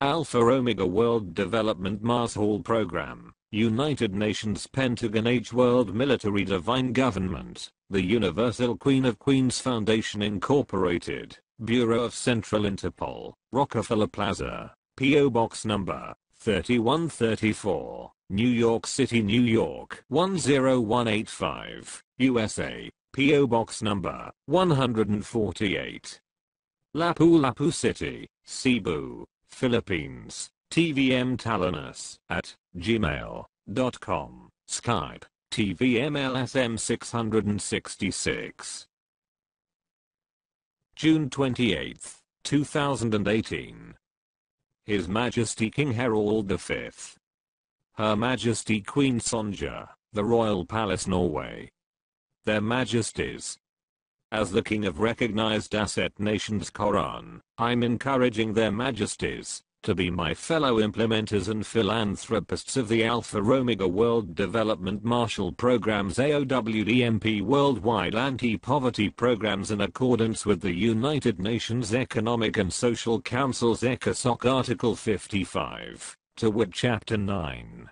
Alpha Omega World Development Marshall Program, United Nations Pentagon H World Military Divine Government, the Universal Queen of Queens Foundation Incorporated, Bureau of Central Interpol, Rockefeller Plaza, P.O. Box number 3134, New York City, New York 10185, USA, P.O. Box number 148. Lapu-Lapu City, Cebu, Philippines, TVM Talanas at gmail.com, Skype, TVMLSM 666. June 28, 2018. His Majesty King Harold V. Her Majesty Queen Sonja, the Royal Palace, Norway. Their Majesties. As the King of recognized asset nations Quran, I'm encouraging their Majesties to be my fellow implementers and philanthropists of the Alpha Omega World Development Marshall Program's AOWDMP Worldwide Anti-Poverty Programs in accordance with the United Nations Economic and Social Council's ECOSOC Article 55, to wit Chapter 9.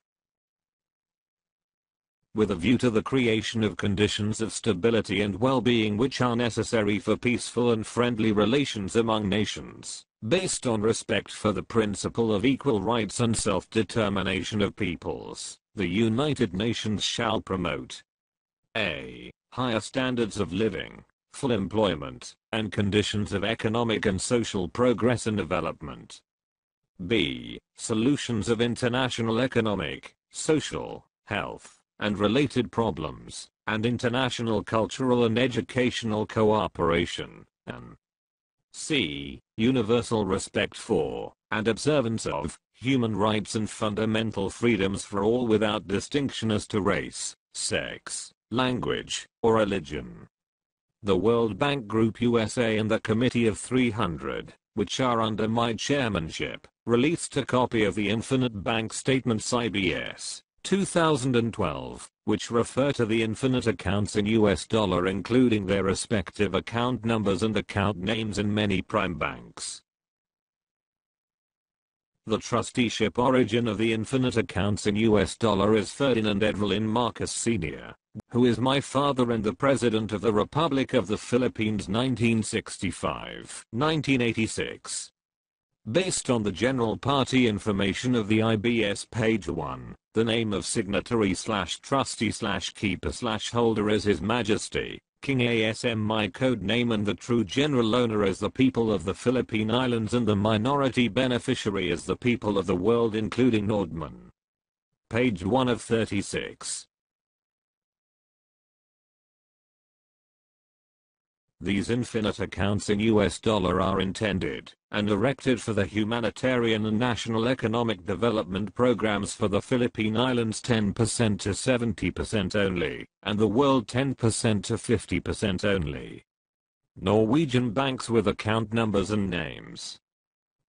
With a view to the creation of conditions of stability and well-being which are necessary for peaceful and friendly relations among nations, based on respect for the principle of equal rights and self-determination of peoples, the United Nations shall promote a. Higher standards of living, full employment, and conditions of economic and social progress and development. b. Solutions of international economic, social, health, and related problems, and international cultural and educational cooperation, and c. Universal respect for, and observance of, human rights and fundamental freedoms for all without distinction as to race, sex, language, or religion. The World Bank Group USA and the Committee of 300, which are under my chairmanship, released a copy of the Infinite Bank Statements IBS 2012, which refer to the infinite accounts in US dollar including their respective account numbers and account names in many prime banks. The trusteeship origin of the infinite accounts in US dollar is Ferdinand Evelyn Marcos Sr., who is my father and the President of the Republic of the Philippines 1965-1986. Based on the general party information of the IBS page 1, the name of signatory/trustee/keeper/holder is His Majesty, King ASM, my code name, and the true general owner is the people of the Philippine Islands and the minority beneficiary is the people of the world including Nordman. Page 1 of 36. These infinite accounts in US dollar are intended and erected for the humanitarian and national economic development programs for the Philippine Islands 10% to 70% only, and the world 10% to 50% only. Norwegian banks with account numbers and names.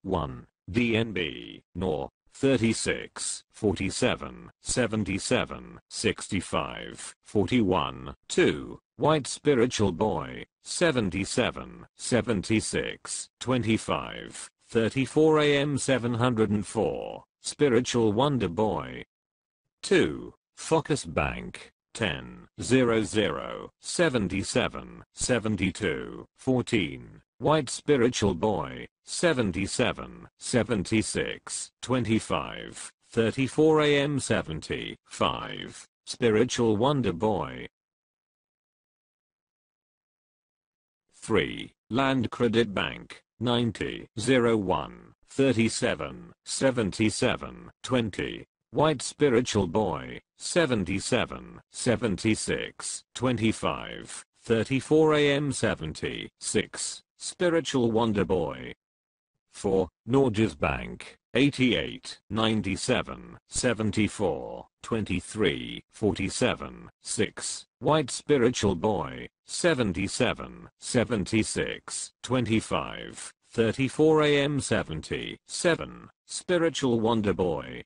1. DNB, Nor. 36, 47, 77, 65, 41. 2. White Spiritual Boy, 77, 76, 25, 34 AM 704, Spiritual Wonder Boy. 2. Focus Bank, 10, 00, 77, 72, 14. White Spiritual Boy, 77, 76, 25, 34 AM 75, Spiritual Wonder Boy. 3. Land Credit Bank, 90, 01, 37, 77, 20. White Spiritual Boy, 77, 76, 25, 34 AM 76, Spiritual Wonder Boy. 4. Norges Bank, 88, 97, 74, 23, 47, 6. White Spiritual Boy, 77, 76, 25, 34 AM 77, Spiritual Wonder Boy.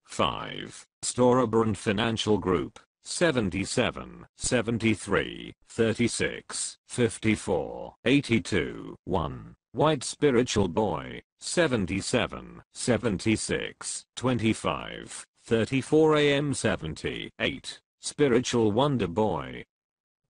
5. Storebrand Financial Group, 77, 73, 36, 54, 82, 1. White Spiritual Boy, 77, 76, 25, 34 AM 78, Spiritual Wonder Boy.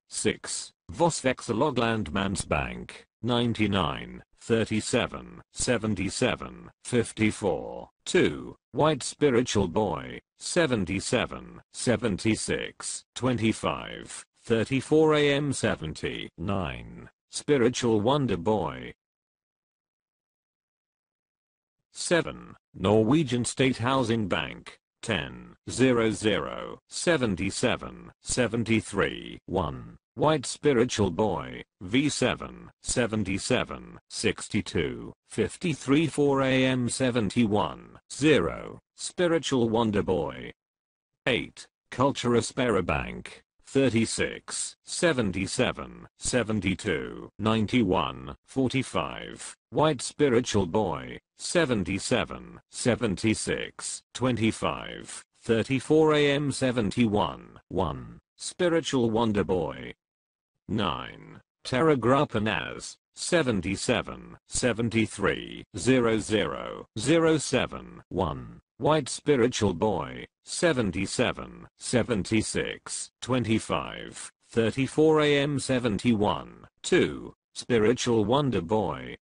6, Vosvexeloglandmansbank, 99, 37, 77, 54, 2, White Spiritual Boy, 77, 76, 25, 34 AM 79, Spiritual Wonder Boy. 7, Norwegian State Housing Bank, 10, 00, 77, 73, 1, White Spiritual Boy, V7, 77, 62, 53 4 AM 71, 0, Spiritual Wonder Boy. 8, Cultura Sperabank, 36, 77, 72, 91, 45, White Spiritual Boy, 77, 76, 25, 34 AM 71, 1, Spiritual Wonder Boy. 9, Terra Grupanas, 77, 73, 00, 07, 1, White Spiritual Boy, 77, 76, 25, 34 AM 71, 2, Spiritual Wonder Boy.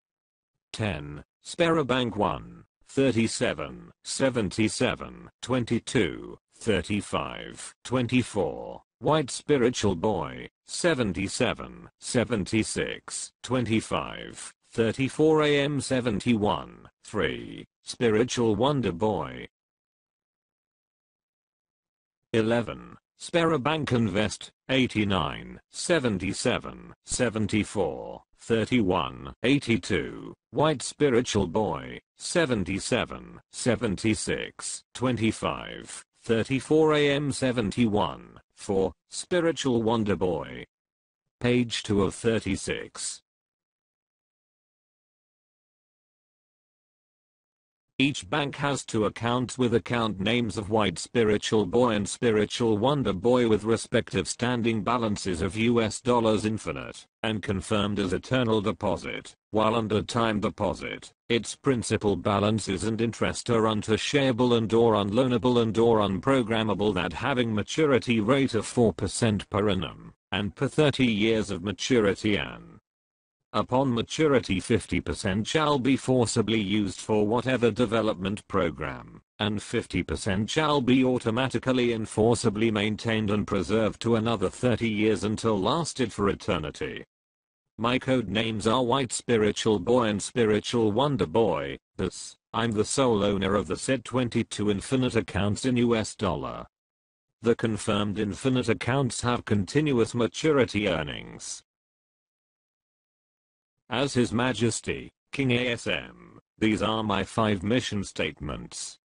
10, Sperabank 1, 37, 77, 22, 35, 24, White Spiritual Boy, 77, 76, 25, 34 AM 71, 3, Spiritual Wonder Boy. 11, Sperabank Invest, 89, 77, 74, 31, 82, White Spiritual Boy, 77, 76, 25, 34 AM 71, 4, Spiritual Wonder Boy. Page 2 of 36. Each bank has two accounts with account names of White Spiritual Boy and Spiritual Wonder Boy with respective standing balances of US dollars infinite, and confirmed as eternal deposit, while under time deposit, its principal balances and interest are untouchable and or unloanable and or unprogrammable, that having maturity rate of 4% per annum, and per 30 years of maturity, and upon maturity 50% shall be forcibly used for whatever development program, and 50% shall be automatically and forcibly maintained and preserved to another 30 years until lasted for eternity. My code names are White Spiritual Boy and Spiritual Wonder Boy. Thus, I'm the sole owner of the said 22 infinite accounts in US dollar. The confirmed infinite accounts have continuous maturity earnings. As His Majesty, King ASM, these are my 5 mission statements.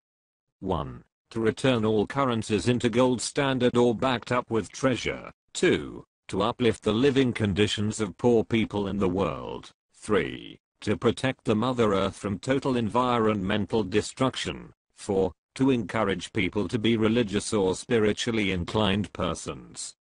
1. To return all currencies into gold standard or backed up with treasure. 2. To uplift the living conditions of poor people in the world. 3. To protect the Mother Earth from total environmental destruction. 4. To encourage people to be religious or spiritually inclined persons.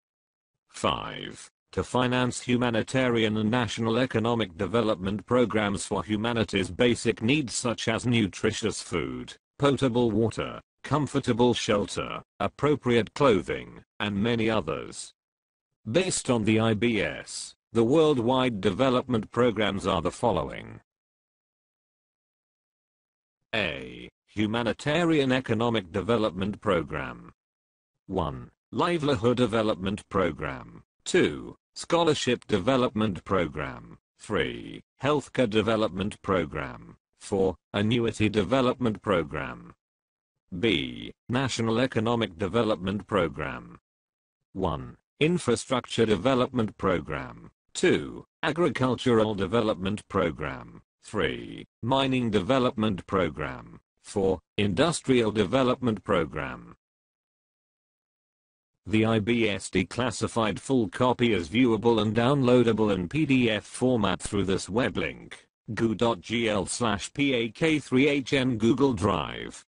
5. To finance humanitarian and national economic development programs for humanity's basic needs such as nutritious food, potable water, comfortable shelter, appropriate clothing, and many others. Based on the IBS, the worldwide development programs are the following. A. Humanitarian Economic Development Program. 1. Livelihood Development Program. 2. Scholarship Development Program. 3. Healthcare Development Program. 4. Annuity Development Program. B. National Economic Development Program. 1. Infrastructure Development Program. 2. Agricultural Development Program. 3. Mining Development Program. 4. Industrial Development Program. The IBS declassified full copy is viewable and downloadable in PDF format through this web link, goo.gl/pak3hn Google Drive.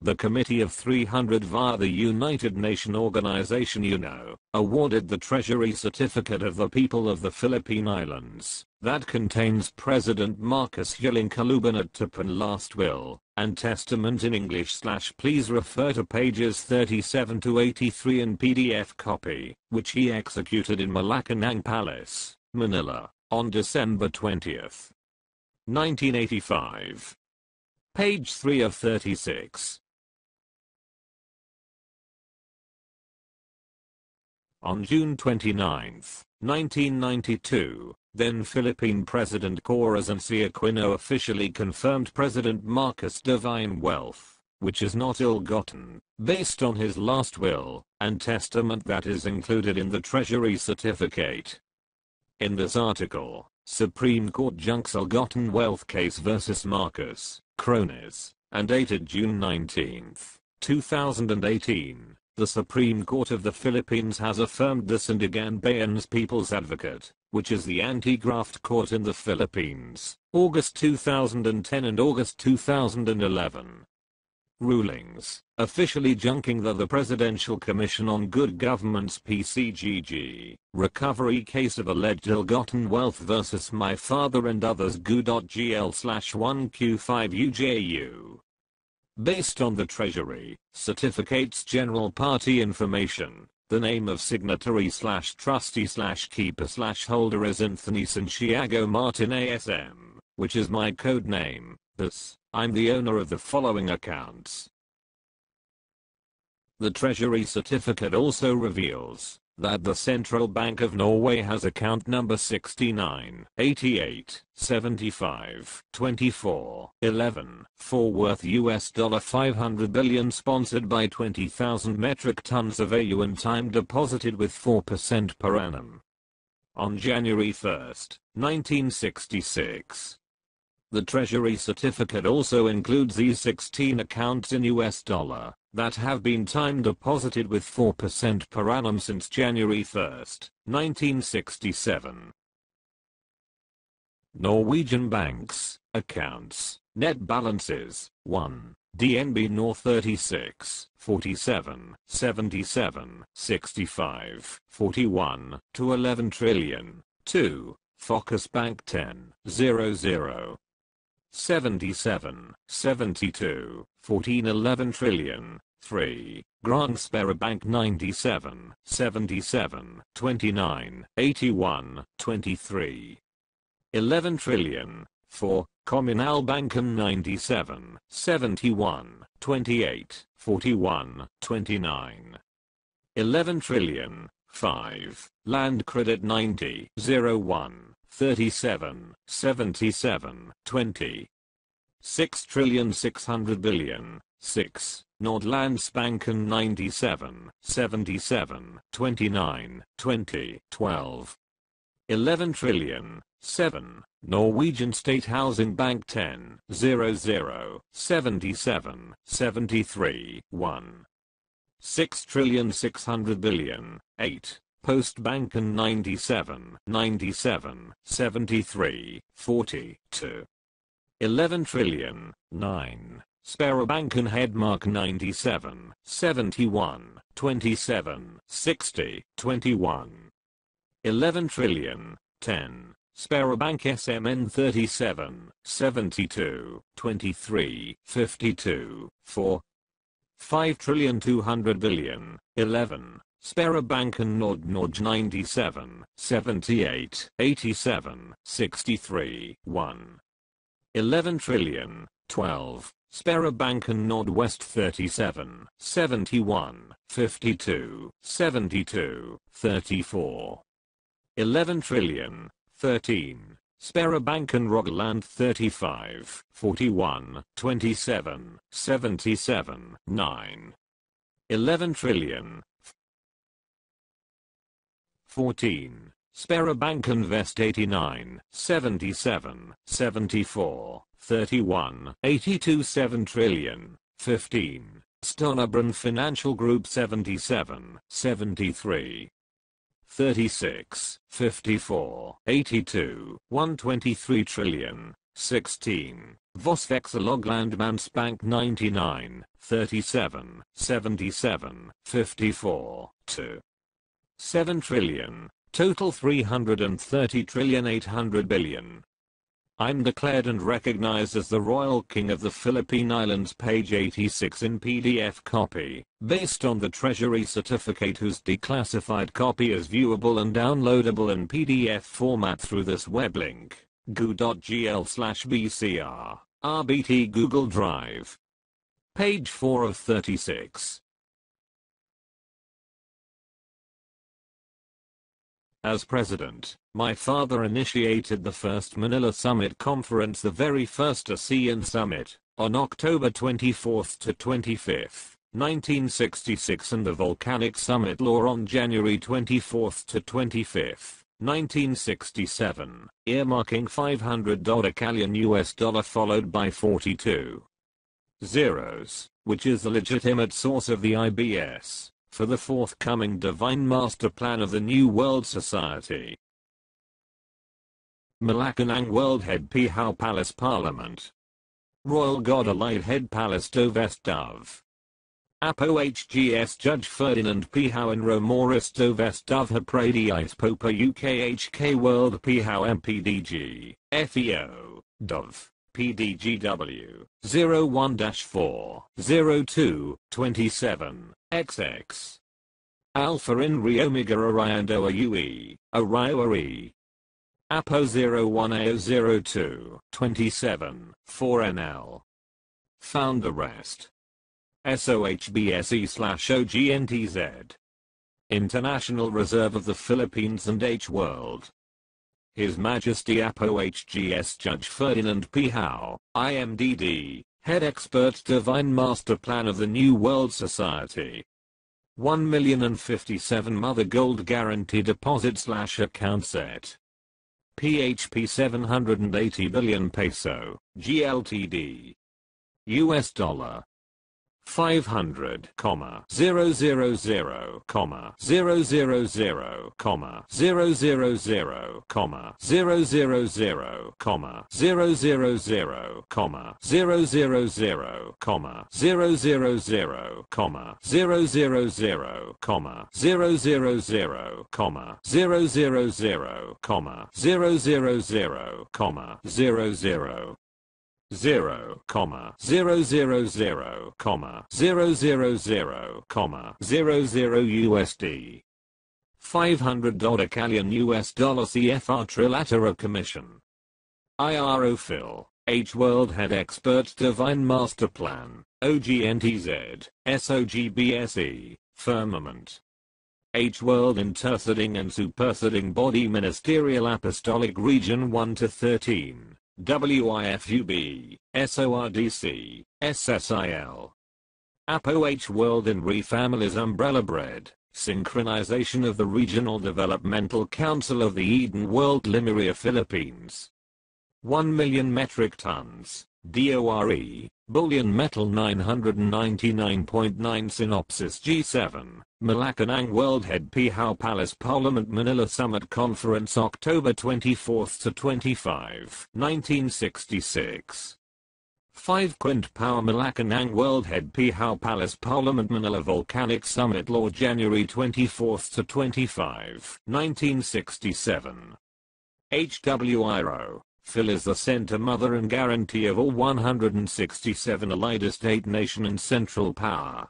The Committee of 300 via the United Nations Organization UNO, awarded the Treasury Certificate of the People of the Philippine Islands, that contains President Marcos Hilinkalubanat last will, and testament in English. Please refer to pages 37 to 83 in PDF copy, which he executed in Malacanang Palace, Manila, on December 20, 1985. Page 3 of 36. On June 29, 1992, then Philippine President Corazon Aquino officially confirmed President Marcos' divine wealth, which is not ill-gotten, based on his last will, and testament that is included in the Treasury Certificate. In this article, Supreme Court junks ill-gotten wealth case versus Marcos, Crones, and dated June 19, 2018. The Supreme Court of the Philippines has affirmed the Sandigan Bayan's People's Advocate, which is the anti-graft court in the Philippines, August 2010 and August 2011. Rulings, officially junking the Presidential Commission on Good Government's PCGG, recovery case of alleged ill-gotten wealth versus my father and others GU.GL/1Q5UJU. Based on the Treasury Certificate's general party information, the name of signatory/trustee/keeper/holder is Anthony Santiago Martin ASM, which is my code name. Thus, I'm the owner of the following accounts. The Treasury Certificate also reveals that the Central Bank of Norway has account number 69 88 75 24 11 for worth $500 billion, sponsored by 20,000 metric tons of AU and time deposited with 4% per annum. On January 1, 1966. The Treasury Certificate also includes these 16 accounts in US dollar that have been time deposited with 4% per annum since January 1, 1967. Norwegian banks, accounts, net balances, 1. DNB Nor 36, 47, 77, 65, 41, to 11 trillion, 2. Focus Bank 10, 00. 77, 72, 14 11 trillion, 3, Grand Bank 97, 77, 29, 81, 23. 11 trillion, 4, Kommunalbanken 97, 71, 28, 41, 29. 11 trillion, 5, Land Credit 90, 01. 37, 77, 20. 6,600 billion, 6, Nordlandsbanken 97, 77, 29, 20, 12. 11 trillion, 7, Norwegian State Housing Bank 10, 00, 77, 73, 1. 6,600 billion, 8. Postbanken 97, 97, 73, 40, 2. 11 trillion, 9. Sparebanken Hedmark 97, 71, 27, 60, 21. 11 trillion, 10. Sparebank SMN 37, 72, 23, 52, 4. 5 trillion 200 billion, 11. Sparebanken Nord 97, 78, 87, 63, 1. 11 trillion, 12. Sparebanken Nordwest 37, 71, 52, 72, 34. 11 trillion, 13. Sparebanken Rogaland 35, 41, 27, 77, 9. 11 trillion, 14. Sparebanken Vest 89, 77, 74, 31, 82 7 trillion, 15. Stonebrand Financial Group 77, 73. 36, 54, 82, 123 trillion, 16. Vosvexalog Landmansbank 99, 37, 77, 54, 2. 7 trillion, total 330 trillion 800 billion. I'm declared and recognized as the Royal King of the Philippine Islands, page 86 in PDF copy, based on the Treasury certificate whose declassified copy is viewable and downloadable in PDF format through this web link, goo.gl/bcr, RBT Google Drive. Page 4 of 36. As president, my father initiated the first Manila Summit Conference, the very first ASEAN Summit, on October 24 to 25, 1966, and the Volcanic Summit Law on January 24 to 25, 1967, earmarking $500 Canadian USD followed by 42 zeros, which is the legitimate source of the IBS, for the forthcoming Divine Master Plan of the New World Society. Malacanang World Head Pihaw Palace Parliament. Royal God Allied Head Palace Dovest Dove. Apo HGS Judge Ferdinand Pihaw in Romoris Dovest Dove Hapradiis Popa UKHK World Pihaw MPDG, FEO, Dove. PDGW 01-4 02 27 XX Alpha in Omega Oriando UE Oriawari Apo 01A02 27 4NL Found arrest SOHBSE/OGNTZ International Reserve of the Philippines and H World. His Majesty Apo HGS Judge Ferdinand Pihaw, IMDD, Head Expert Divine Master Plan of the New World Society. 1,057 Mother Gold Guarantee Deposit / Account Set. PHP 780 billion peso, GLTD. US dollar. 500, 000, 000, 000, 000, 000, 000, 000, 000, 000, 000, USD. $500 Canadian USD CFR Trilateral Commission. IRO Phil, H World Head Expert Divine Master Plan, OGNTZ, SOGBSE, Firmament. H World Interceding and Superseding Body Ministerial Apostolic Region 1 to 13. WIFUB, SORDC, SSIL. Apo H World in Families Umbrella Bread, Synchronization of the Regional Developmental Council of the Eden World Lemuria Philippines. 1 million metric tons, DORE, bullion metal 999.9 Synopsis G7, Malacanang World Head Pihaw Palace Parliament Manila Summit Conference October 24 to 25, 1966. 5 Quint Power Malacanang World Head Pihaw Palace Parliament Manila Volcanic Summit Law January 24 to 25, 1967. HWIRO. Phil is the center, mother and guarantee of all 167 allied estate nation and central power.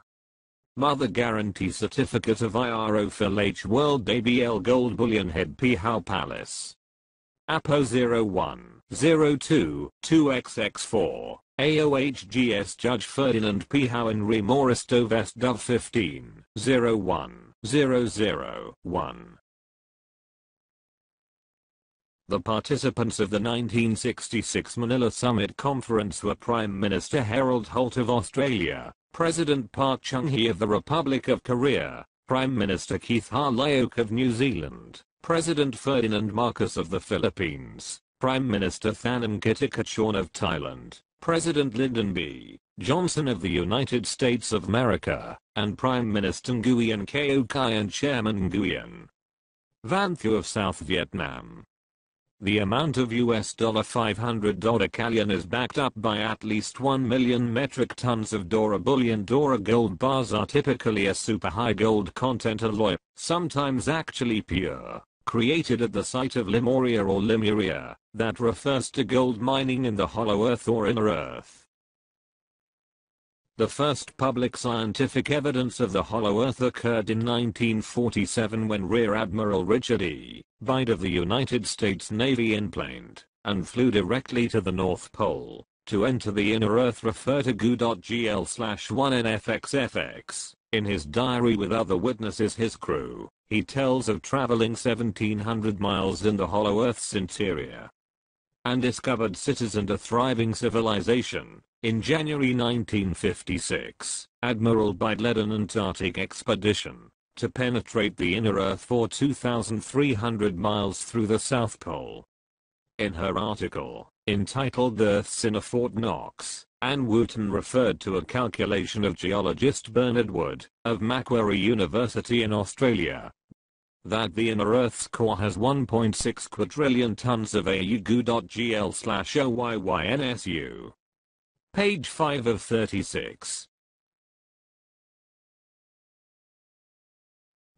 Mother guarantee certificate of IRO Phil H World ABL Gold Bullion Head Pihaw Palace. APO 01, 02, 2XX4, AOHGS Judge Ferdinand Pihaw in Remoris Dovest Dove 15, 01, 001. The participants of the 1966 Manila Summit Conference were Prime Minister Harold Holt of Australia, President Park Chung-hee of the Republic of Korea, Prime Minister Keith Ha-leok of New Zealand, President Ferdinand Marcos of the Philippines, Prime Minister Thanom Kittikachorn of Thailand, President Lyndon B. Johnson of the United States of America, and Prime Minister Nguyen Cao Kai and Chairman Nguyen Van Thieu of South Vietnam. The amount of $500 bullion is backed up by at least 1 million metric tons of Dora bullion. Dora gold bars are typically a super high gold content alloy, sometimes actually pure, created at the site of Lemuria or Lemuria, that refers to gold mining in the hollow earth or inner earth. The first public scientific evidence of the hollow earth occurred in 1947 when Rear Admiral Richard E. Bide of the United States Navy enplaned and flew directly to the North Pole to enter the inner earth. Refer to GU.GL/1NFXFX. In his diary with other witnesses, his crew, he tells of traveling 1,700 miles in the hollow earth's interior and discovered cities and a thriving civilization. In January 1956, Admiral Bide led an Antarctic expedition to penetrate the inner earth for 2,300 miles through the South Pole. In her article, entitled Earth's Inner Fort Knox, Anne Wooten referred to a calculation of geologist Bernard Wood, of Macquarie University in Australia, that the inner Earth's core has 1.6 quadrillion tons of AuGu.GL/OYYNSU. Page 5 of 36.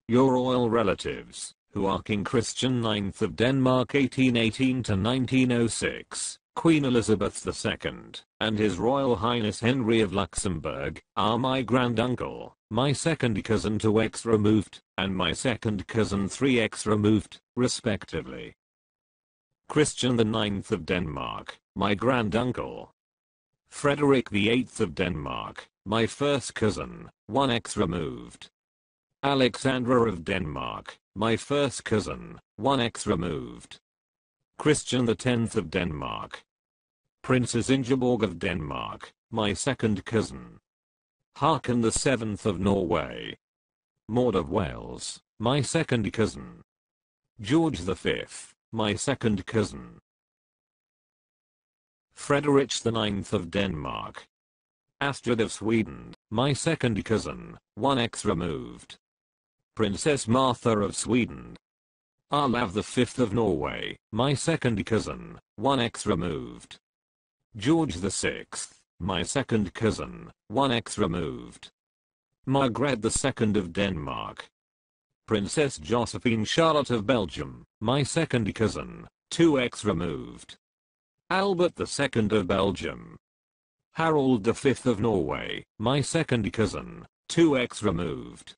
Your royal relatives, who are King Christian IX of Denmark 1818 to 1906, Queen Elizabeth II, and His Royal Highness Henry of Luxembourg, are my granduncle, my second cousin 2x removed, and my second cousin 3x removed, respectively. Christian IX of Denmark, my granduncle. Frederick VIII of Denmark, my first cousin, 1x removed. Alexandra of Denmark, my first cousin, 1x removed. Christian X of Denmark. Princess Ingeborg of Denmark, my second cousin. Haakon VII of Norway. Maud of Wales, my second cousin. George V, my second cousin. Frederick IX of Denmark. Astrid of Sweden, my second cousin, 1x removed. Princess Martha of Sweden. Olav V of Norway, my second cousin, 1x removed. George VI, my second cousin, 1x removed. Margaret II of Denmark. Princess Josephine Charlotte of Belgium, my second cousin, 2x removed. Albert II of Belgium. Harold V of Norway, my second cousin, 2x removed.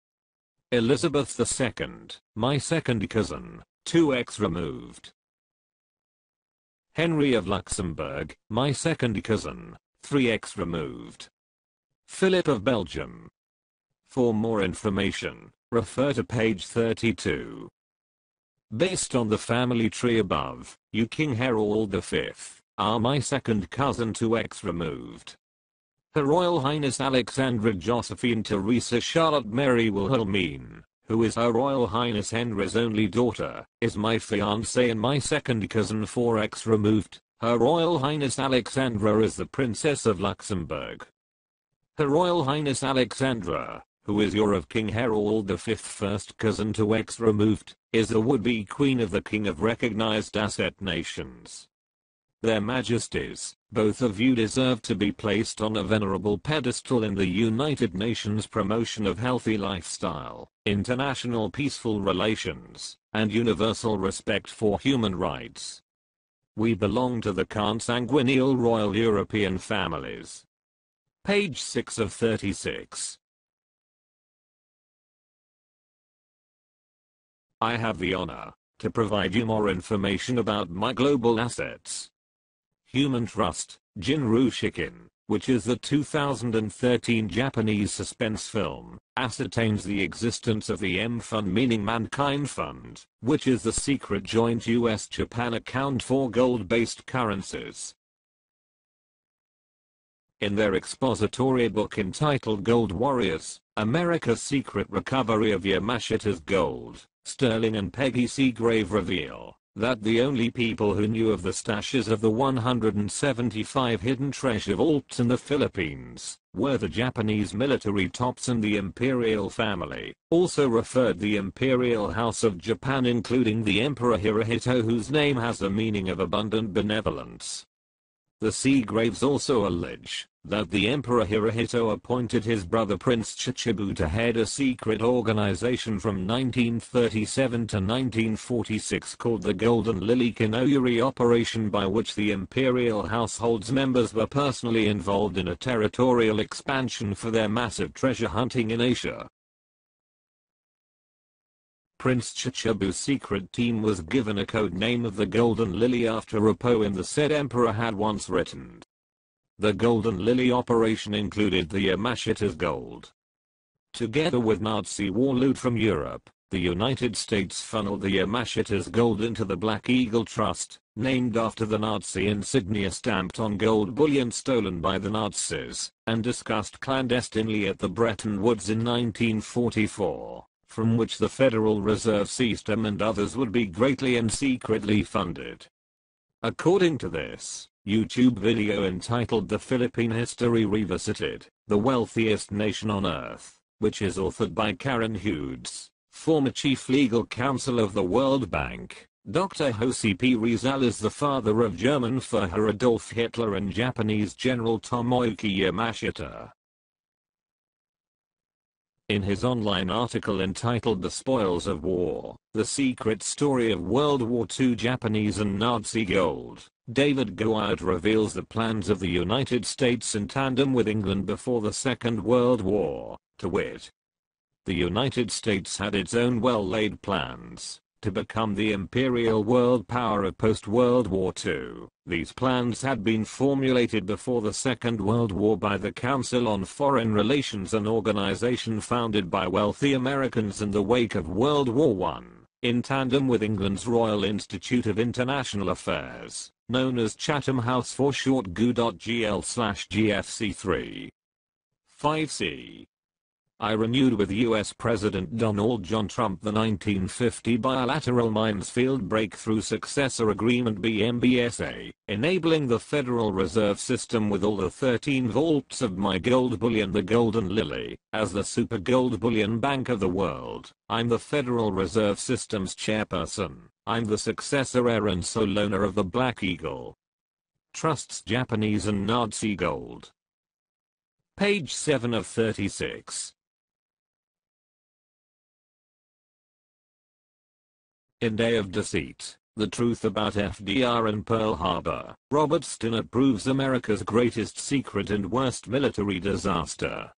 Elizabeth II, my second cousin, 2x removed. Henry of Luxembourg, my second cousin, 3x removed. Philip of Belgium. For more information, refer to page 32. Based on the family tree above, you King Harold V, are my second cousin 2x removed. Her Royal Highness Alexandra Josephine Teresa Charlotte Mary Wilhelmine, who is Her Royal Highness Henry's only daughter, is my fiancée and my second cousin 4x removed. Her Royal Highness Alexandra is the Princess of Luxembourg. Her Royal Highness Alexandra, who is your of King Harold V first cousin 2x removed, is the would-be queen of the King of recognized asset nations. Their Majesties, both of you deserve to be placed on a venerable pedestal in the United Nations promotion of healthy lifestyle, international peaceful relations, and universal respect for human rights. We belong to the consanguineal royal European families. Page 6 of 36. I have the honor to provide you more information about my global assets. Human Trust, Jinru Shikin, which is the 2013 Japanese suspense film, ascertains the existence of the M Fund, meaning Mankind Fund, which is the secret joint US-Japan account for gold-based currencies. In their expository book entitled Gold Warriors, America's Secret Recovery of Yamashita's Gold, Sterling and Peggy Seagrave reveal that the only people who knew of the stashes of the 175 hidden treasure vaults in the Philippines were the Japanese military tops and the imperial family, also referred the Imperial House of Japan, including the Emperor Hirohito, whose name has the meaning of abundant benevolence. The Seagraves also allege that the Emperor Hirohito appointed his brother Prince Chichibu to head a secret organization from 1937 to 1946 called the Golden Lily Kinoyuri Operation, by which the imperial household's members were personally involved in a territorial expansion for their massive treasure hunting in Asia. Prince Chichibu's secret team was given a code name of the Golden Lily after a poem the said emperor had once written. The Golden Lily operation included the Yamashita's gold. Together with Nazi war loot from Europe, the United States funneled the Yamashita's gold into the Black Eagle Trust, named after the Nazi insignia stamped on gold bullion stolen by the Nazis, and discussed clandestinely at the Bretton Woods in 1944. From which the Federal Reserve system and others would be greatly and secretly funded. According to this YouTube video entitled The Philippine History Revisited, The Wealthiest Nation on Earth, which is authored by Karen Hughes, former chief legal counsel of the World Bank, Dr. José P. Rizal is the father of German Führer Adolf Hitler and Japanese General Tomoyuki Yamashita. In his online article entitled The Spoils of War, The Secret Story of World War II Japanese and Nazi Gold, David Gould reveals the plans of the United States in tandem with England before the Second World War, to wit. The United States had its own well-laid plans to become the imperial world power of post-World War II. These plans had been formulated before the Second World War by the Council on Foreign Relations, an organization founded by wealthy Americans in the wake of World War I, in tandem with England's Royal Institute of International Affairs, known as Chatham House for short GO.GL/GFC3. 5c. I renewed with U.S. President Donald John Trump the 1950 Bilateral Minesfield Breakthrough Successor Agreement (BMBSA), enabling the Federal Reserve System with all the 13 vaults of my gold bullion, the Golden Lily, as the super gold bullion bank of the world. I'm the Federal Reserve System's chairperson. I'm the successor heir and sole owner of the Black Eagle Trust's Japanese and Nazi gold. Page 7 of 36. In Day of Deceit, The Truth About FDR and Pearl Harbor, Robert Stinnett proves America's greatest secret and worst military disaster.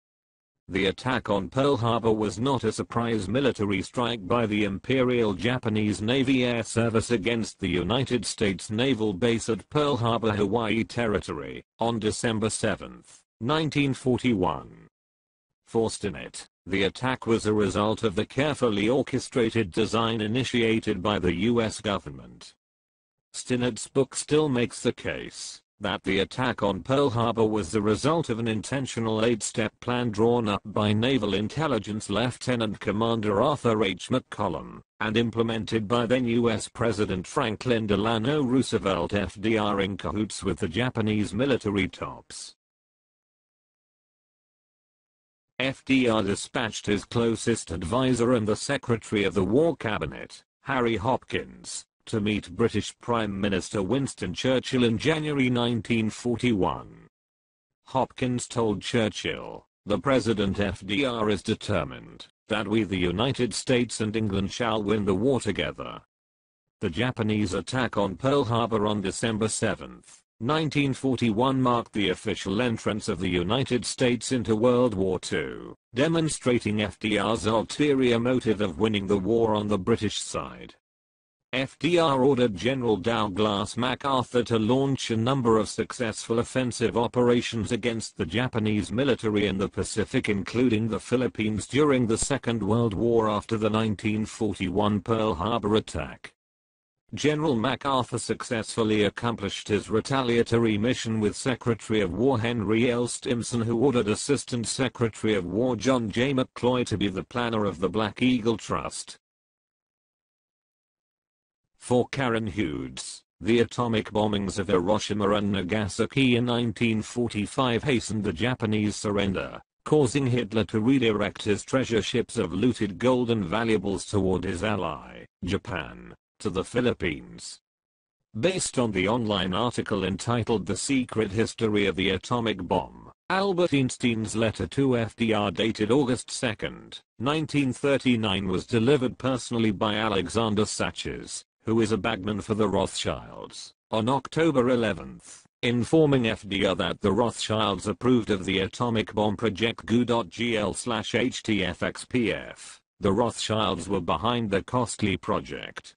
The attack on Pearl Harbor was not a surprise military strike by the Imperial Japanese Navy Air Service against the United States naval base at Pearl Harbor, Hawaii Territory, on December 7, 1941. For Stinnett, the attack was a result of the carefully orchestrated design initiated by the U.S. government. Stinnett's book still makes the case that the attack on Pearl Harbor was the result of an intentional 8-step plan drawn up by Naval Intelligence Lieutenant Commander Arthur H. McCollum, and implemented by then U.S. President Franklin Delano Roosevelt FDR in cahoots with the Japanese military tops. FDR dispatched his closest advisor and the Secretary of the War Cabinet, Harry Hopkins, to meet British Prime Minister Winston Churchill in January 1941. Hopkins told Churchill, "The President FDR is determined that we, the United States and England, shall win the war together." The Japanese attack on Pearl Harbor on December 7, 1941 marked the official entrance of the United States into World War II, demonstrating FDR's ulterior motive of winning the war on the British side. FDR ordered General Douglas MacArthur to launch a number of successful offensive operations against the Japanese military in the Pacific, including the Philippines, during the Second World War after the 1941 Pearl Harbor attack. General MacArthur successfully accomplished his retaliatory mission with Secretary of War Henry L. Stimson, who ordered Assistant Secretary of War John J. McCloy to be the planner of the Black Eagle Trust. For Karen Hughes, the atomic bombings of Hiroshima and Nagasaki in 1945 hastened the Japanese surrender, causing Hitler to redirect his treasure ships of looted gold and valuables toward his ally, Japan, to the Philippines. Based on the online article entitled The Secret History of the Atomic Bomb, Albert Einstein's letter to FDR dated August 2, 1939 was delivered personally by Alexander Saches, who is a bagman for the Rothschilds, on October 11, informing FDR that the Rothschilds approved of the atomic bomb project GU.GL/HTFXPF. The Rothschilds were behind the costly project.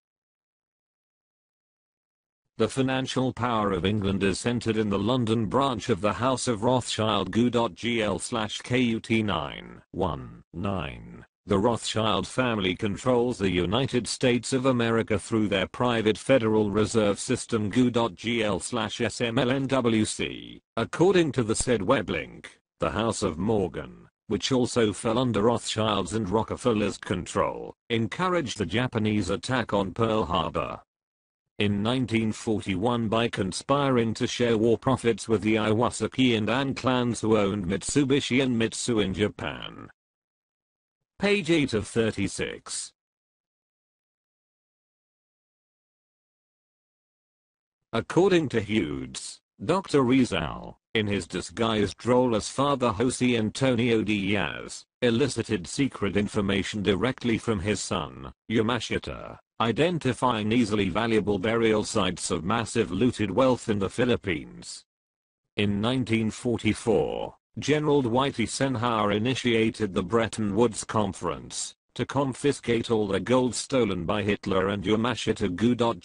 The financial power of England is centered in the London branch of the House of Rothschild GU.GL/KUT919. The Rothschild family controls the United States of America through their private Federal Reserve System GU.GL/SMLNWC. According to the said web link, the House of Morgan, which also fell under Rothschild's and Rockefeller's control, encouraged the Japanese attack on Pearl Harbor in 1941 by conspiring to share war profits with the Iwasaki and An clans who owned Mitsubishi and Mitsui in Japan. Page 8 of 36. According to Hughes, Dr. Rizal, in his disguised role as Father Jose Antonio Diaz, elicited secret information directly from his son, Yamashita, identifying easily valuable burial sites of massive looted wealth in the Philippines. In 1944, General Dwight Eisenhower initiated the Bretton Woods Conference to confiscate all the gold stolen by Hitler and Yamashita GU.GL/EACPKA.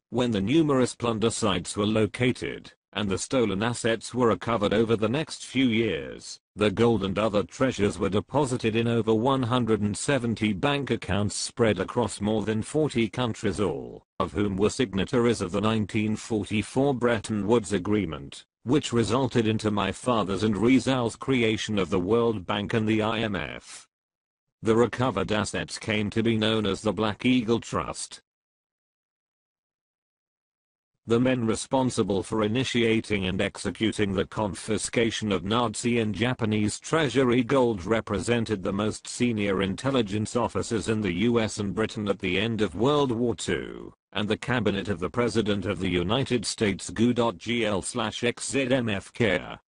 When the numerous plunder sites were located, and the stolen assets were recovered over the next few years, the gold and other treasures were deposited in over 170 bank accounts spread across more than 40 countries, all of whom were signatories of the 1944 Bretton Woods Agreement, which resulted into my father's and Rizal's creation of the World Bank and the IMF. The recovered assets came to be known as the Black Eagle Trust. The men responsible for initiating and executing the confiscation of Nazi and Japanese treasury gold represented the most senior intelligence officers in the US and Britain at the end of World War II, and the cabinet of the President of the United States GU.GL/XZMFK.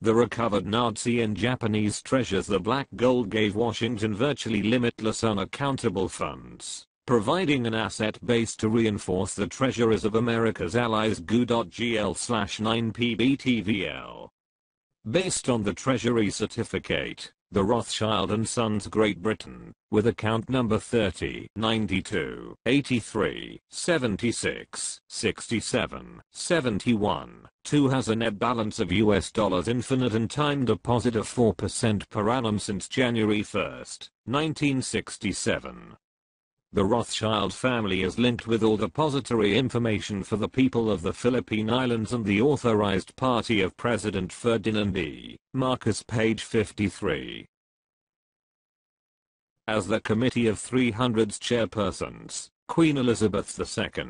The recovered Nazi and Japanese treasures, the black gold, gave Washington virtually limitless unaccountable funds, providing an asset base to reinforce the treasuries of America's allies GU.GL/9PBTVL. Based on the Treasury certificate, the Rothschild and Sons Great Britain, with account number 30 92 83 76 67 71 2, has a net balance of US dollars infinite and time deposit of 4% per annum since January 1, 1967. The Rothschild family is linked with all depository information for the people of the Philippine Islands and the authorized party of President Ferdinand E. Marcos, page 53. As the Committee of 300's chairpersons, Queen Elizabeth II,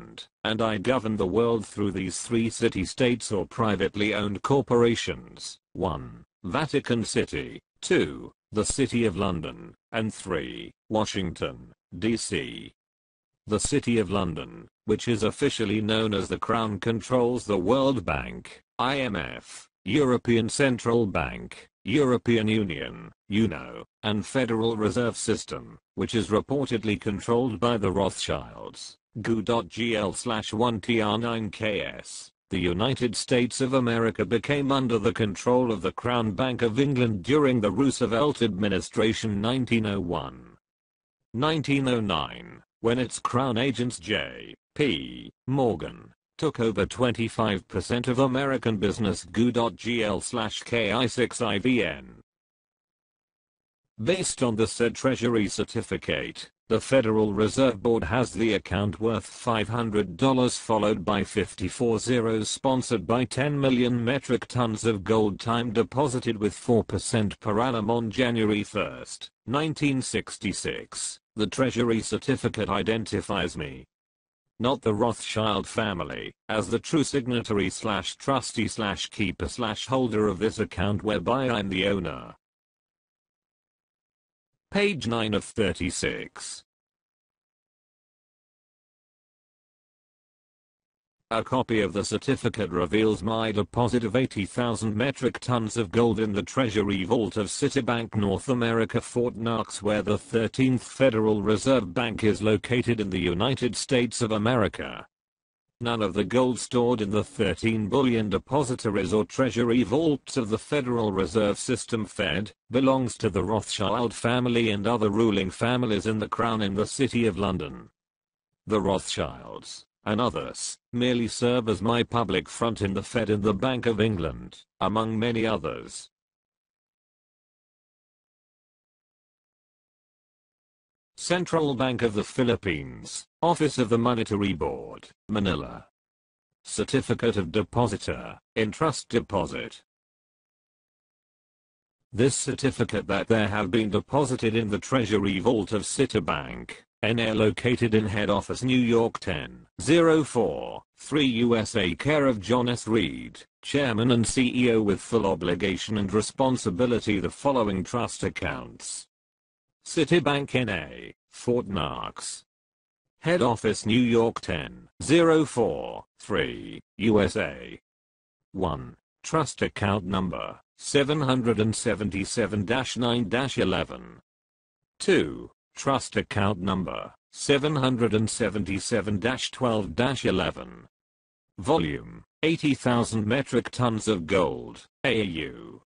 and I govern the world through these three city-states or privately owned corporations: 1. Vatican City, 2. The City of London, and 3. Washington, D.C. The City of London, which is officially known as the Crown, controls the World Bank, IMF, European Central Bank, European Union, UNO, and Federal Reserve System, which is reportedly controlled by the Rothschilds, GU.GL/1TR9KS. The United States of America became under the control of the Crown Bank of England during the Roosevelt administration 1909, when its Crown agents J.P. Morgan took over 25% of American business GU.GL/KI6IVN. Based on the said Treasury certificate, the Federal Reserve Board has the account worth $500 followed by 54 zeros sponsored by 10 million metric tons of gold time deposited with 4% per annum on January 1, 1966. The Treasury certificate identifies me, not the Rothschild family, as the true signatory / trustee / keeper / holder of this account whereby I'm the owner. Page 9 of 36. A copy of the certificate reveals my deposit of 80,000 metric tons of gold in the Treasury Vault of Citibank North America, Fort Knox, where the 13th Federal Reserve Bank is located in the United States of America. None of the gold stored in the 13 bullion depositories or treasury vaults of the Federal Reserve System Fed belongs to the Rothschild family and other ruling families in the Crown in the City of London. The Rothschilds and others merely serve as my public front in the Fed and the Bank of England, among many others. Central Bank of the Philippines, Office of the Monetary Board, Manila. Certificate of Depositor, in Trust Deposit. This certificate that there have been deposited in the Treasury Vault of Citibank, NA, located in Head Office, New York 10043 USA, care of John S. Reed, Chairman and CEO, with full obligation and responsibility, the following trust accounts. Citibank NA, Fort Knox. Head Office, New York 10043 USA. 1. Trust Account Number 777-9-11. 2. Trust Account Number 777-12-11. Volume 80,000 metric tons of gold, AU.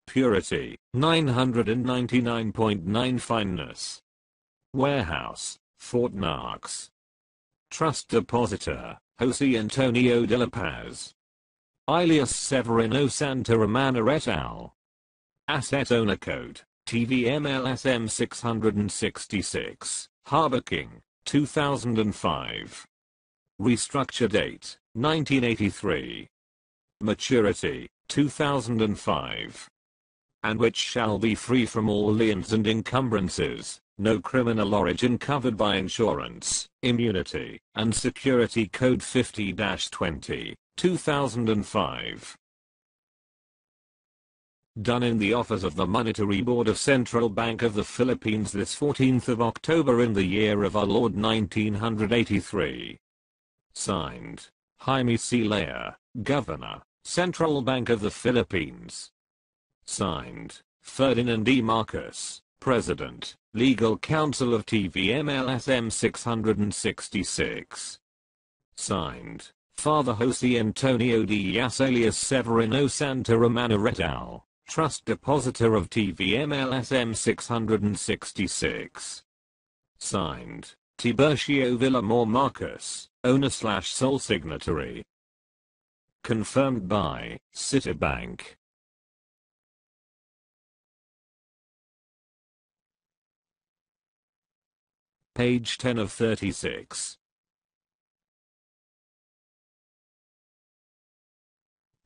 Purity 999.9. Fineness. Warehouse, Fort Knox. Trust Depositor, Jose Antonio de la Paz. Alias Severino Santaramana et al. Asset Owner Code TVMLSM 666, Harbor King, 2005. Restructure date, 1983. Maturity, 2005. And which shall be free from all liens and encumbrances, no criminal origin covered by insurance, immunity, and security code 50-20, 2005. Done in the office of the Monetary Board of Central Bank of the Philippines, this 14th of October in the year of our Lord 1983. Signed, Jaime C. Lea, Governor, Central Bank of the Philippines. Signed, Ferdinand E. Marcos, President, Legal Counsel of TVMLSM 666. Signed, Father Jose Antonio Diaz alias Severino Santaramana et al., Trust Depositor of TVMLSM 666. Signed, Tiburcio Villamor Marcos, Owner/Sole Signatory. Confirmed by Citibank. Page 10 of 36.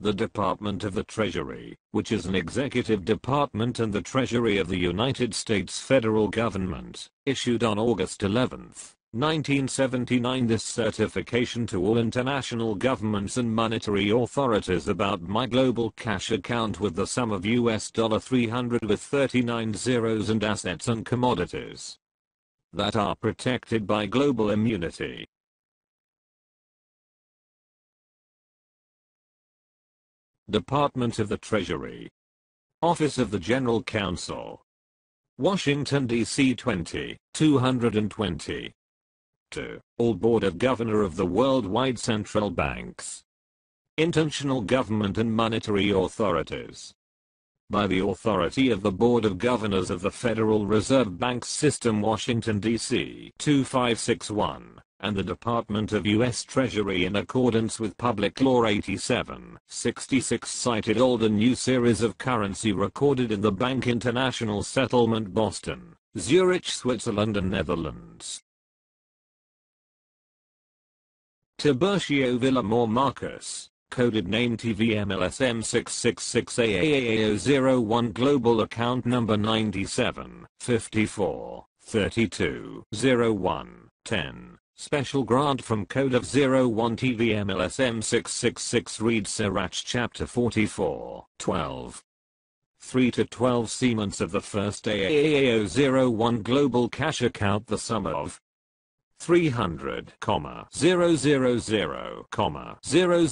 The Department of the Treasury, which is an executive department in the Treasury of the United States federal government, issued on August 11, 1979 this certification to all international governments and monetary authorities about my global cash account with the sum of $300 with 39 zeros and assets and commodities that are protected by global immunity. Department of the Treasury. Office of the General Counsel. Washington, D.C. 20220. To all Board of Governor of the worldwide central banks, international government and monetary authorities. By the authority of the Board of Governors of the Federal Reserve Bank System, Washington, D.C. 2561. And the Department of U.S. Treasury in accordance with Public Law 87-66 cited old and new series of currency recorded in the Bank International Settlement, Boston, Zurich, Switzerland and Netherlands. Tiburcio Villamor Marcos, coded name TVMLSM 666AAAO01, global account number 9754 320110. Special grant from Code of 01 TVM LSM 666 read Sirach Chapter 44, 12. 3 to 12 Siemens of the first AAAO01 global cash account the sum of 300, 000, 000, 000, 000, 000,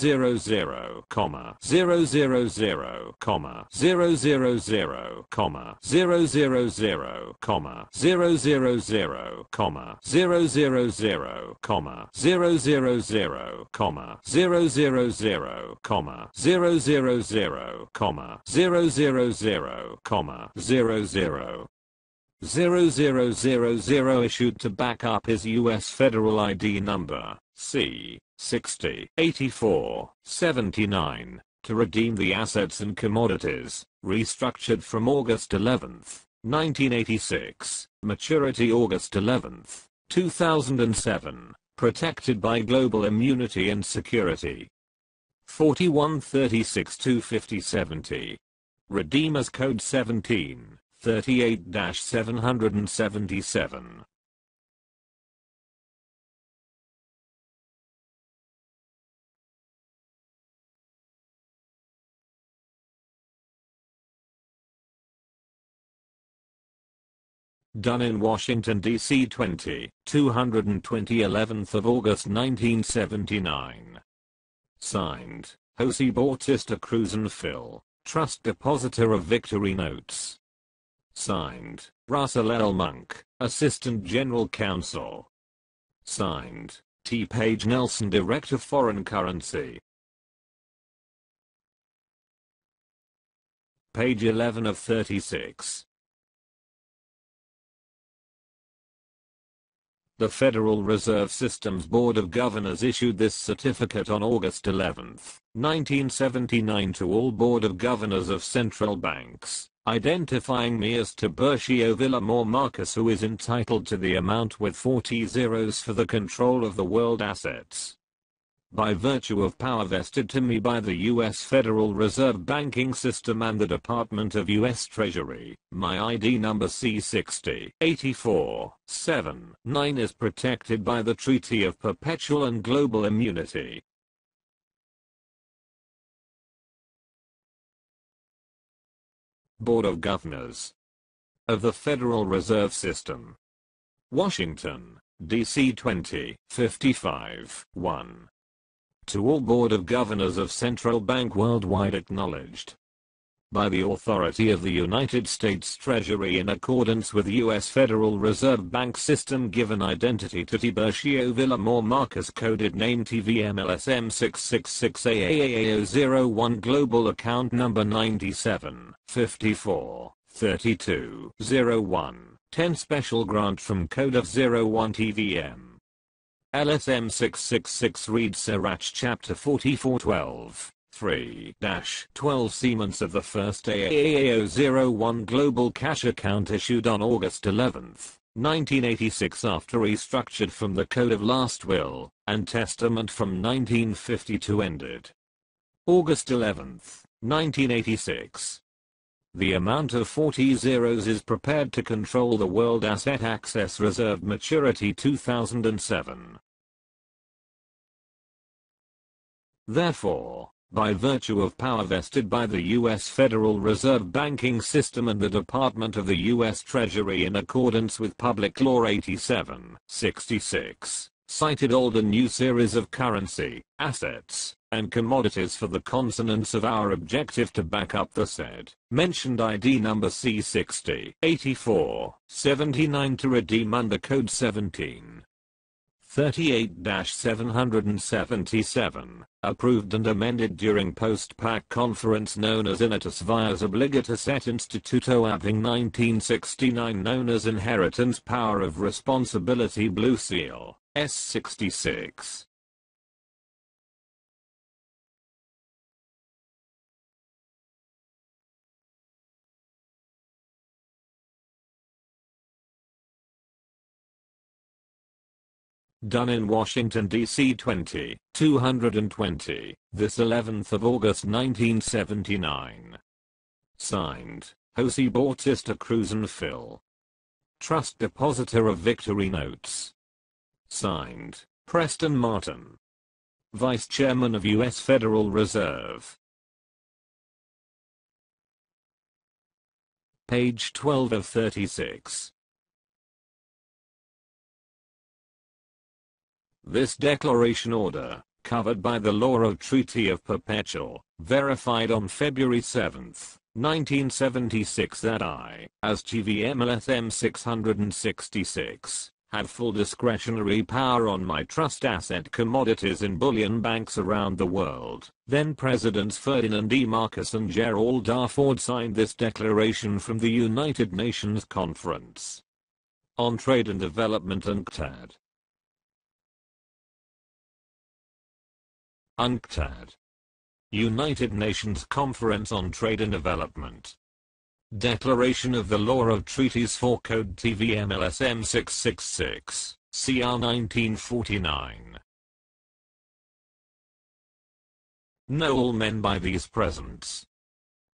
000, 000, 000, 000, 0000 issued to back up his U.S. federal ID number, C60 84 79, to redeem the assets and commodities, restructured from August 11, 1986, maturity August 11, 2007, protected by global immunity and security. 4136-25070. Redeemers Code 17. 38-777. Done in Washington, D.C. 220 11th of August 1979. Signed, Jose Bautista Cruz and Phil, Trust Depositor of Victory Notes. Signed, Russell L. Monk, Assistant General Counsel. Signed, T. Page Nelson, Director Foreign Currency. Page 11 of 36. The Federal Reserve System's Board of Governors issued this certificate on August 11, 1979 to all Board of Governors of central banks, identifying me as Tiburcio Villamor Marcus, who is entitled to the amount with 40 zeros for the control of the world assets. By virtue of power vested to me by the U.S. Federal Reserve Banking System and the Department of U.S. Treasury, my ID number C60 84 79 is protected by the Treaty of Perpetual and Global Immunity. Board of Governors of the Federal Reserve System. Washington, D.C. 2055 1. To all Board of Governors of Central Bank worldwide acknowledged by the authority of the United States Treasury in accordance with U.S. Federal Reserve Bank System given identity to Tiburcio Villamor Marcus, coded name TVMLSM 666 AAAO01 Global Account Number 97 54 32 01 10 Special Grant from Code of 01 TVM LSM 666 read Sirach Chapter 44 12 3-12 Siemens of the first AAAO01 Global Cash Account issued on August 11, 1986 after restructured from the Code of Last Will and Testament from 1952 ended August 11, 1986. The amount of 40 zeros is prepared to control the World Asset Access Reserve, maturity 2007. Therefore, by virtue of power vested by the U.S. Federal Reserve Banking System and the Department of the U.S. Treasury in accordance with Public Law 87-66, cited old and new series of currency, assets, and commodities for the consonance of our objective to back up the said mentioned ID number C60 84 79 to redeem under Code 17 38-777, approved and amended during post-PAC conference known as Inatus Vias Obligatus et Instituto Aving 1969, known as Inheritance Power of Responsibility Blue Seal, S66. Done in Washington, D.C. 220, this 11th of August 1979. Signed, Jose Bautista Cruz and Phil. Trust Depositor of Victory Notes. Signed, Preston Martin, Vice Chairman of U.S. Federal Reserve. Page 12 of 36. This declaration order, covered by the law of Treaty of Perpetual, verified on February 7, 1976 that I, as GVMLSM 666, had full discretionary power on my trust asset commodities in bullion banks around the world. Then Presidents Ferdinand E. Marcos and Gerald R. Ford signed this declaration from the United Nations Conference on Trade and Development UNCTAD. UNCTAD. United Nations Conference on Trade and Development. Declaration of the Law of Treaties for Code TVMLSM 666, CR 1949. Know all men by these presents.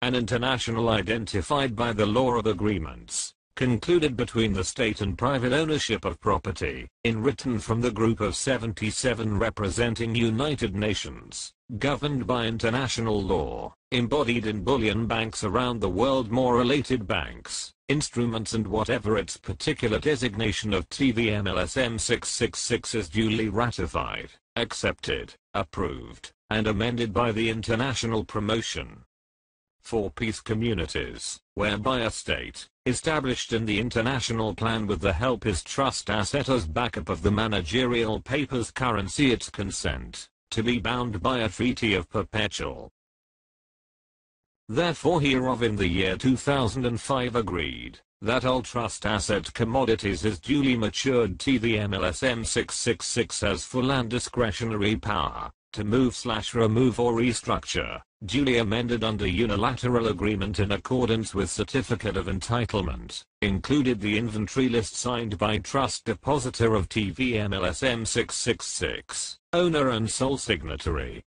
An international identified by the law of agreements, concluded between the state and private ownership of property, in written from the Group of 77 representing United Nations, governed by international law, embodied in bullion banks around the world, more related banks, instruments, and whatever its particular designation of TVMLSM 666 is duly ratified, accepted, approved, and amended by the International Promotion for Peace Communities, whereby a state, established in the international plan with the help his trust asset as backup of the managerial paper's currency, its consent, to be bound by a treaty of perpetual. Therefore hereof in the year 2005 agreed, that all trust asset commodities is duly matured TVMLSM 666 has full and discretionary power, to move/remove or restructure, duly amended under unilateral agreement in accordance with Certificate of Entitlement, included the inventory list signed by Trust Depositor of TVMLSM 666, owner and sole signatory.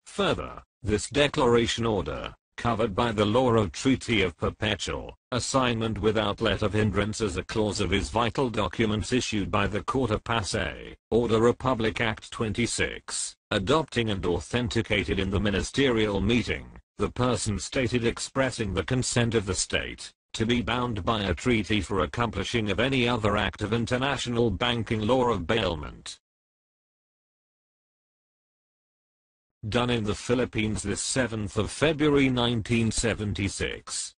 Further, this declaration order, covered by the law of Treaty of Perpetual, assignment without let of hindrance as a clause of his vital documents issued by the Court of Passé, Order Republic Act 26, adopting and authenticated in the ministerial meeting, the person stated expressing the consent of the state, to be bound by a treaty for accomplishing of any other act of international banking law of bailment. Done in the Philippines this 7th of February 1976.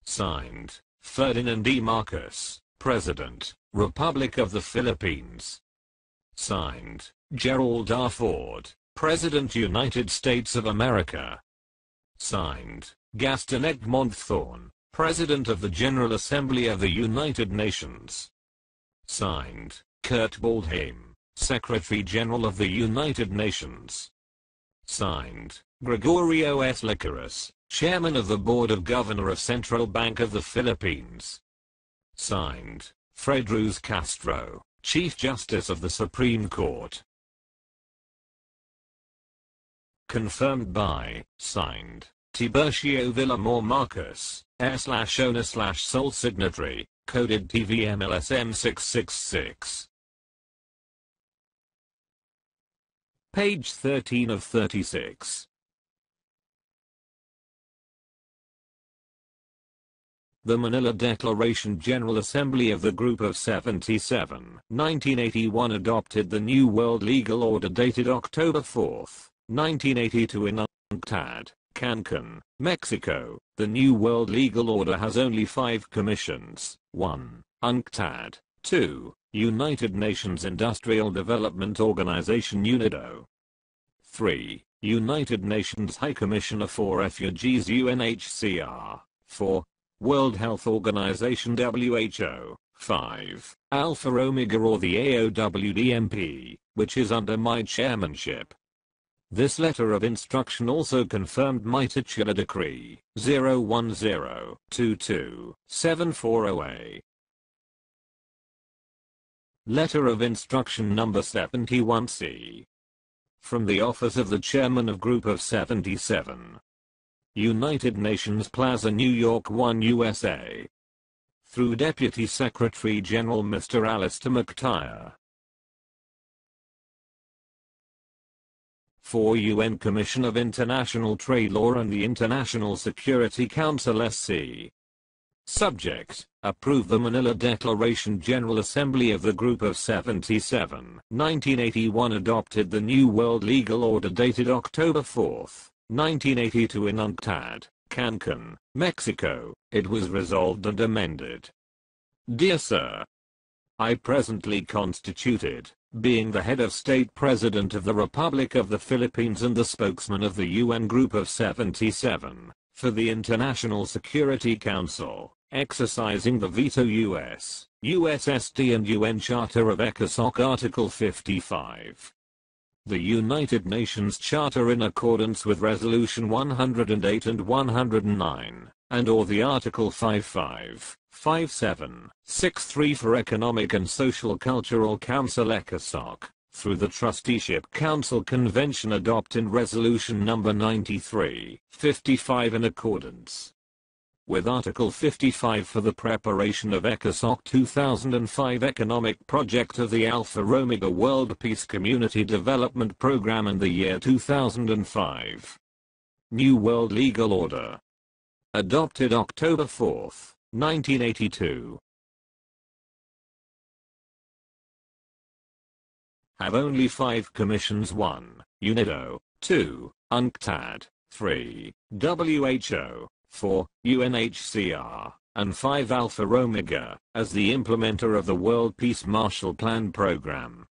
Signed, Ferdinand E. Marcos, President, Republic of the Philippines. Signed, Gerald R. Ford, President, United States of America. Signed, Gaston Egmont Thorne, President of the General Assembly of the United Nations. Signed, Kurt Waldheim, Secretary General of the United Nations. Signed, Gregorio S. Licaris, Chairman of the Board of Governor of Central Bank of the Philippines. Signed, Fred Ruz Castro, Chief Justice of the Supreme Court. Confirmed by, signed, Tiburcio Villamor Marcos, Heir/Owner/Sole Signatory, coded TVMLSM 666. Page 13 of 36. The Manila Declaration. General Assembly of the Group of 77, 1981 adopted the New World Legal Order dated October 4, 1982 in UNCTAD, Cancun, Mexico. The New World Legal Order has only 5 commissions. 1. UNCTAD. 2. United Nations Industrial Development Organization UNIDO. 3. United Nations High Commissioner for Refugees UNHCR. 4. World Health Organization WHO. 5. Alpha Omega or the AOWDMP, which is under my chairmanship. This letter of instruction also confirmed my titular decree 010227408. Letter of Instruction Number 71C. From the Office of the Chairman of Group of 77. United Nations Plaza, New York 1, USA. through Deputy Secretary General Mr. Alistair McTire. 4. UN Commission of International Trade Law and the International Security Council SC. Subject: approve the Manila Declaration. General Assembly of the Group of 77, 1981 adopted the New World Legal Order dated October 4, 1982 in UNCTAD, Cancun, Mexico. It was resolved and amended. Dear Sir, I presently constituted, being the head of state president of the Republic of the Philippines and the spokesman of the UN Group of 77, for the International Security Council, exercising the veto U.S., USSD and UN Charter of ECOSOC Article 55. The United Nations Charter in accordance with Resolution 108 and 109, and or the Article 55, 57, 63 for Economic and Social Cultural Council ECOSOC, through the Trusteeship Council Convention adopting Resolution number 93, 55 in accordance with Article 55 for the preparation of ECOSOC 2005 Economic Project of the Alpha Omega World Peace Community Development Program in the year 2005. New World Legal Order. Adopted October 4, 1982. Have only 5 commissions: 1. UNIDO, 2. UNCTAD, 3. WHO, 4. UNHCR, and 5. Alpha Omega, as the implementer of the World Peace Marshall Plan program.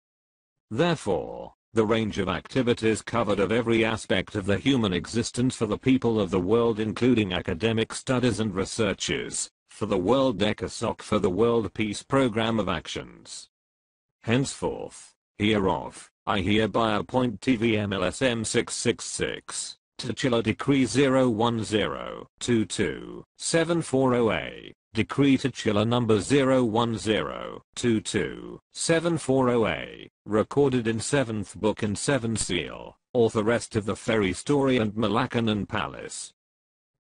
Therefore, the range of activities covered of every aspect of the human existence for the people of the world, including academic studies and researches, for the World ECOSOC, for the World Peace Program of Actions. Henceforth, hereof, I hereby appoint TVMLSM 666, Titular Decree 010-22-740A, Decree Titular Number 010-22-740A, recorded in 7th Book and 7 Seal, author rest of the Ferry Story and Malaccanon Palace.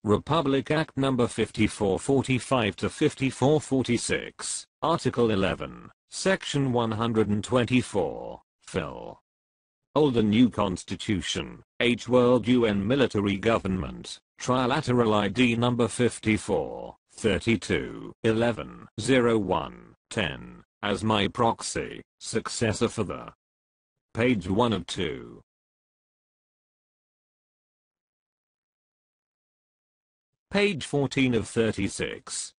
Republic Act No. 5445-5446, Article 11, Section 124, Phil. Old and New Constitution, H. World UN Military Government, Trilateral ID No. 54, 32, 11, 01, 10, as my proxy, successor for the. Page 1 of 2. Page 14 of 36.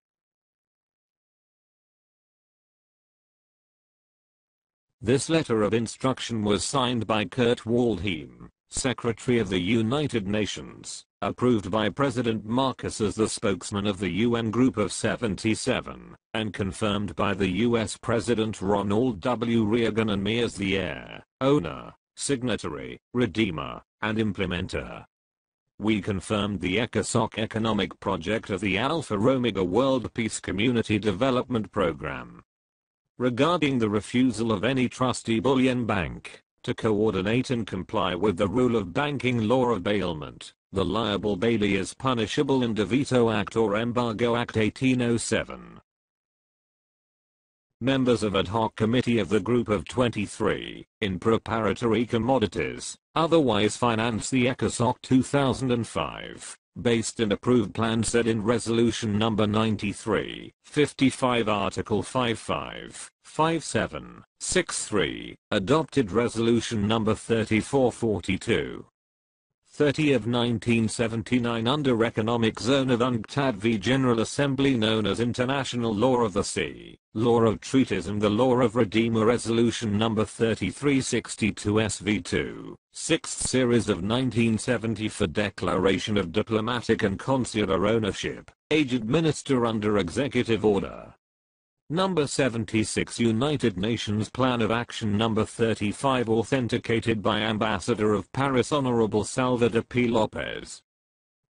This letter of instruction was signed by Kurt Waldheim, Secretary of the United Nations, approved by President Marcos as the spokesman of the UN Group of 77, and confirmed by the US President Ronald W. Reagan and me as the heir, owner, signatory, redeemer, and implementer. We confirmed the ECOSOC economic project of the Alpha Omega World Peace Community Development Program. Regarding the refusal of any trustee bullion bank to coordinate and comply with the rule of banking law of bailment, the liable bailee is punishable in the Veto Act or Embargo Act 1807. Members of Ad Hoc Committee of the Group of 23, in preparatory commodities, otherwise finance the ECOSOC 2005, based and approved plan set in Resolution number 93, 55 Article 55, 57, 63, adopted Resolution number 3442. 30 of 1979 under Economic Zone of UNCTAD v General Assembly known as International Law of the Sea, Law of Treaties and the Law of Redeemer Resolution number 3362 SV2, 6th series of 1970 for declaration of diplomatic and consular ownership, age administer under Executive Order. Number 76 United Nations Plan of Action Number 35 authenticated by Ambassador of Paris Honorable Salvador P. Lopez.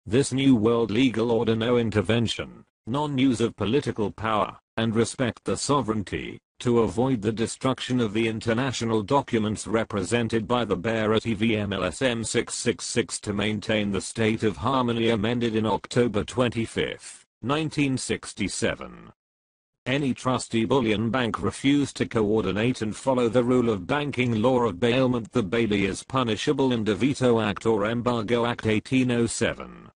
This new world legal order no intervention, non-use of political power, and respect the sovereignty, to avoid the destruction of the international documents represented by the bearer TVMLSM 666 to maintain the state of harmony amended in October 25, 1967. Any trustee bullion bank refused to coordinate and follow the rule of banking law of bailment, the bailee is punishable in De Veto Act or Embargo Act 1807.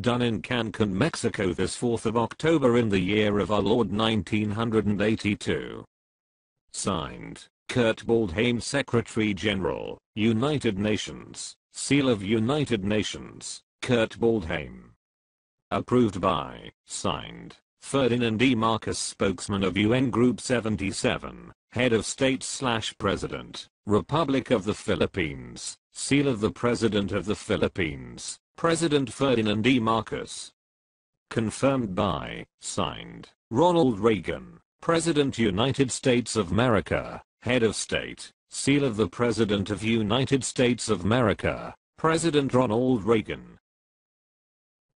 Done in Cancun, Mexico, this 4th of October in the year of our Lord 1982. Signed, Kurt Waldheim, Secretary General, United Nations. Seal of United Nations, Kurt Waldheim. Approved by, signed, Ferdinand E. Marcos, spokesman of UN Group 77, Head of State/President, Republic of the Philippines. Seal of the President of the Philippines, President Ferdinand E. Marcos. Confirmed by, signed, Ronald Reagan, President United States of America, Head of State. Seal of the President of United States of America, President Ronald Reagan.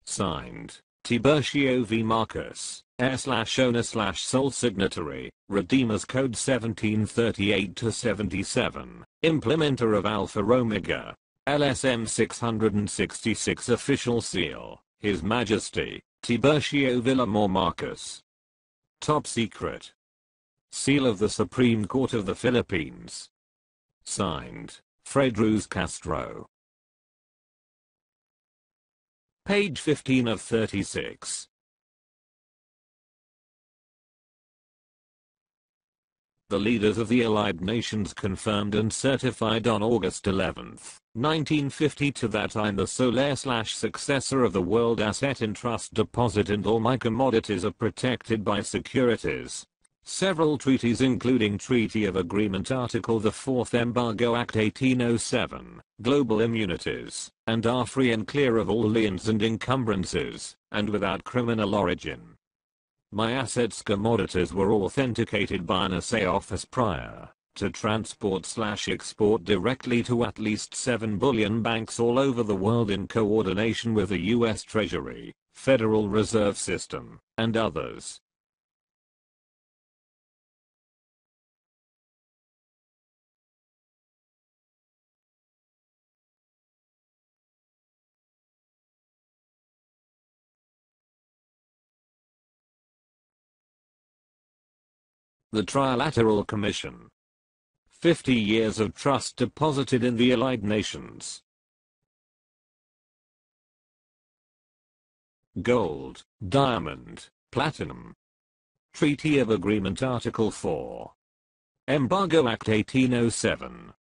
Signed, Tiburcio V. Marcos, heir/owner/sole signatory, Redeemers Code 1738-77, implementer of Alpha Omega, LSM 666 official seal, His Majesty, Tiburcio Villamor Marcos. Top secret. Seal of the Supreme Court of the Philippines. Signed, Fred Ruz Castro. Page 15 of 36. The leaders of the Allied Nations confirmed and certified on August 11, 1952 that I'm the sole heir/successor of the World Asset in Trust Deposit and all my commodities are protected by securities. Several treaties including Treaty of Agreement Article the 4th Embargo Act 1807, Global Immunities, and are free and clear of all liens and encumbrances, and without criminal origin. My assets commodities were authenticated by an assay office prior to transport/export directly to at least 7 bullion banks all over the world in coordination with the U.S. Treasury, Federal Reserve System, and others. The Trilateral Commission. 50 years of trust deposited in the Allied Nations. Gold, diamond, platinum. Treaty of Agreement Article 4. Embargo Act 1807.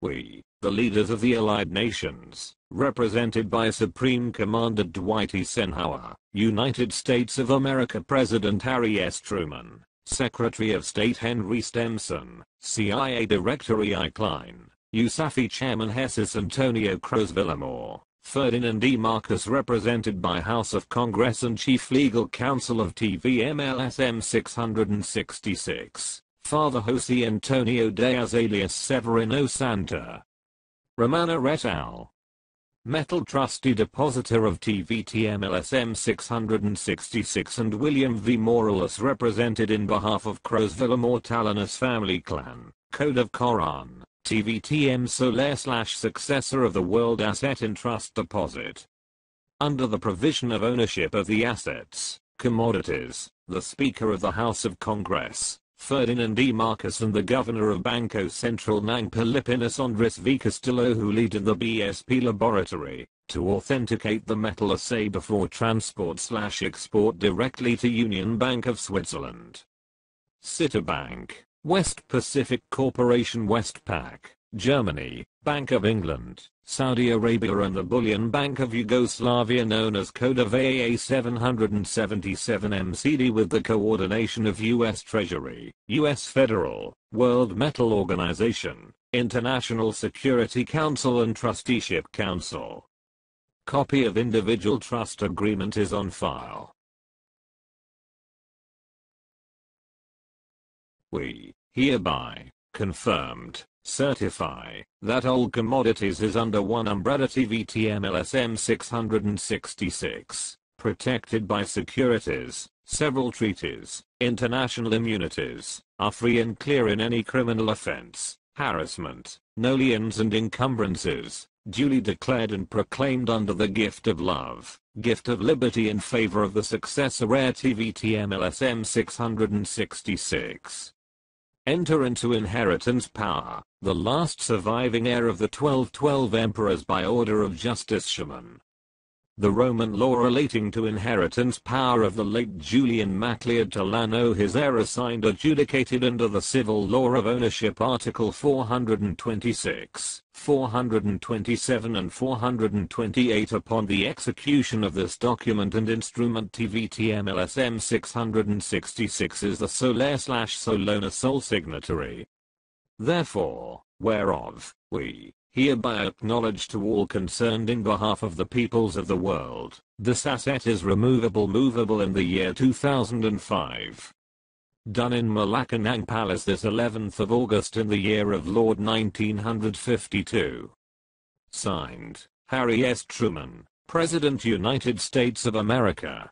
We, the leaders of the Allied Nations, represented by Supreme Commander Dwight Eisenhower, United States of America President Harry S. Truman, Secretary of State Henry Stemson, CIA Director E.I. Klein, USAFE Chairman Jesus Antonio Cruz Villamor, Ferdinand E. Marcos represented by House of Congress and Chief Legal Counsel of TVMLSM 666, Father Jose Antonio Diaz alias Severino Santa. Romana et al. Metal Trustee Depositor of TVTMLSM 666 and William V. Morales represented in behalf of Cruz Villamor Talanas Family Clan, Code of Coran, TVTM sole/successor of the World Asset in Trust Deposit. Under the provision of ownership of the assets, commodities, the Speaker of the House of Congress, Ferdinand E. Marcos and the Governor of Banco Central ng Pilipinas Andres V. Castillo who leaded the BSP laboratory, to authenticate the metal assay before transport/export directly to Union Bank of Switzerland. Citibank, West Pacific Corporation Westpac, Germany, Bank of England, Saudi Arabia and the Bullion Bank of Yugoslavia known as Code of AAA 777 MCD with the coordination of U.S. Treasury, U.S. Federal, World Metal Organization, International Security Council and Trusteeship Council. Copy of individual trust agreement is on file. We, hereby, confirmed, certify, that all commodities is under one umbrella TVTMLSM 666, protected by securities, several treaties, international immunities, are free and clear in any criminal offense, harassment, no liens and encumbrances, duly declared and proclaimed under the gift of love, Gift of liberty in favor of the successor heir TVTM LSM 666. Enter into inheritance power, the last surviving heir of the 1212 emperors by order of Justice Shaman. The Roman law relating to inheritance power of the late Julian Macleod Tolano his heir assigned adjudicated under the civil law of ownership Article 426, 427 and 428 upon the execution of this document and instrument TVTM LSM 666 is the sole heir/sole sole signatory. Therefore, whereof, we hereby acknowledge to all concerned in behalf of the peoples of the world, this asset is movable in the year 2005. Done in Malacanang Palace this 11th of August in the year of Lord 1952. Signed, Harry S. Truman, President United States of America.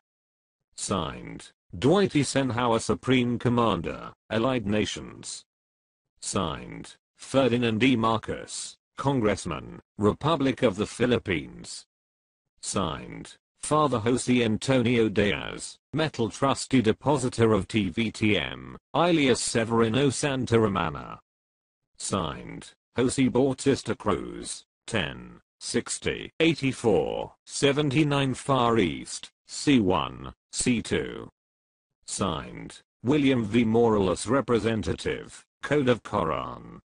Signed, Dwight Eisenhower Supreme Commander, Allied Nations. Signed, Ferdinand E. Marcos, Congressman, Republic of the Philippines. Signed, Father Jose Antonio Diaz, Metal Trustee Depositor of TVTM, alias Severino Santa Romana. Signed, Jose Bautista Cruz, 10, 60, 84, 79 Far East, C1, C2. Signed, William V. Morales Representative, Code of Quran.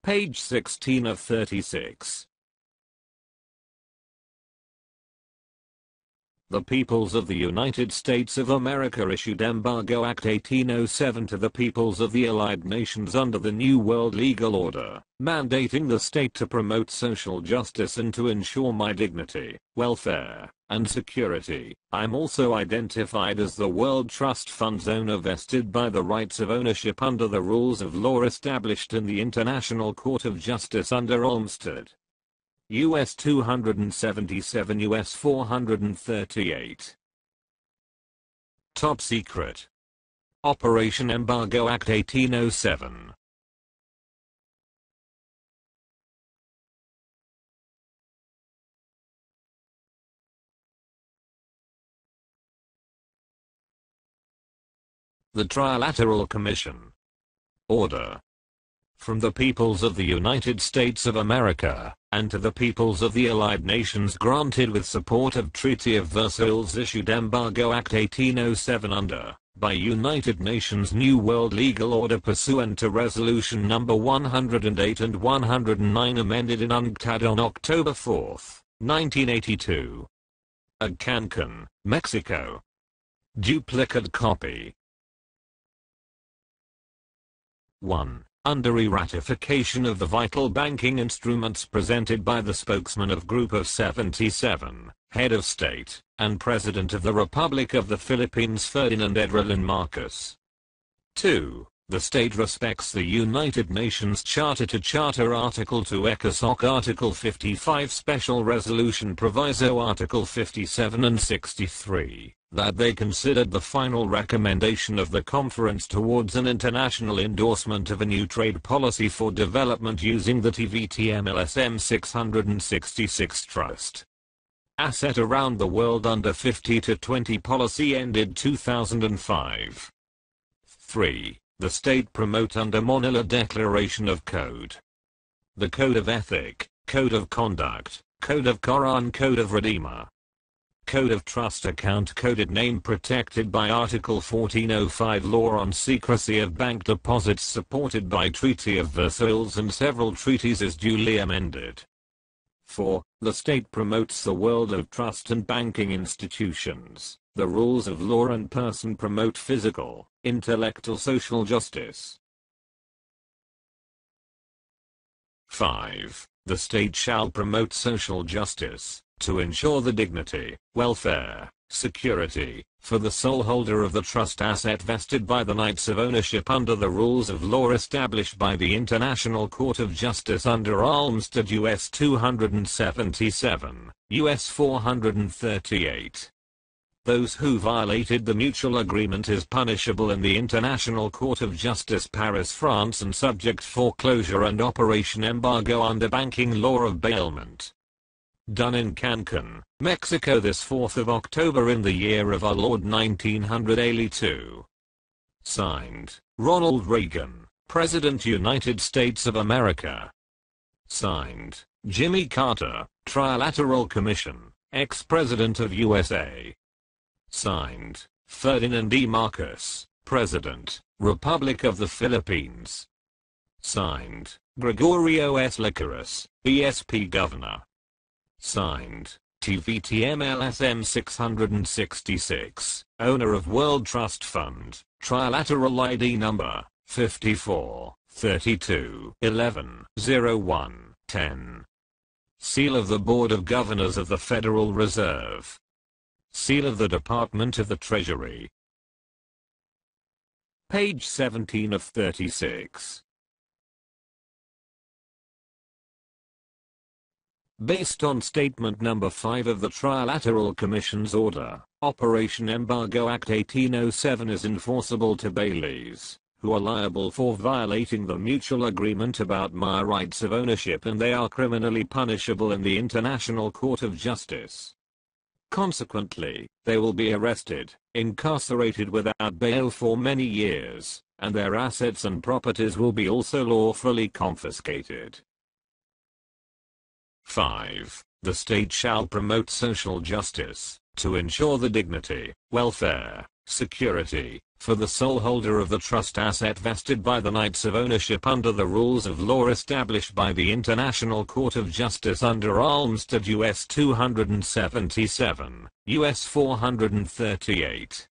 Page 16 of 36. The peoples of the United States of America issued Embargo Act 1807 to the peoples of the Allied Nations under the New World Legal Order, mandating the state to promote social justice and to ensure my dignity, welfare, and security. I'm also identified as the World Trust Fund's owner vested by the rights of ownership under the rules of law established in the International Court of Justice under Olmsted. US 277 US 438. Top Secret. Operation Embargo Act 1807. The Trilateral Commission. Order. From the peoples of the United States of America, and to the peoples of the Allied Nations granted with support of Treaty of Versailles issued Embargo Act 1807 under, by United Nations New World Legal Order pursuant to Resolution No. 108 and 109 amended in UNCTAD on October 4, 1982. At Cancun, Mexico. Duplicate copy. 1. Under ratification of the vital banking instruments presented by the spokesman of Group of 77, Head of State, and President of the Republic of the Philippines Ferdinand Edrelin Marcos. 2. The state respects the United Nations Charter to Charter Article 2 ECOSOC Article 55 Special Resolution Proviso Article 57 and 63. That they considered the final recommendation of the conference towards an international endorsement of a new trade policy for development using the TVTM LSM 666 Trust Asset around the world under 50 to 20 policy ended 2005. 3. The state promote under Manila Declaration of Code. The Code of Ethic, Code of Conduct, Code of Quran, Code of Redeemer. Code of Trust Account Coded Name protected by Article 1405 Law on Secrecy of Bank Deposits supported by Treaty of Versailles and several treaties is duly amended. 4. The state promotes the world of trust and banking institutions. The rules of law and person promote physical, intellectual social justice. 5. The state shall promote social justice, to ensure the dignity, welfare, security, for the sole holder of the trust asset vested by the rights of ownership under the rules of law established by the International Court of Justice under Olmsted US 277, US 438. Those who violated the mutual agreement is punishable in the International Court of Justice Paris, France and subject foreclosure and operation embargo under banking law of bailment. Done in Cancun, Mexico this 4th of October in the year of our Lord 1982. Signed, Ronald Reagan, President United States of America. Signed, Jimmy Carter, Trilateral Commission, ex-President of USA. Signed, Ferdinand E. Marcos, President, Republic of the Philippines. Signed, Gregorio S. Licorice, ESP Governor. Signed, TVTMLSM 666, owner of World Trust Fund, Trilateral ID number 54 32 11 01 10. Seal of the Board of Governors of the Federal Reserve. Seal of the Department of the Treasury. Page 17 of 36. Based on Statement Number 5 of the Trilateral Commission's Order, Operation Embargo Act 1807 is enforceable to bailees, who are liable for violating the mutual agreement about my rights of ownership, and they are criminally punishable in the International Court of Justice. Consequently, they will be arrested, incarcerated without bail for many years, and their assets and properties will be also lawfully confiscated. 5. The state shall promote social justice, to ensure the dignity, welfare, security, for the sole holder of the trust asset vested by the rights of ownership under the rules of law established by the International Court of Justice under Almsted U.S. 277, U.S. 438.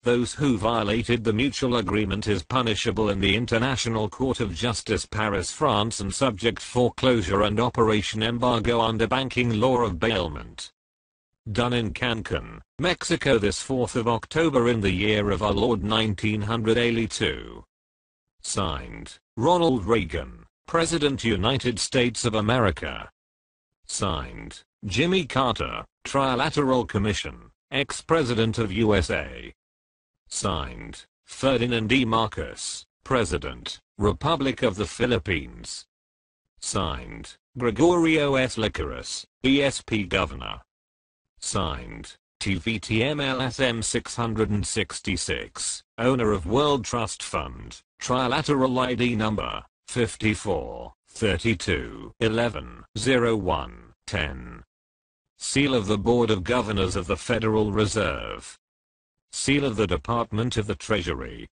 Those who violated the mutual agreement is punishable in the International Court of Justice Paris, France, and subject foreclosure and operation embargo under banking law of bailment. Done in Cancun, Mexico this 4th of October in the year of our Lord 1982. Signed, Ronald Reagan, President United States of America. Signed, Jimmy Carter, Trilateral Commission, ex-President of USA. Signed, Ferdinand E. Marcos, President, Republic of the Philippines. Signed, Gregorio S. Licorice, ESP Governor. Signed, TVTMLSM 666, owner of World Trust Fund, Trilateral ID number 54 32 11 01 10. Seal of the Board of Governors of the Federal Reserve. Seal of the Department of the Treasury.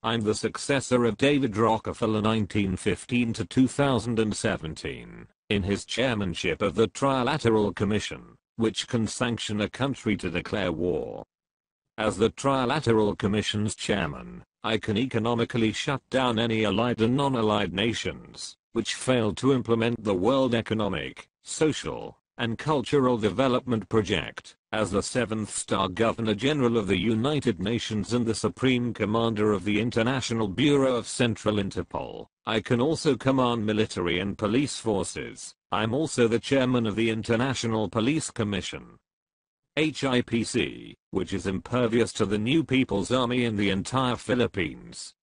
I'm the successor of David Rockefeller 1915 to 2017, in his chairmanship of the Trilateral Commission, which can sanction a country to declare war. As the Trilateral Commission's chairman, I can economically shut down any allied and non-allied nations, which fail to implement the World Economic, Social, and Cultural Development Project. As the 7th Star Governor General of the United Nations and the Supreme Commander of the International Bureau of Central Interpol, I can also command military and police forces. I'm also the chairman of the International Police Commission, HIPC, which is impervious to the new People's Army in the entire Philippines.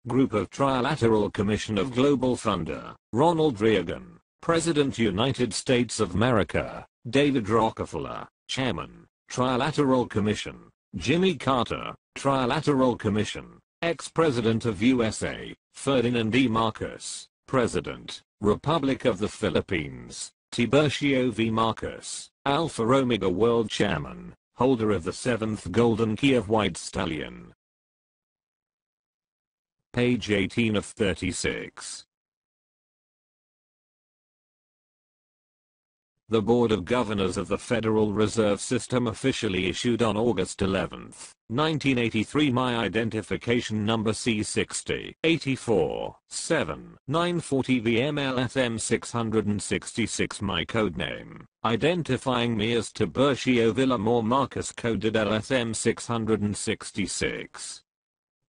Group of Trilateral Commission of Global Funder, Ronald Reagan, President United States of America, David Rockefeller, Chairman, Trilateral Commission, Jimmy Carter, Trilateral Commission, ex-President of USA, Ferdinand E. Marcos, President, Republic of the Philippines, Tiburcio V. Marcos, Alpha Omega World Chairman, holder of the 7th Golden Key of White Stallion. Page 18 of 36. The Board of Governors of the Federal Reserve System officially issued on August 11, 1983 my identification number C60 84 7 940 VMLSM 666, my code name, identifying me as Tiburcio Villamor Marcus, coded LSM 666.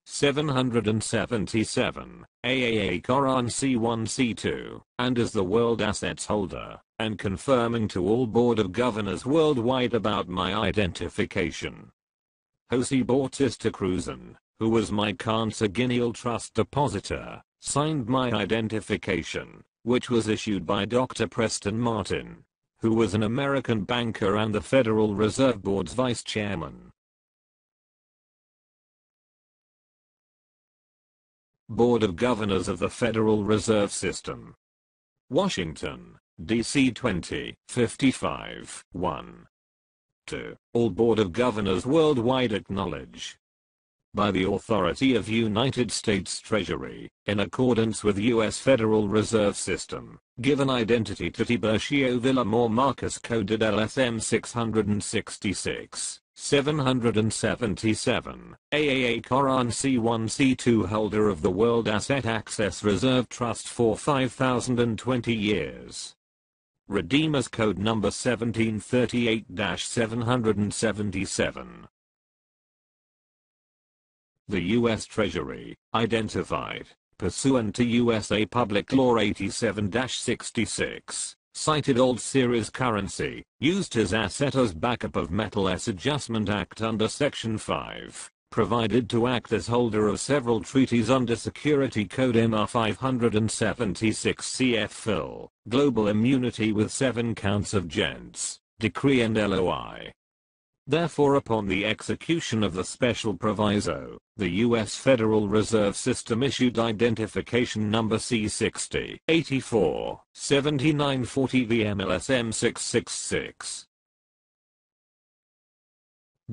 777, AAA Coron C1 C2, and as the World Assets Holder, and confirming to all Board of Governors worldwide about my identification. Jose Bautista Cruzan, who was my consanguineal trust depositor, signed my identification, which was issued by Dr. Preston Martin, who was an American banker and the Federal Reserve Board's vice chairman. Board of Governors of the Federal Reserve System. Washington, D.C. 2055, 1. 2. All Board of Governors worldwide acknowledge. By the authority of United States Treasury, in accordance with U.S. Federal Reserve System, given identity to Tiburcio Villamor Marcus coded LSM 666, 777, AAA Coran C1 C2 holder of the World Asset Access Reserve Trust for 5,020 years. Redeemers Code number 1738-777. The U.S. Treasury, identified, pursuant to USA Public Law 87-66, cited old series currency, used as asset as backup of Metal S Adjustment Act under Section 5, provided to act as holder of several treaties under Security Code MR 576 CF Phil, Global Immunity with 7 counts of gents, decree and LOI. Therefore, upon the execution of the special proviso, the U.S. Federal Reserve System issued identification number C60 84 7940 VMLSM 666.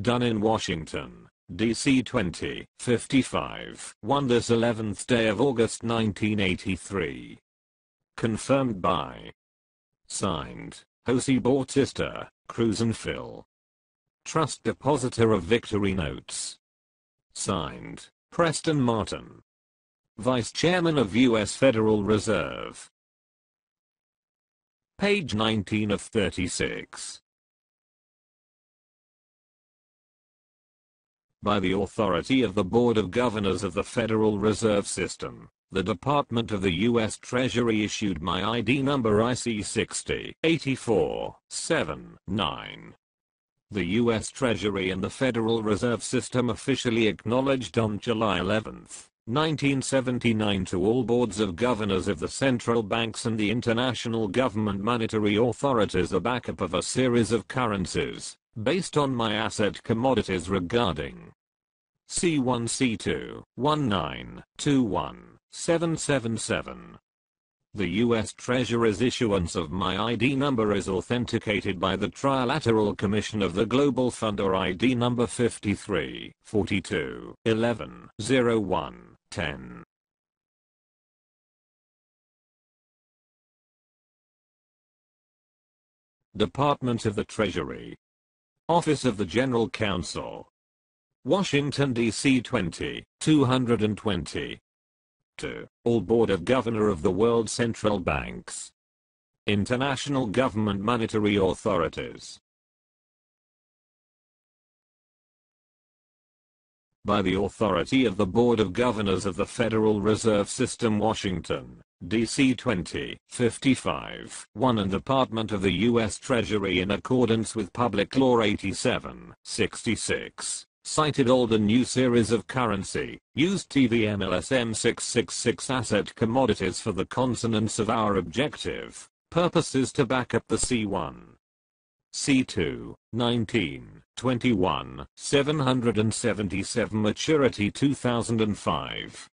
Done in Washington, D.C. 2055, 1 this 11th day of August 1983. Confirmed by. Signed, Jose Bautista, Cruzan Phil. Trust Depositor of Victory Notes. Signed, Preston Martin. Vice Chairman of U.S. Federal Reserve. Page 19 of 36. By the authority of the Board of Governors of the Federal Reserve System, the Department of the U.S. Treasury issued my ID number IC 60 84 79. The U.S. Treasury and the Federal Reserve System officially acknowledged on July 11, 1979 to all boards of governors of the central banks and the international government monetary authorities a backup of a series of currencies, based on my asset commodities regarding C1 C2 1921 777. The U.S. Treasury's issuance of my ID number is authenticated by the Trilateral Commission of the Global Fund or ID number 53 42 11 01 10. Department of the Treasury. Office of the General Counsel. Washington, D.C. 20220. 2. All Board of Governor of the World Central Banks. International Government Monetary Authorities. By the authority of the Board of Governors of the Federal Reserve System, Washington, D.C. 2055, 1 and Department of the U.S. Treasury in accordance with Public Law 87-66. Cited old and new series of currency, used TVMLSM 666 asset commodities for the consonance of our objective purposes to back up the C1, C2, 19, 21, 777 maturity 2005.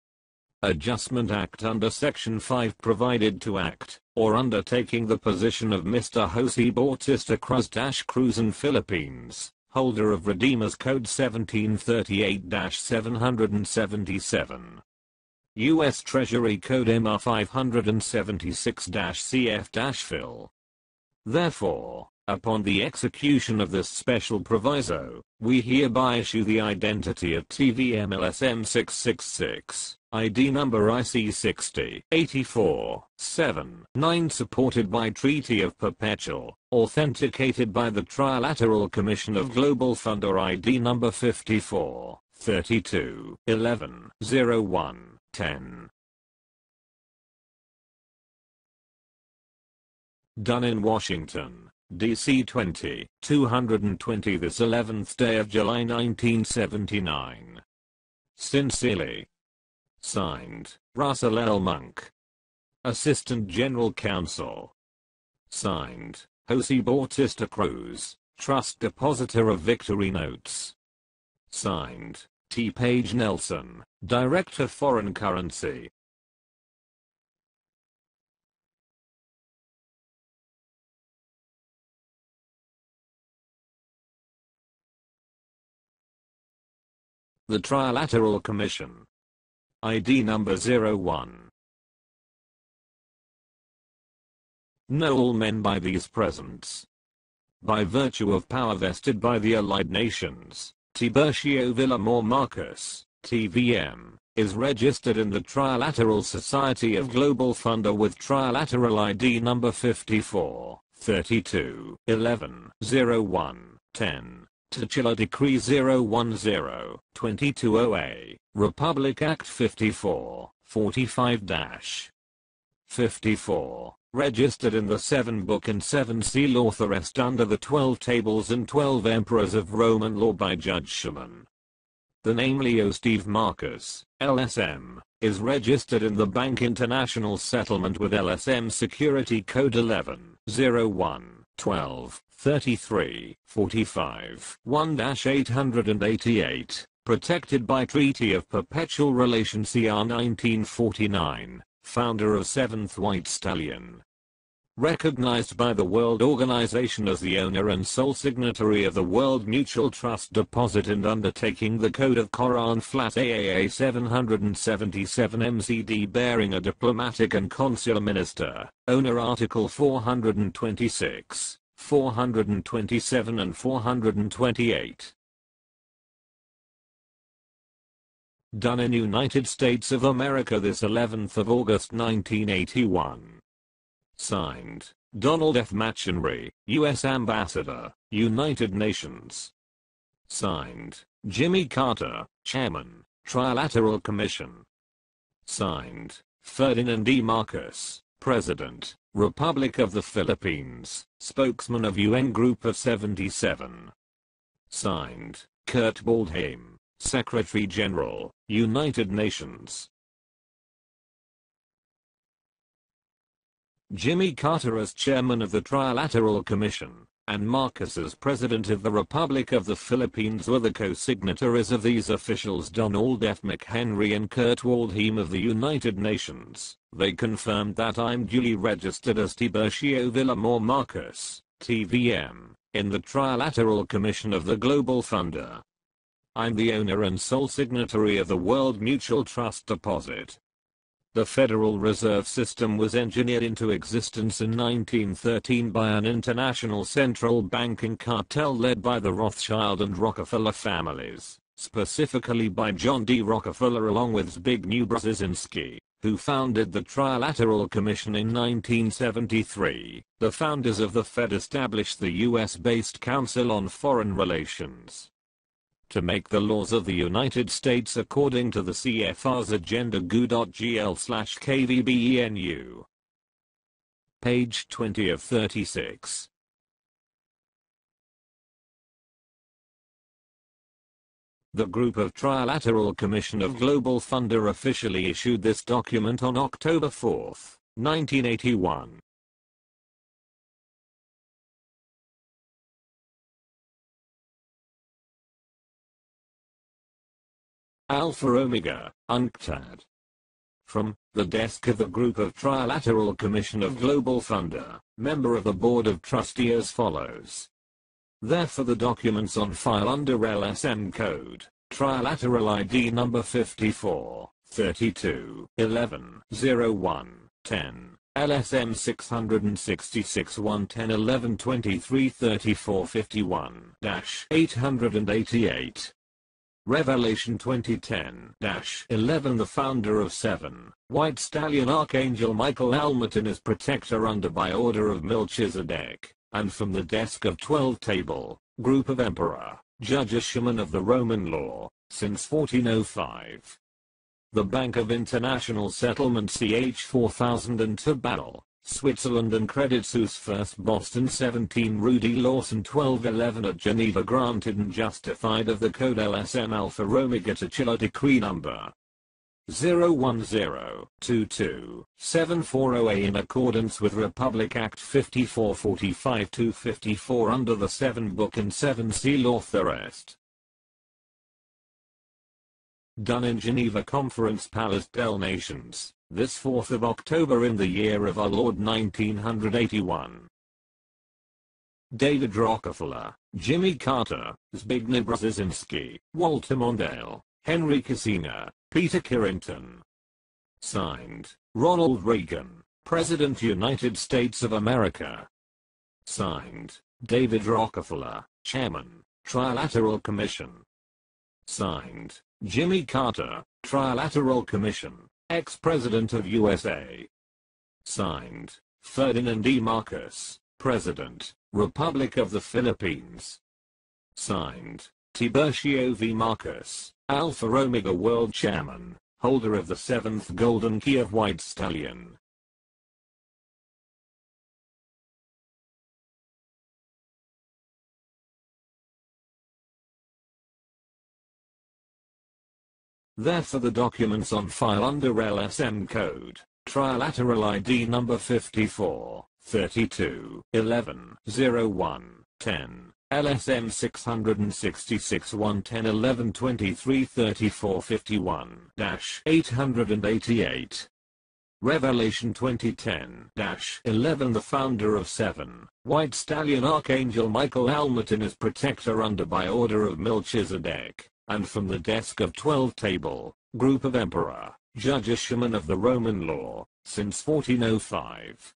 Adjustment Act under Section 5 provided to act, or undertaking the position of Mr. Jose Bautista Cruz-Cruzan Philippines, holder of Redeemers Code 1738-777. U.S. Treasury Code MR 576-CF-FIL. Therefore, upon the execution of this special proviso, we hereby issue the identity of TVMLSM 666, ID number IC 60 84 7 9 supported by Treaty of Perpetual, authenticated by the Trilateral Commission of Global Fund or ID number 54 32 11 01 10. Done in Washington, D.C. 220 this 11th day of July 1979. Sincerely. Signed, Russell L. Monk, Assistant General Counsel. Signed, Jose Bautista Cruz, Trust Depositor of Victory Notes. Signed, T. Page Nelson, Director Foreign Currency. The Trilateral Commission. ID number 01. Know all men by these presents. By virtue of power vested by the Allied Nations, Tiburcio Villamor Marcus, TVM, is registered in the Trilateral Society of Global Funder with Trilateral ID number 54, 32, 11, 01, 10. Titular Decree 010-2208, Republic Act 54, 45-54, registered in the 7 Book and 7 Seal authorized under the 12 Tables and 12 Emperors of Roman law by Judge Schumann. The name Leo Steve Marcus, LSM, is registered in the Bank International Settlement with LSM Security Code 11-01-12-33-45 1-888, protected by Treaty of Perpetual Relation CR 1949, founder of 7th White Stallion. Recognized by the World Organization as the owner and sole signatory of the World Mutual Trust Deposit and undertaking the Code of Quran Flat AAA 777 MCD bearing a diplomatic and consular minister, owner Article 426, 427 and 428. Done in United States of America this 11th of August 1981. Signed, Donald F. Machenry, U.S. Ambassador, United Nations. Signed, Jimmy Carter, Chairman, Trilateral Commission. Signed, Ferdinand E. Marcos, President, Republic of the Philippines, Spokesman of UN Group of 77. Signed, Kurt Waldheim, Secretary General, United Nations. Jimmy Carter as Chairman of the Trilateral Commission, and Marcos as President of the Republic of the Philippines were the co-signatories of these officials Donald F. McHenry and Kurt Waldheim of the United Nations. They confirmed that I'm duly registered as Tiburcio Villamor Marcus, TVM, in the Trilateral Commission of the Global Funder. I'm the owner and sole signatory of the World Mutual Trust Deposit. The Federal Reserve System was engineered into existence in 1913 by an international central banking cartel led by the Rothschild and Rockefeller families, specifically by John D. Rockefeller along with Zbigniew Brzezinski, who founded the Trilateral Commission in 1973. The founders of the Fed established the US-based Council on Foreign Relations to make the laws of the United States according to the CFR's agenda GU.GL/KVBENU. Page 20 of 36. The Group of Trilateral Commission of Global Funder officially issued this document on October 4, 1981. Alpha Omega, UNCTAD. From the desk of the Group of Trilateral Commission of Global Funder, member of the Board of Trustee as follows. Therefore the documents on file under LSM Code, Trilateral ID number 54, 32, 11, 01, 10, LSM 666 110 11 23 34 51 888. Revelation 2010-11 The founder of 7, White Stallion Archangel Michael Almaton is protector under by order of Melchizedek, and from the desk of 12 Table, Group of Emperor, Judge Schumann of the Roman law, since 1405. The Bank of International Settlement CH 4002 Battle, Switzerland and Credit Suisse First Boston 17 Rudy Lawson 1211 at Geneva granted and justified of the code LSM Alpha Omega Titular Decree Number 010227408 in accordance with Republic Act 5445-254 under the 7 Book and 7 Seal Authorist. Done in Geneva Conference Palace des Nations, this 4th of October in the year of our Lord 1981. David Rockefeller, Jimmy Carter, Zbigniew Brzezinski, Walter Mondale, Henry Kissinger, Peter Carrington. Signed, Ronald Reagan, President United States of America. Signed, David Rockefeller, Chairman, Trilateral Commission. Signed, Jimmy Carter, Trilateral Commission, ex-President of USA. Signed, Ferdinand E. Marcos, President, Republic of the Philippines. Signed, Tiburcio V. Marcos, Alpha Omega World Chairman, holder of the 7th Golden Key of White Stallion. Therefore the documents on file under LSM code, Trilateral ID number 54, 32, 11, 01, 10, LSM 666 110 11 23 34 51-888. Revelation 2010-11 The founder of 7, White Stallion Archangel Michael Almatin is protector under by order of Melchizedek. And from the desk of 12 table, group of emperor, judge shaman of the Roman law, since 1405.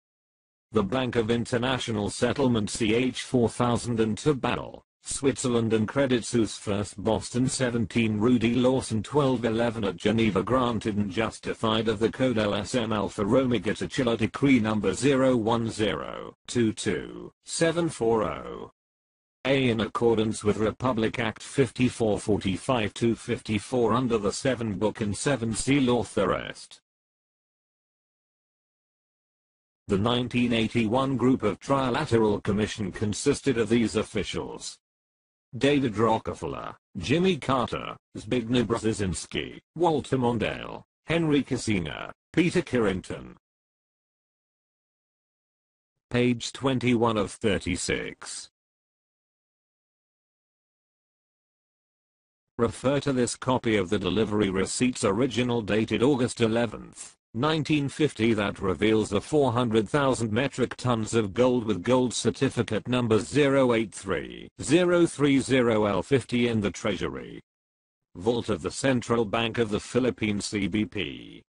The Bank of International Settlement CH 4002 Battle, Switzerland and Credit Suisse First Boston 17 Rudy Lawson 1211 at Geneva granted and justified of the code LSM Alpha Omega Titular Decree number 010227408. A. In accordance with Republic Act 5445-254 under the 7 Book and 7 Seal Authorist. The 1981 group of Trilateral Commission consisted of these officials: David Rockefeller, Jimmy Carter, Zbigniew Brzezinski, Walter Mondale, Henry Kissinger, Peter Carrington. Page 21 of 36. Refer to this copy of the delivery receipts original dated August 11, 1950 that reveals the 400,000 metric tons of gold with gold certificate number 083030L50 in the Treasury Vault of the Central Bank of the Philippines CBP.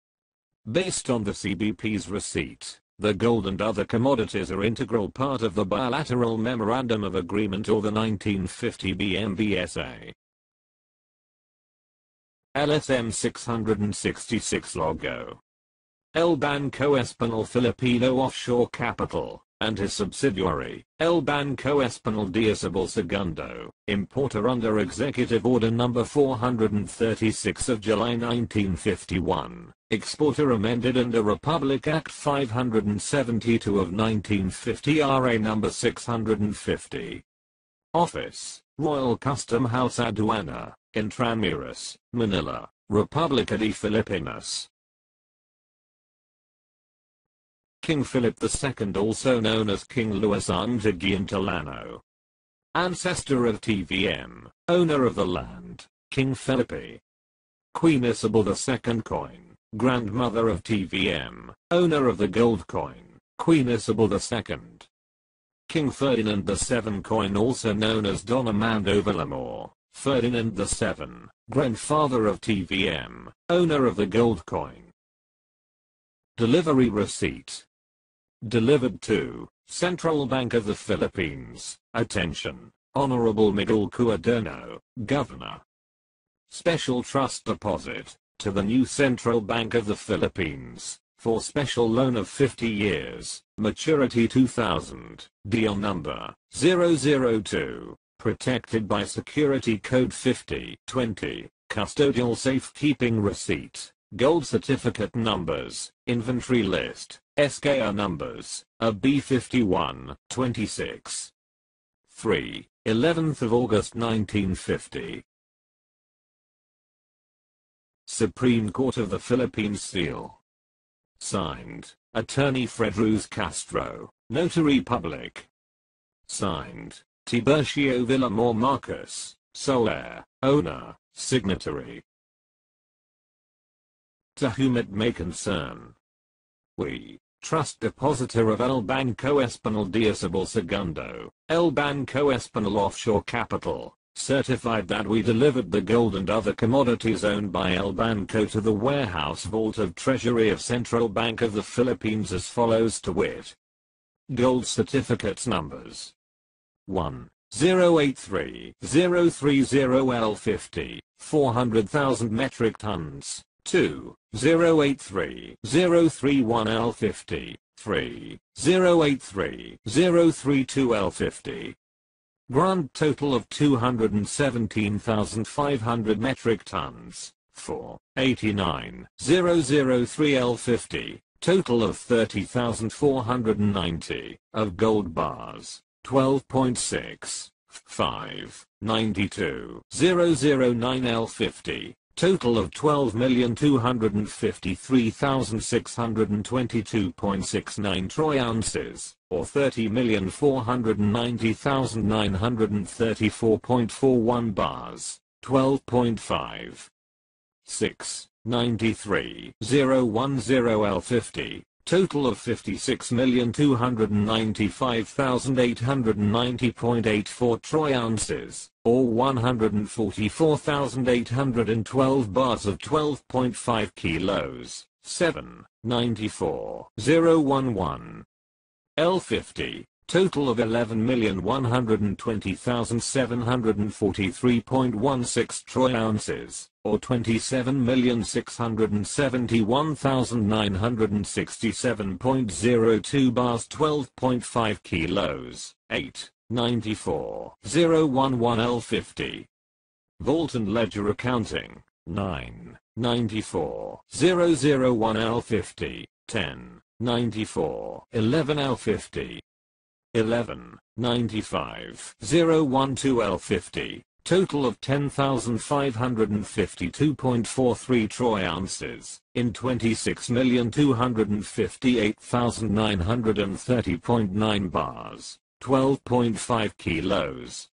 Based on the CBP's receipt, the gold and other commodities are integral part of the Bilateral Memorandum of Agreement or the 1950 BMBSA. LSM 666 Logo. El Banco Español Filipino Offshore Capital, and his subsidiary, El Banco Español de Isabel II, importer under Executive Order No. 436 of July 1951, exporter amended under Republic Act 572 of 1950 RA No. 650. Office, Royal Custom House Aduana, Intramuros, Manila, República de Filipinas. King Philip II, also known as King Luis Antiguantillano. Ancestor of TVM, owner of the land, King Felipe. Queen Isabel II coin, grandmother of TVM, owner of the gold coin, Queen Isabel II. King Ferdinand VII coin, also known as Don Armando Villamor, Ferdinand VII, grandfather of TVM, owner of the gold coin. Delivery receipt. Delivered to Central Bank of the Philippines. Attention, Honorable Miguel Cuaderno, Governor. Special trust deposit to the new Central Bank of the Philippines for special loan of 50 years, maturity 2000, deal number 002. Protected by Security Code 5020, Custodial Safekeeping Receipt, Gold certificate numbers, inventory list, SKR numbers, a B51, 26. 3. 11th of August 1950. Supreme Court of the Philippines Seal. Signed, Attorney Fredruz Castro, Notary Public. Signed, Tiburcio Villamor Marcos, sole heir, owner, signatory. To whom it may concern. We, Trust Depositor of El Banco Espanol Diosable Segundo, El Banco Espanol Offshore Capital, certified that we delivered the gold and other commodities owned by El Banco to the warehouse vault of Treasury of Central Bank of the Philippines as follows to wit. Gold certificates numbers. 1. 083 030 L50, 400,000 metric tons. 2. 083 031 L50, 3. 083 032 L50. Grand total of 217,500 metric tons. 4. 89 003 L50, total of 30,490, of gold bars. 12.6. 5. 92 009 L50. Total of 12,253,622.69 troy ounces, or 30,490,934.41 bars, 12.5. 6. 93 010 L50. Total of 56,295,890.84 troy ounces, or 144,812 bars of 12.5 kilos. 7. 94 011 L50. Total of 11,120,743.16 troy ounces, or 27,671,967.02 bars 12.5 kilos. 8. 94 011 L50. Vault and Ledger Accounting. 9. 94 001 L50. 10. 94 11 L50. 11. 95 012 L50. Total of 10,552.43 troy ounces, in 26,258,930.9 bars, 12.5 kilos.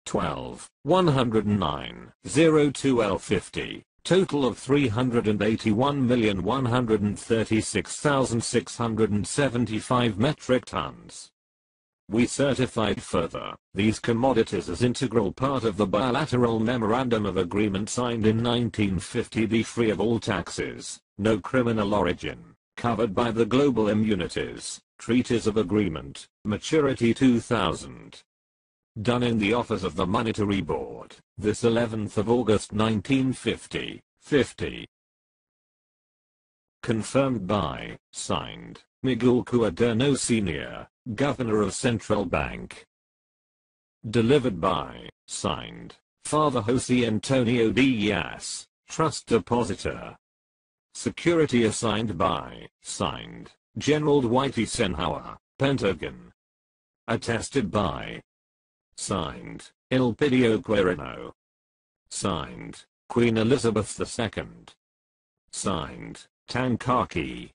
12. 109 02 L50. Total of 381,136,675 metric tons. We certified further, these commodities as integral part of the bilateral Memorandum of Agreement signed in 1950 be free of all taxes, no criminal origin, covered by the Global Immunities, Treaties of Agreement, Maturity 2000. Done in the office of the Monetary Board, this 11th of August 1950, 50. Confirmed by, signed, Miguel Cuaderno Sr., Governor of Central Bank. Delivered by, signed, Father Jose Antonio Diaz, Trust Depositor. Security assigned by, signed, General Dwight Eisenhower, Pentagon. Attested by, signed, Elpidio Quirino. Signed, Queen Elizabeth II. Signed, Tankaki.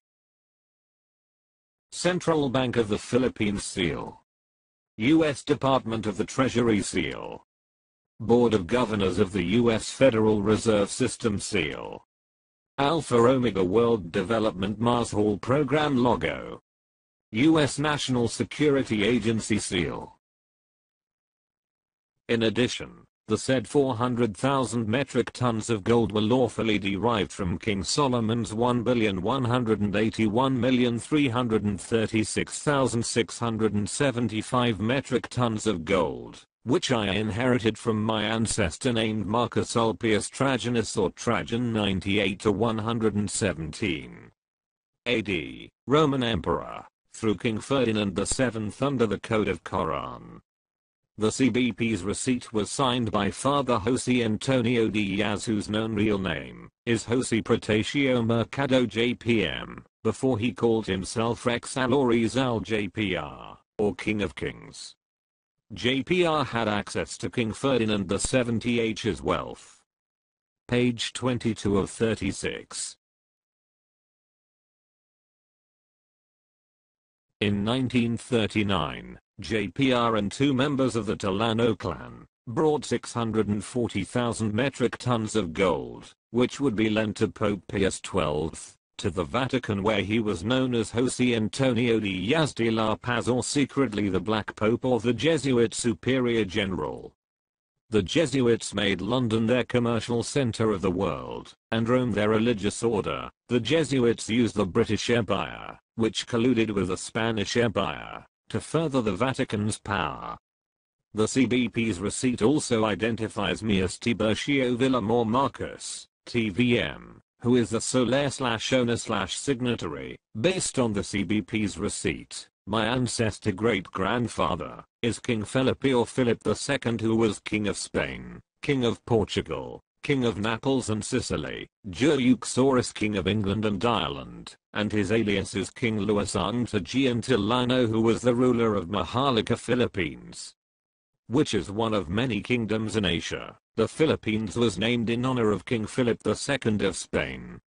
Central Bank of the Philippines Seal. U.S. Department of the Treasury Seal. Board of Governors of the U.S. Federal Reserve System Seal. Alpha Omega World Development Mars Hall Program Logo. U.S. National Security Agency Seal. In addition, the said 400,000 metric tons of gold were lawfully derived from King Solomon's 1,181,336,675 metric tons of gold, which I inherited from my ancestor named Marcus Ulpius Trajanus or Trajan 98 to 117 AD, Roman Emperor, through King Ferdinand VII under the Code of Koran. The CBP's receipt was signed by Father Jose Antonio Diaz, whose known real name is Jose Protasio Mercado JPM, before he called himself Rex Alorizal JPR, or King of Kings. JPR had access to King Ferdinand VII's wealth. Page 22 of 36. In 1939, JPR and two members of the Tolano clan brought 640,000 metric tons of gold, which would be lent to Pope Pius XII, to the Vatican, where he was known as Jose Antonio Diaz de la Paz, or secretly the Black Pope, or the Jesuit Superior General. The Jesuits made London their commercial center of the world, and Rome their religious order. The Jesuits used the British Empire, which colluded with the Spanish Empire, to further the Vatican's power. The CBP's receipt also identifies me as Tiburcio Villamor Marcus, TVM, who is the sole/owner/signatory. Based on the CBP's receipt, my ancestor great-grandfather is King Philip or Philip II, who was King of Spain, King of Portugal, King of Naples and Sicily, Jureuxorus King of England and Ireland, and his alias is King Luis Antiguantillano, who was the ruler of Mahalaca, Philippines, which is one of many kingdoms in Asia. The Philippines was named in honor of King Philip II of Spain.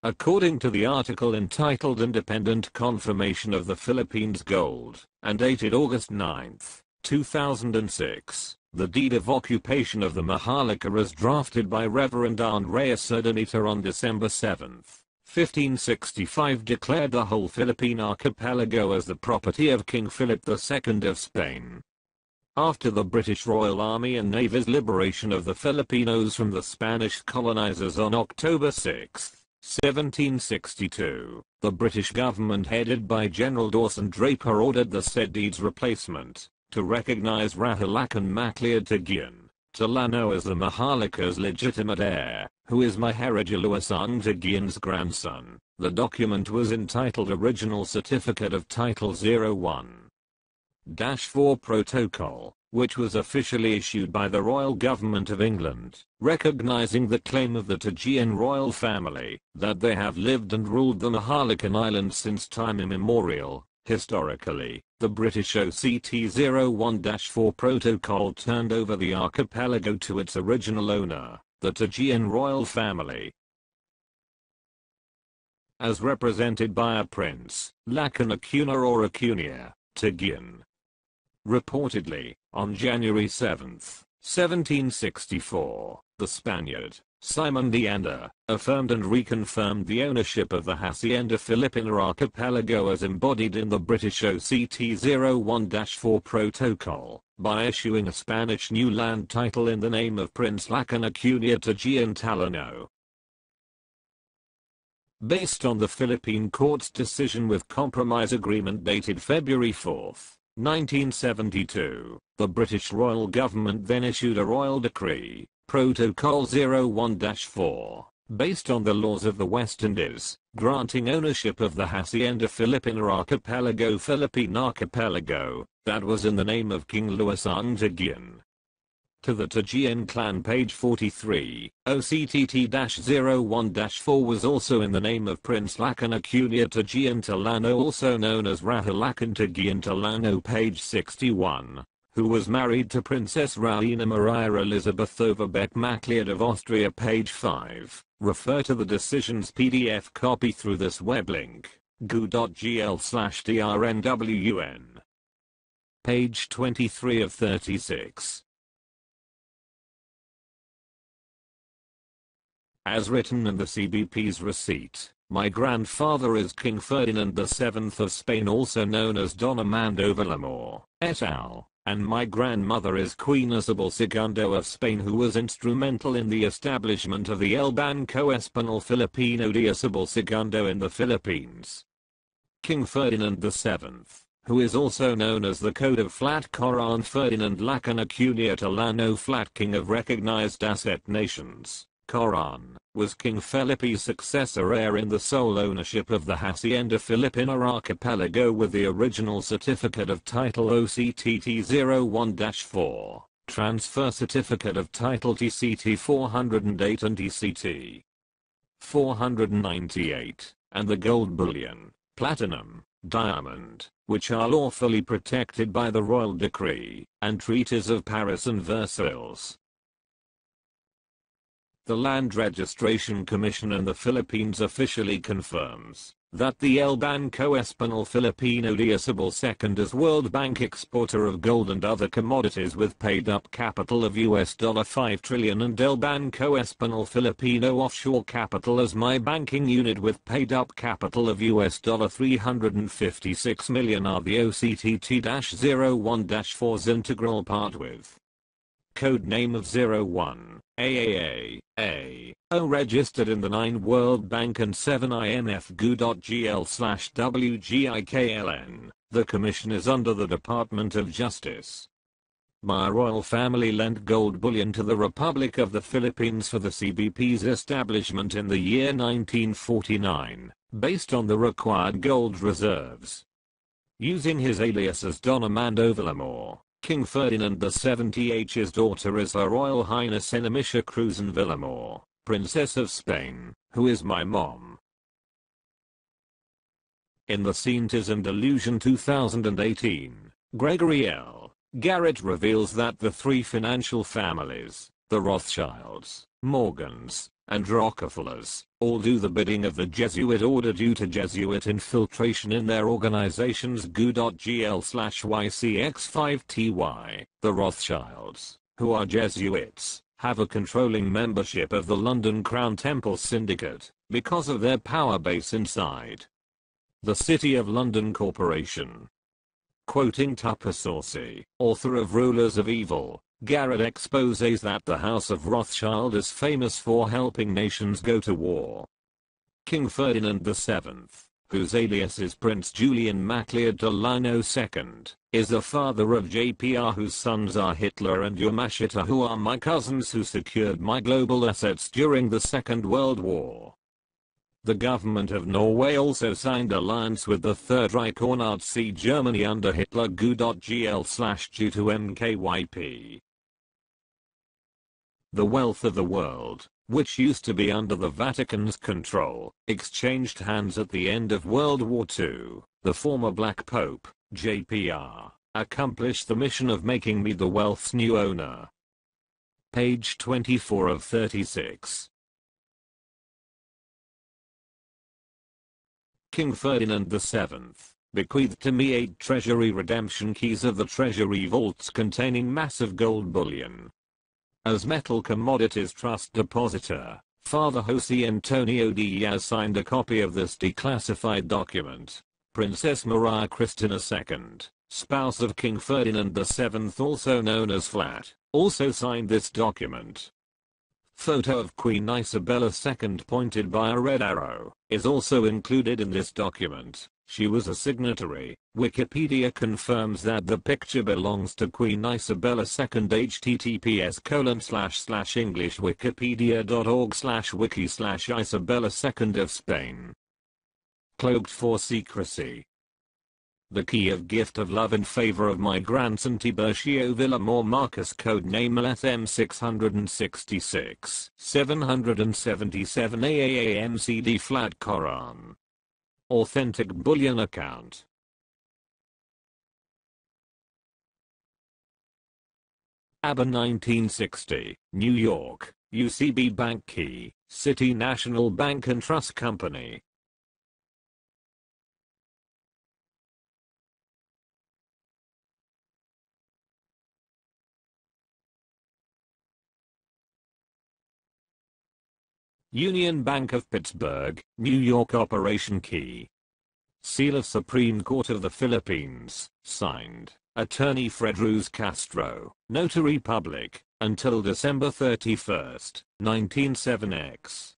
According to the article entitled Independent Confirmation of the Philippines Gold, and dated August 9, 2006, the deed of occupation of the Mahalaca as drafted by Reverend Andres Urdaneta on December 7, 1565, declared the whole Philippine archipelago as the property of King Philip II of Spain. After the British Royal Army and Navy's liberation of the Filipinos from the Spanish colonizers on October 6, 1762, the British government headed by General Dawson Draper ordered the said deed's replacement, to recognize Rahulacan Macleod Tolano as the Mahalaca's legitimate heir, who is Maharaja Luis Antiguan's grandson. The document was entitled Original Certificate of Title 01-4 Protocol, which was officially issued by the Royal Government of England, recognizing the claim of the Tajian royal family, that they have lived and ruled the Mahalacan Islands since time immemorial. Historically, the British OCT 01-4 Protocol turned over the archipelago to its original owner, the Tajian royal family, as represented by a prince, Lakan Acuna or Acuña, Taguin. Reportedly, on January 7, 1764, the Spaniard, Simon de Anda, affirmed and reconfirmed the ownership of the Hacienda Filipina archipelago as embodied in the British OCT 01-4 Protocol, by issuing a Spanish new land title in the name of Prince Lakan Acuna Tagiantalano. Based on the Philippine court's decision with compromise agreement dated February 4, 1972, the British royal government then issued a royal decree, Protocol 01-4, based on the laws of the West Indies, granting ownership of the Hacienda Filipina archipelago Philippine archipelago, that was in the name of King Luis Antiguan, to the Tajian clan. Page 43, OCTT-01-4 was also in the name of Prince Lakan Acuna Tagiantalano, also known as Rahulacan Tagiantalano. Page 61, who was married to Princess Raina Maria Elizabethova Beck-Macleod of Austria. Page 5, refer to the decision's PDF copy through this web link, goo.gl/drnwn. Page 23 of 36. As written in the CBP's receipt, my grandfather is King Ferdinand VII of Spain, also known as Don Armando Villamor, et al., and my grandmother is Queen Isabel II of Spain, who was instrumental in the establishment of the El Banco Español Filipino de Isabel II in the Philippines. King Ferdinand VII, who is also known as the Code of Flat Coron Ferdinand Lakan Acuna Talano Flat King of Recognized Asset Nations, Coron, was King Felipe's successor heir in the sole ownership of the Hacienda Filipina archipelago with the original certificate of title OCTT01-4, transfer certificate of title TCT 408 and TCT 498, and the gold bullion, platinum, diamond, which are lawfully protected by the royal decree and treaties of Paris and Versailles. The Land Registration Commission in the Philippines officially confirms that the El Banco Español Filipino de Isabel II is World Bank exporter of gold and other commodities with paid-up capital of $5 trillion and El Banco Español Filipino offshore capital as my banking unit with paid-up capital of $356 million are the OCTT-01-4's integral part with code name of 01 AAA registered in the 9 World Bank and 7 IMF GU.GL/WGIKLN. The commission is under the Department of Justice. My royal family lent gold bullion to the Republic of the Philippines for the CBP's establishment in the year 1949, based on the required gold reserves. Using his alias as Don Armando Villamor, King Ferdinand VII's daughter is Her Royal Highness Enemicia Cruz and Villamor, Princess of Spain, who is my mom. In the Sciences and Illusion 2018, Gregory L. Garrett reveals that the three financial families, the Rothschilds, Morgans, and Rockefellers, all do the bidding of the Jesuit order due to Jesuit infiltration in their organizations GU.GL/YCX5TY. The Rothschilds, who are Jesuits, have a controlling membership of the London Crown Temple Syndicate, because of their power base inside the City of London Corporation. Quoting Tupper Saucy, author of Rulers of Evil, Garrett exposes that the House of Rothschild is famous for helping nations go to war. King Ferdinand VII, whose alias is Prince Julian MacLeod Delano II, is the father of JPR whose sons are Hitler and Yamashita who are my cousins who secured my global assets during the Second World War. The government of Norway also signed alliance with the Third Reich or Nazi Germany under Hitler GU.GL/due to MKYP. The wealth of the world, which used to be under the Vatican's control, exchanged hands at the end of World War II. The former Black Pope, JPR, accomplished the mission of making me the wealth's new owner. Page 24 of 36. King Ferdinand VII bequeathed to me 8 treasury redemption keys of the treasury vaults containing massive gold bullion. As Metal Commodities Trust Depositor, Father Jose Antonio Diaz signed a copy of this declassified document. Princess Maria Cristina II, spouse of King Ferdinand VII also known as Flat, also signed this document. Photo of Queen Isabella II pointed by a red arrow is also included in this document. She was a signatory. Wikipedia confirms that the picture belongs to Queen Isabella II. https://englishwikipedia.org/wiki/Isabella II of Spain. Cloaked for secrecy. The key of gift of love in favor of my grandson Tiburcio Villamor Marcus codename LSM 666 777 AAAMCD Flat Koran. Authentic bullion account. ABBA 1960, New York, UCB Bank Key, City National Bank and Trust Company. Union Bank of Pittsburgh, New York Operation Key. Seal of Supreme Court of the Philippines, signed, Attorney Fred Ruz Castro, Notary Public, until December 31, 1907x.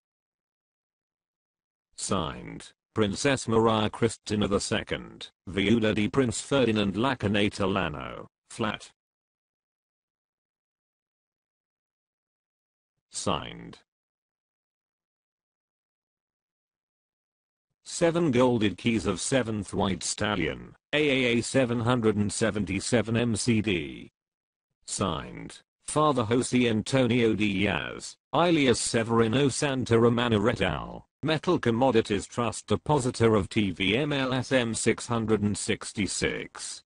Signed, Princess Maria Cristina II, Viuda de Prince Ferdinand Lacanate Lano, Flat. Signed, 7 Golded Keys of 7th White Stallion, AAA 777 MCD. Signed, Father Jose Antonio Diaz, alias Severino Santa Romana et al., Metal Commodities Trust Depositor of TVMLSM 666.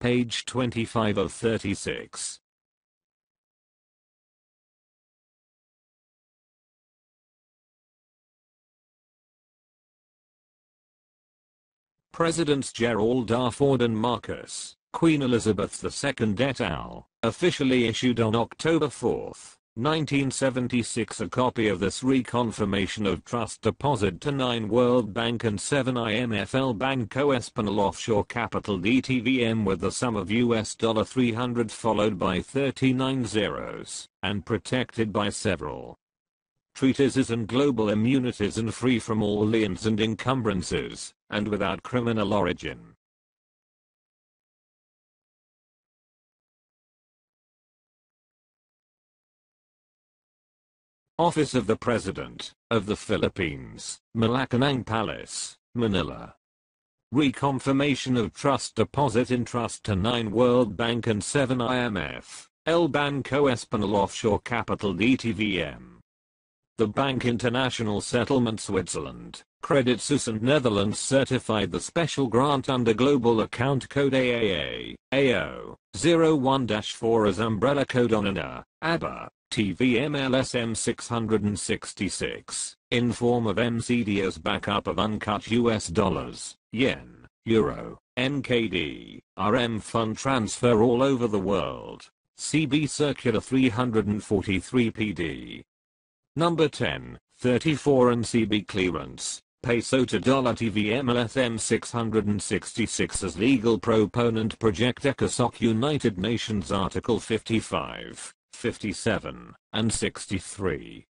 Page 25 of 36. Presidents Gerald R. Ford and Marcus, Queen Elizabeth II et al., officially issued on October 4, 1976 a copy of this reconfirmation of trust deposit to 9 World Bank and 7 IMFL Banco Español Offshore Capital DTVM with the sum of $300 followed by 39 zeros, and protected by several treatises and global immunities and free from all liens and encumbrances, and without criminal origin. Office of the President of the Philippines, Malacanang Palace, Manila. Reconfirmation of trust deposit in trust to 9 World Bank and 7 IMF, El Banco Español Offshore Capital DTVM. The Bank International Settlement Switzerland, Credit Suisse and Netherlands certified the special grant under Global Account Code AAA, AO, 01-4 as umbrella code on ANA, ABA, TVMLSM 666, in form of MCD as backup of uncut US dollars, yen, euro, NKD, RM fund transfer all over the world. CB Circular 343 PD. Number 10, 34 and CB clearance, peso to dollar TVMLSM 666 as legal proponent project ECOSOC United Nations Article 55, 57, and 63.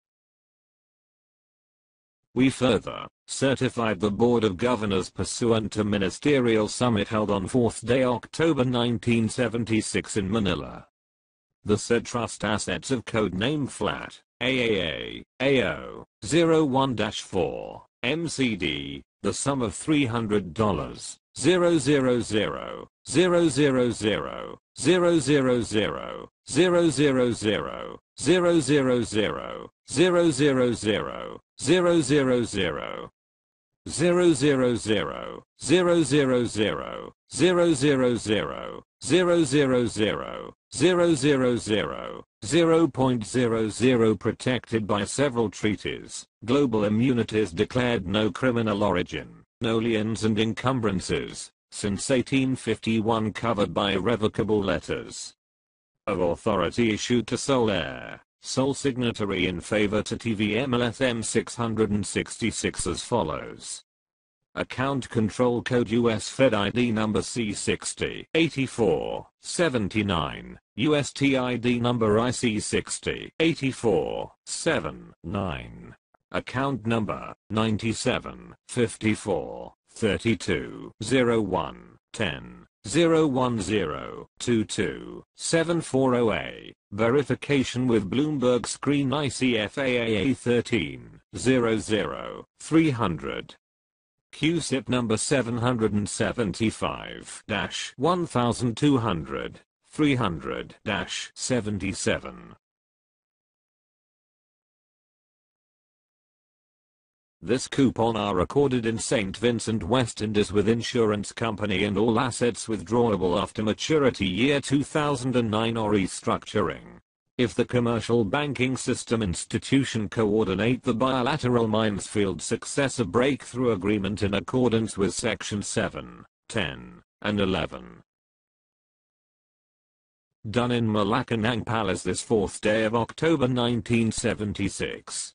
We further certified the Board of Governors pursuant to ministerial summit held on 4th day October 1976 in Manila. The said trust assets of codename Flat, AAA, AO, 01-4, MCD, the sum of $300, 000, 000, 000, 000, 000, 000, 000, 000, 000, 0.00 protected by several treaties, global immunities declared no criminal origin, no liens and encumbrances, since 1851 covered by irrevocable letters of authority issued to sole heir, sole signatory in favor to TVMLSM 666 as follows. Account Control Code US Fed ID number C60 84 79 UST ID number IC60 84 79 Account number 97 54 32 01 10 010 22 740A Verification with Bloomberg Screen ICFAAA 13 00 300 QSIP number 775-1200, 300-77. This coupon are recorded in St. Vincent West Indies with insurance company and all assets withdrawable after maturity year 2009 or restructuring. If the commercial banking system institution coordinate the bilateral Minesfield successor breakthrough agreement in accordance with section 7, 10, and 11. Done in Malacanang Palace this 4th day of October 1976.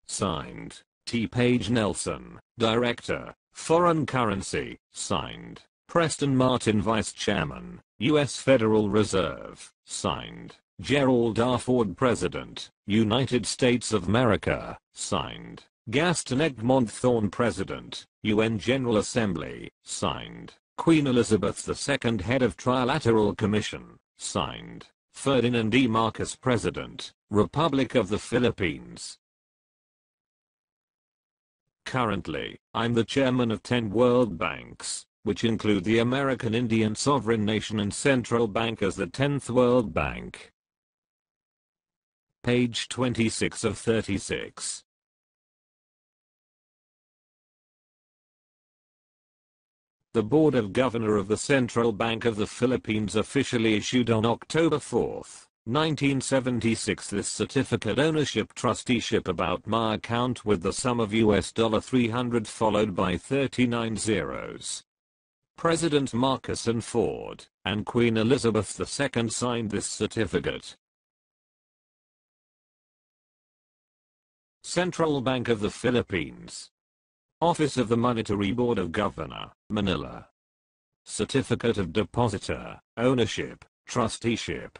Signed, T. Page Nelson, Director, Foreign Currency. Signed, Preston Martin Vice Chairman, U.S. Federal Reserve. Signed, Gerald R. Ford President, United States of America. Signed, Gaston Egmont Thorne President, UN General Assembly. Signed, Queen Elizabeth II Head of Trilateral Commission. Signed, Ferdinand E. Marcos President, Republic of the Philippines. Currently, I'm the chairman of 10 world banks, which include the American Indian sovereign nation and central bank as the 10th World Bank. Page 26 of 36. The Board of Governor of the Central Bank of the Philippines officially issued on October 4, 1976 this certificate ownership trusteeship about my account with the sum of $300 followed by 39 zeros. President Marcos and Ford and Queen Elizabeth II signed this certificate. Central Bank of the Philippines. Office of the Monetary Board of Governor, Manila. Certificate of Depositor, Ownership, Trusteeship.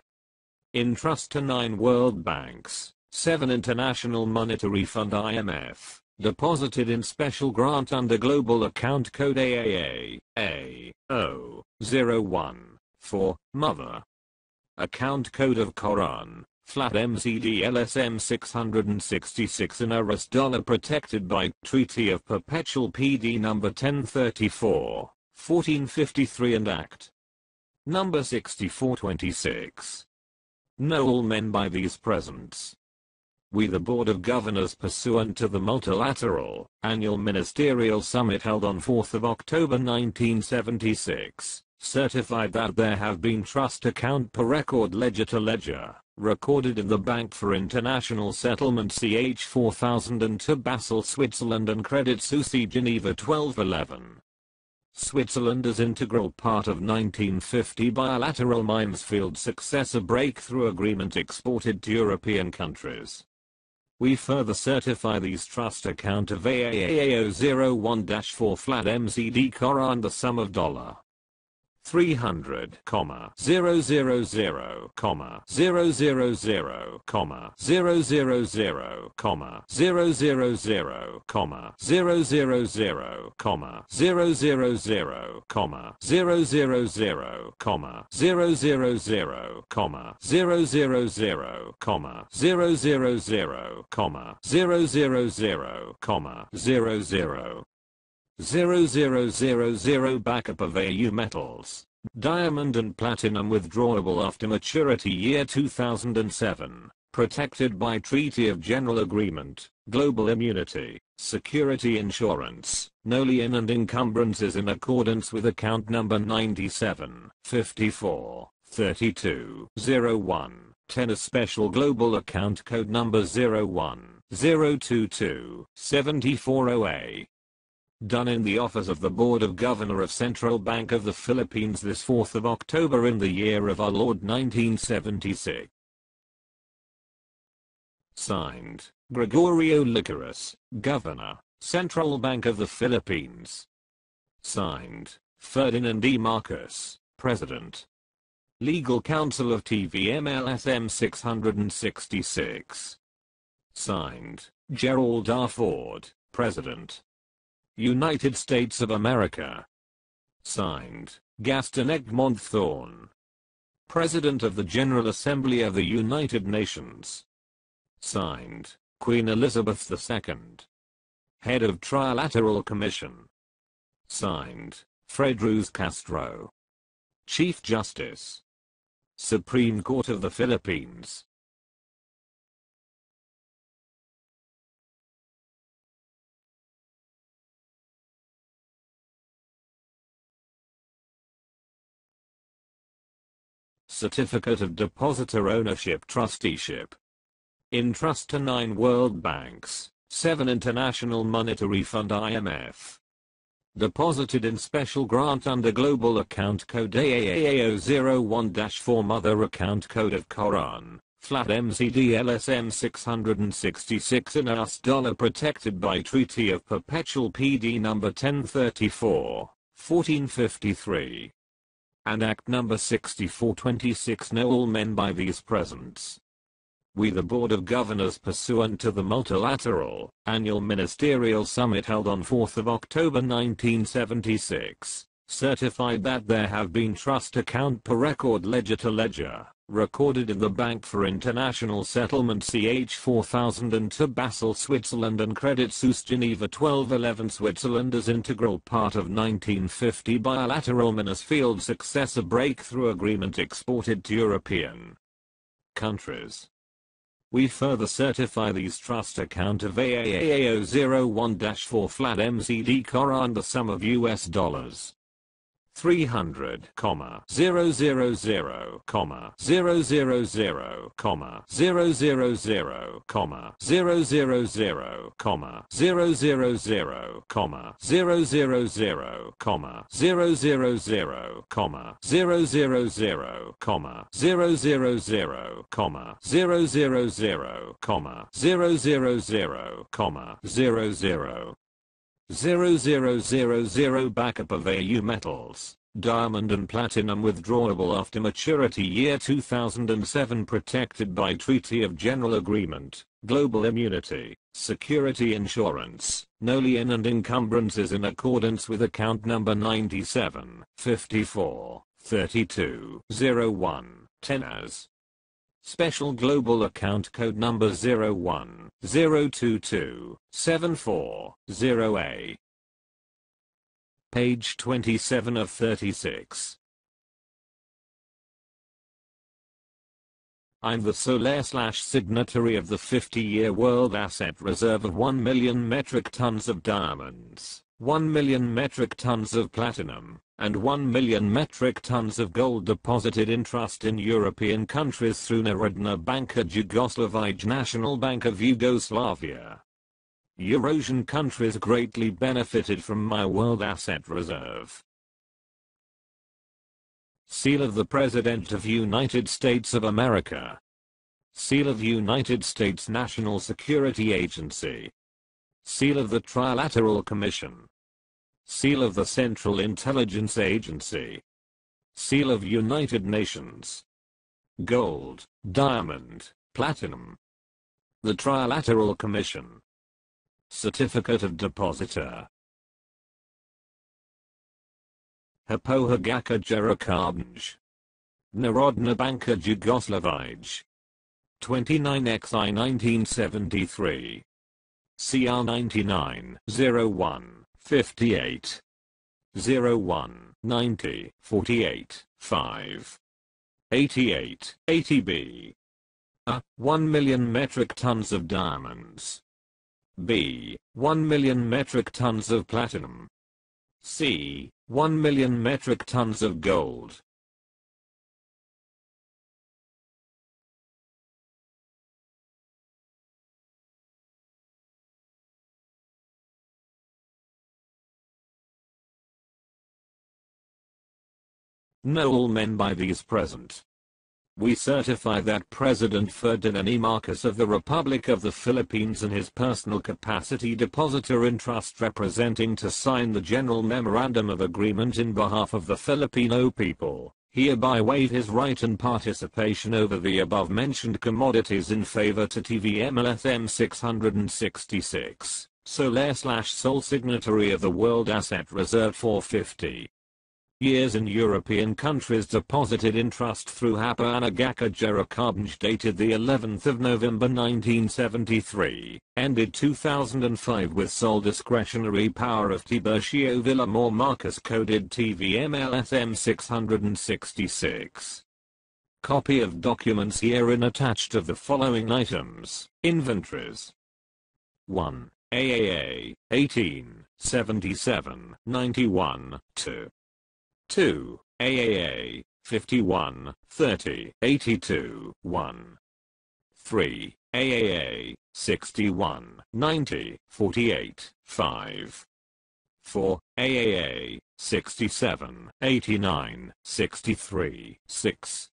In trust to 9 world banks, 7 International Monetary Fund IMF, deposited in special grant under Global Account Code AAA-A001 for Mother. Account Code of Quran. Flat MCD LSM 666 in US dollar protected by Treaty of Perpetual PD number 1034, 1453 and Act number 6426. Know all men by these presents. We the Board of Governors pursuant to the multilateral annual ministerial summit held on 4th of October 1976, certified that there have been trust account per record ledger to ledger recorded in the Bank for International Settlement CH 4002 Basel, Switzerland and Credit Suisse Geneva 1211. Switzerland as integral part of 1950 bilateral Minesfield Successor Breakthrough Agreement exported to European countries. We further certify these trust account of AAA001-4 flat MCD Quran the sum of $300, 000, 000, 000, 000, 000, 000, 000, 000, 000 backup of AU metals, diamond and platinum withdrawable after maturity year 2007, protected by Treaty of General Agreement, Global Immunity, Security Insurance, no lien and encumbrances in accordance with account number 97, 54, 32, 01, 10 a special global account code number 01, 022, 74OA. Done in the office of the Board of Governor of Central Bank of the Philippines this 4th of October in the year of our Lord 1976. Signed, Gregorio Licorice, Governor, Central Bank of the Philippines. Signed, Ferdinand E. Marcos, President. Legal Counsel of TVMLSM 666. Signed, Gerald R. Ford, President. United States of America. Signed, Gaston Egmont Thorne, President of the General Assembly of the United Nations. Signed, Queen Elizabeth II, Head of Trilateral Commission. Signed, Fred Ruz Castro, Chief Justice, Supreme Court of the Philippines. Certificate of Depositor Ownership Trusteeship. In trust to 9 world banks, 7 International Monetary Fund IMF. Deposited in special grant under Global Account Code AAA001-4 Mother Account Code of Quran, Flat MCD LSM 666 in US dollar protected by Treaty of Perpetual PD number 1034, 1453. And Act number 6426 know all men by these presents. We the Board of Governors pursuant to the multilateral annual ministerial summit held on 4th of October 1976, certified that there have been trust account per record ledger to ledger, Recorded in the Bank for International Settlement CH 4002 Basel, Switzerland, and Credit Suisse Geneva 1211 Switzerland as integral part of 1950 bilateral Mansfield Successor Breakthrough Agreement exported to European countries. We further certify these trust account of AAAAO01-4 flat MZD CORA and the sum of US dollars 300, 000, 000, 000, 000, 000, 000, 000, 000, 000, 000, 000 backup of AU metals, diamond and platinum withdrawable after maturity year 2007 protected by Treaty of General Agreement, Global Immunity, Security Insurance, no lien and encumbrances in accordance with account number 97, 54, 32, 01, 10 as Special Global Account Code Number 01-022-740-A. Page 27 of 36. I'm the sole/signatory of the 50-year World Asset Reserve of 1 million metric tons of diamonds, 1 million metric tons of platinum, and 1 million metric tons of gold deposited in trust in European countries through Narodna Banka Jugoslavij National Bank of Yugoslavia. Eurasian countries greatly benefited from my World Asset Reserve. Seal of the President of United States of America. Seal of United States National Security Agency. Seal of the Trilateral Commission. Seal of the Central Intelligence Agency. Seal of United Nations. Gold, diamond, platinum. The Trilateral Commission. Certificate of Depositor. Hapohagaka Jerakabnj. Narodna Banka Jugoslavij. 29xi 1973. CR 99 01 58 01 90 48 5 88 80B. A. 1 million metric tons of diamonds. B. 1 million metric tons of platinum. C. 1 million metric tons of gold. Know all men by these present. We certify that President Ferdinand E. Marcos of the Republic of the Philippines in his personal capacity depositor in trust representing to sign the General Memorandum of Agreement in behalf of the Filipino people, hereby waive his right and participation over the above-mentioned commodities in favor to TVMLSM 666, sole signatory of the World Asset Reserve 450. Years in European countries deposited in trust through Hapohagaka Jerakabnj dated the 11th of November 1973, ended 2005 with sole discretionary power of Tiburcio Villamor Marcos coded TVMLSM 666. Copy of documents herein attached of the following items, inventories. 1. AAA, 18, 77, 91, 2. 2. AAA, 51, 30, 82, 1. 3. AAA, 61, 90, 48, 5. 4. AAA, 67, 89, 63, 6.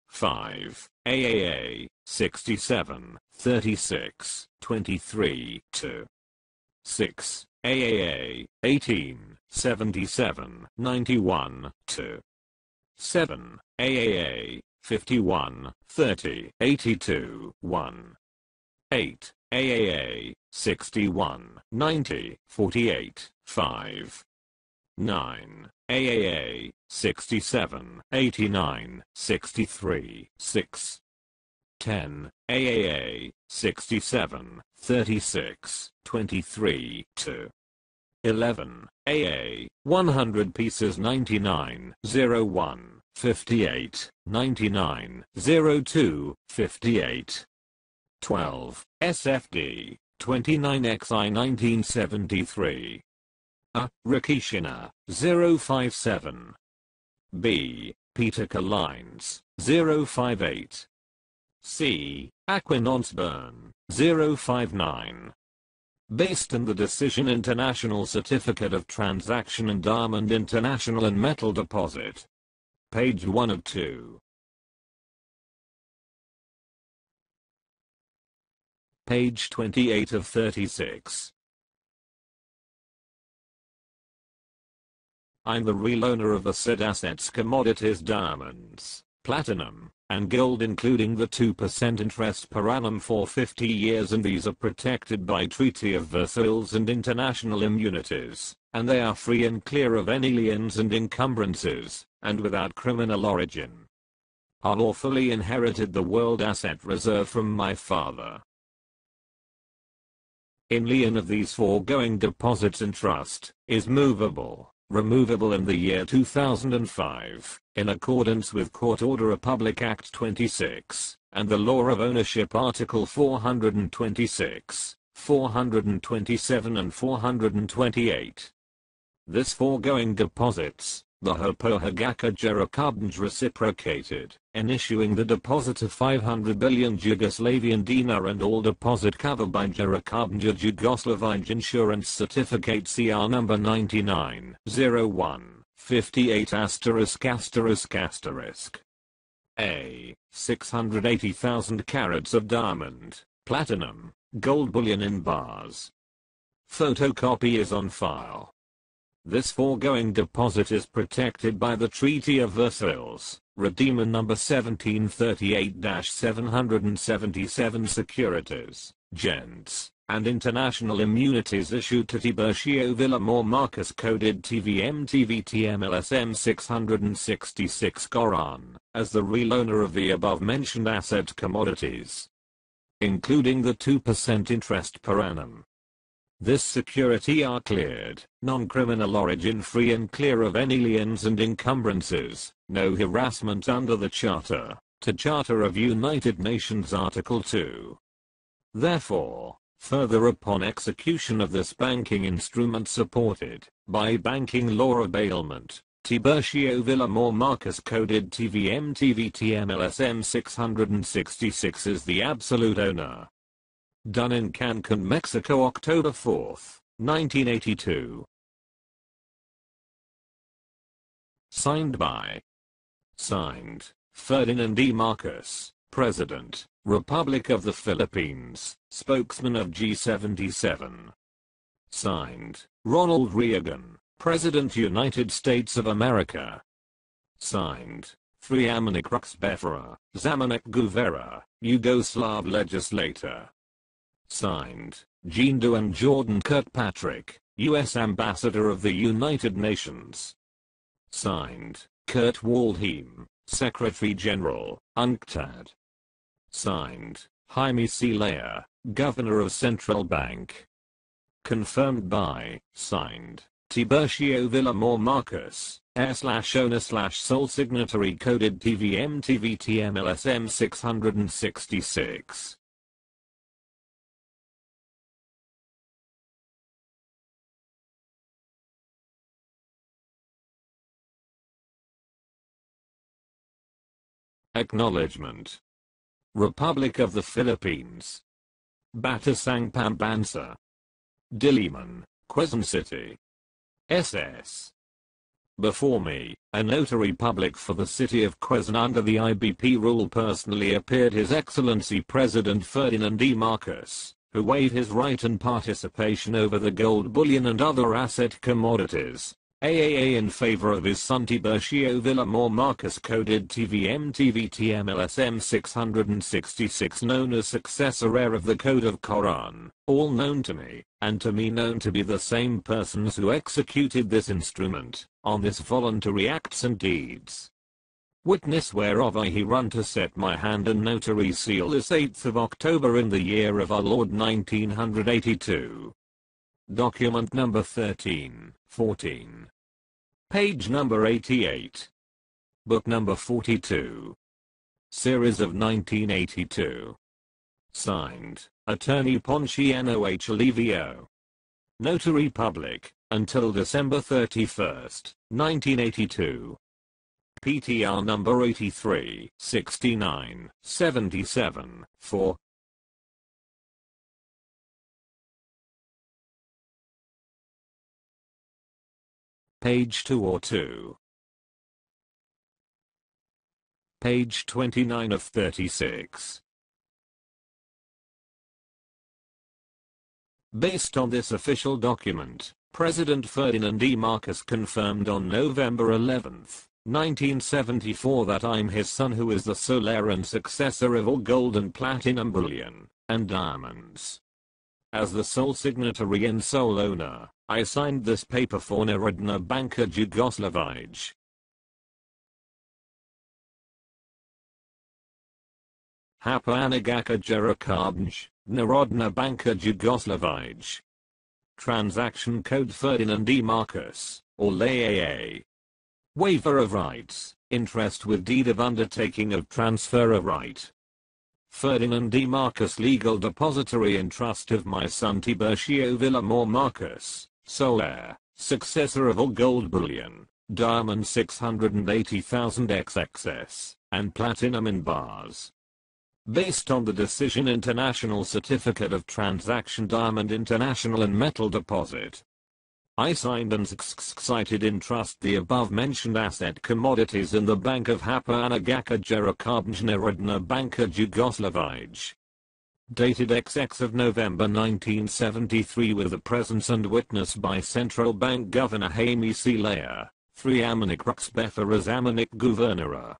5. AAA, 67, 36, 23, 2. 6. AAA, 18, 77, 91, 2. 7. AAA, 51, 30, 82, 1. 8. AAA, 61, 90, 48, 5. 9. AAA 67 89 63 6. 10 AAA 67 36 23 2. 11 AA 100 pieces 99 01 58 99 02 58. 12 SFD 29XI 1973. A. Rikishina 057. B. Peter Lines 058. C. Aquinonsburn 059. Based on the Decision International Certificate of Transaction and Diamond International and Metal Deposit. Page 1 of 2. Page 28 of 36. I'm the real owner of the said assets, commodities, diamonds, platinum, and gold, including the 2% interest per annum for 50 years, and these are protected by Treaty of Versailles and international immunities, and they are free and clear of any liens and encumbrances, and without criminal origin. I lawfully inherited the world asset reserve from my father. In lien of these foregoing deposits in trust, is movable, removable in the year 2005, in accordance with Court Order Republic Act 26, and the Law of Ownership Article 426, 427 and 428. This foregoing deposits, the Hopohagaka Jerukabnj reciprocated, in issuing the deposit of 500 billion Yugoslavian dinar and all deposit covered by Jerukabnj Yugoslavij Insurance Certificate CR number 9901 58 *****. A. 680,000 carats of diamond, platinum, gold bullion in bars. Photocopy is on file. This foregoing deposit is protected by the Treaty of Versailles, Redeemer number 1738-777 securities, gents, and international immunities issued to Tiburcio Villamor Marcus coded TVM TVTMLSM 666 Goran, as the real owner of the above mentioned asset commodities, including the 2% interest per annum. This security are cleared, non-criminal origin, free and clear of any liens and encumbrances, no harassment under the Charter, to Charter of United Nations Article 2. Therefore, further upon execution of this banking instrument supported by banking law of bailment, Tiburcio Villamor Marcus coded TVM TVTMLSM 666 is the absolute owner. Done in Cancun, Mexico, October 4, 1982. Signed by. Signed, Ferdinand E. Marcos, President, Republic of the Philippines, Spokesman of G77. Signed, Ronald Reagan, President, United States of America. Signed, Friamanik Ruxbefera, Zamanek Guvera, Yugoslav legislator. Signed, Jean Duan Jordan Kirkpatrick, U.S. Ambassador of the United Nations. Signed, Kurt Waldheim, Secretary General, UNCTAD. Signed, Jaime C. Leyer, Governor of Central Bank. Confirmed by, signed, Tiburcio Villamor Marcos, /owner/sole signatory coded TVM TVTMLSM 666. Acknowledgement. Republic of the Philippines. Batasang Pambansa. Diliman, Quezon City. SS. Before me, a notary public for the city of Quezon under the IBP rule personally appeared His Excellency President Ferdinand E. Marcos, who waived his right and participation over the gold bullion and other asset commodities, AAA in favor of his son Tiburcio Villamor Marcus coded TVM-TVTMLSM 666 known as successor heir of the Code of Quran, all known to me, and to me known to be the same persons who executed this instrument, on this voluntary acts and deeds. Witness whereof I he run to set my hand and notary seal this 8th of October in the year of our Lord 1982. Document number 1314. Page number 88. Book number 42. Series of 1982. Signed, Attorney Ponciano H. Alivio. Notary Public, until December 31st, 1982. PTR number 83, 69, 77, 4. Page 2 or 2. Page 29 of 36. Based on this official document, President Ferdinand E. Marcos confirmed on November 11, 1974 that I'm his son who is the sole heir and successor of all gold and platinum bullion, and diamonds. As the sole signatory and sole owner, I signed this paper for Narodna Banka Jugoslavij. Hapanagaka Jerakabnj, Narodna Banka Jugoslavij. Transaction Code Ferdinand E. Marcos, or LAAA. Waiver of rights, interest with deed of undertaking of transfer of right. Ferdinand E. Marcos legal depository in trust of my son Tiburcio Villamor Marcos, sole heir, successor of all gold bullion, diamond 680,000 XXS, and platinum in bars. Based on the Decision International Certificate of Transaction Diamond International and Metal Deposit, I signed and cited in trust the above-mentioned asset commodities in the Bank of Hapanagaka Jerakabnj Narodna Banka Jugoslavij. Dated XX of November 1973 with the presence and witness by Central Bank Governor Jaime C. Lea, 3 Amanik Ruxbefer as Amanik Governora.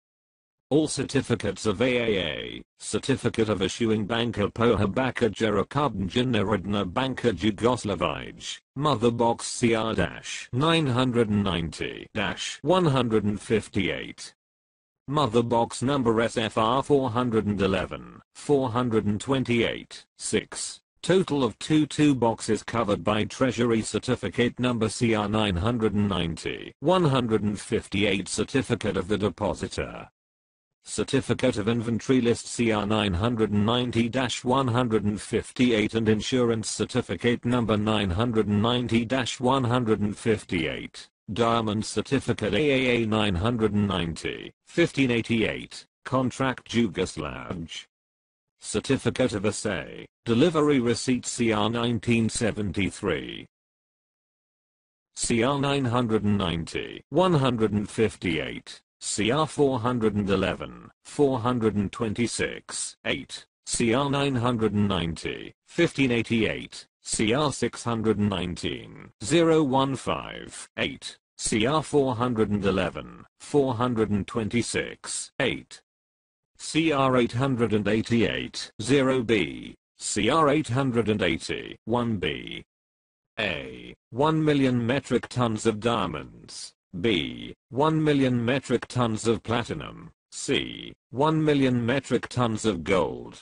All certificates of AAA, Certificate of Issuing Banka Pohabaka Jerakabnj Narodna Banka Jugoslavij, Mother Box CR-990-158. Mother Box number SFR 411, 428, 6. Total of 22 boxes covered by Treasury Certificate number CR 990, 158 Certificate of the Depositor. Certificate of Inventory List CR 990-158 and Insurance Certificate number 990-158. Diamond Certificate AAA 990, 1588, Contract Jugoslav. Certificate of Assay, Delivery Receipt CR 1973. CR 990, 158. CR 411, 426, 8, CR 990, 1588, CR 619, 015, 8, CR 411, 426, 8, CR 888, 0B, CR 880, 1B. A. 1 million metric tons of diamonds. B. 1 million metric tons of platinum. C. 1 million metric tons of gold.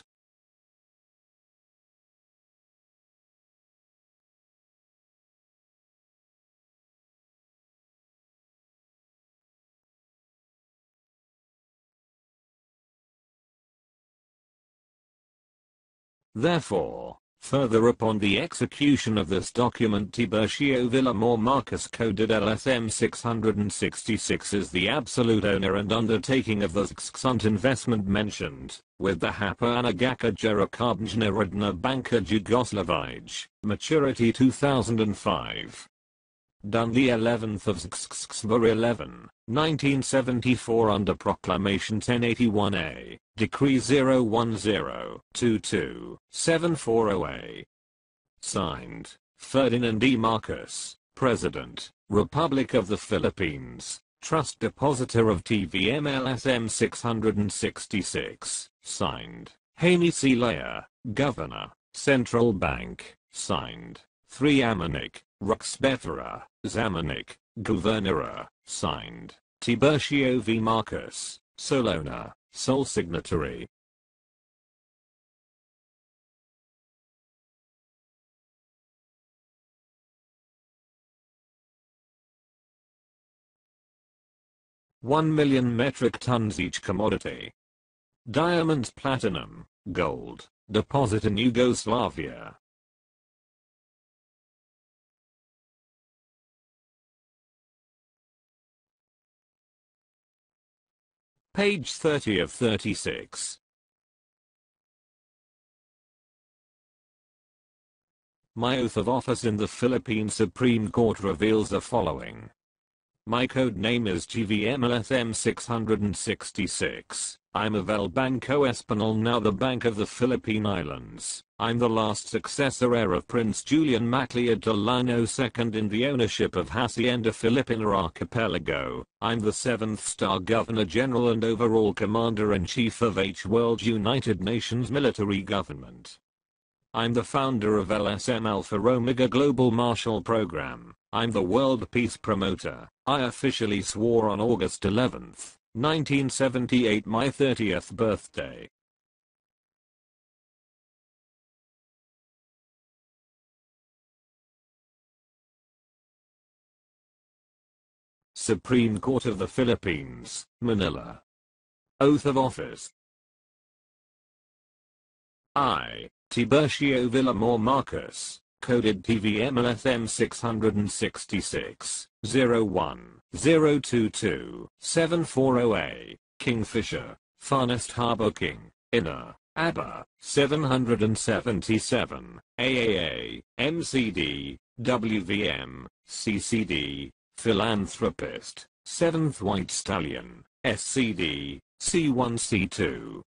Therefore, further upon the execution of this document Tiburcio Villamor Marcos coded LSM 666 is the absolute owner and undertaking of the XXUNT investment mentioned, with the Hapanagaka Jerakabnj Narodna Banka Jugoslavij, maturity 2005. Done the 11th of September 11, 1974 under Proclamation 1081A, Decree 010-22-740A. Signed, Ferdinand E. Marcos, President, Republic of the Philippines. Trust Depositor of TVMLSM 666. Signed, Jaime C. Lea, Governor, Central Bank. Signed, 3 Amanik, Ruxbethera, Zamanik, Gouverneur. Signed, Tiburcio V. Marcus, Solona, sole signatory. One million metric tons each commodity. Diamonds, platinum, gold, deposit in Yugoslavia. Page 30 of 36. My oath of office in the Philippine Supreme Court reveals the following. My code name is GVMLSM 666. I'm of El Banco Espinal, now the Bank of the Philippine Islands. I'm the last successor heir of Prince Julian Macleod Delano II in the ownership of Hacienda Filipina Archipelago. I'm the 7th Star Governor General and overall Commander-in-Chief of H World United Nations Military Government. I'm the founder of LSM Alpha Omega Global Marshall Program. I'm the World Peace Promoter. I officially swore on August 11th, 1978, my 30th birthday. Supreme Court of the Philippines, Manila. Oath of Office. I, Tiburcio Villamor Marcus, coded TVMLSM 666, 01-022-740A, Kingfisher, Farnest Harbor King, Inner, ABBA, 777, AAA, MCD, WVM, CCD, Philanthropist, 7th White Stallion, SCD, C1C2.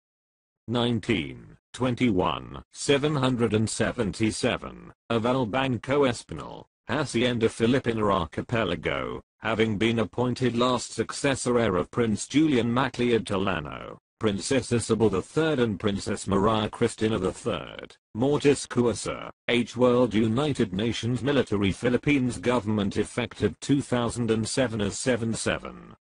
19, 21, 777, of El Banco Espinal, Hacienda Filipina Archipelago, having been appointed last successor heir of Prince Julian Macleod Delano, Princess Isabel III and Princess Maria Cristina III, Mortis Causa, H World United Nations Military Philippines Government effective 2007 as 77.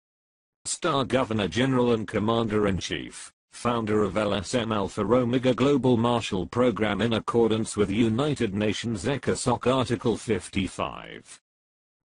Star Governor General and Commander-in-Chief. Founder of LSM Alpha Omega Global Marshall Program in accordance with United Nations ECOSOC Article 55.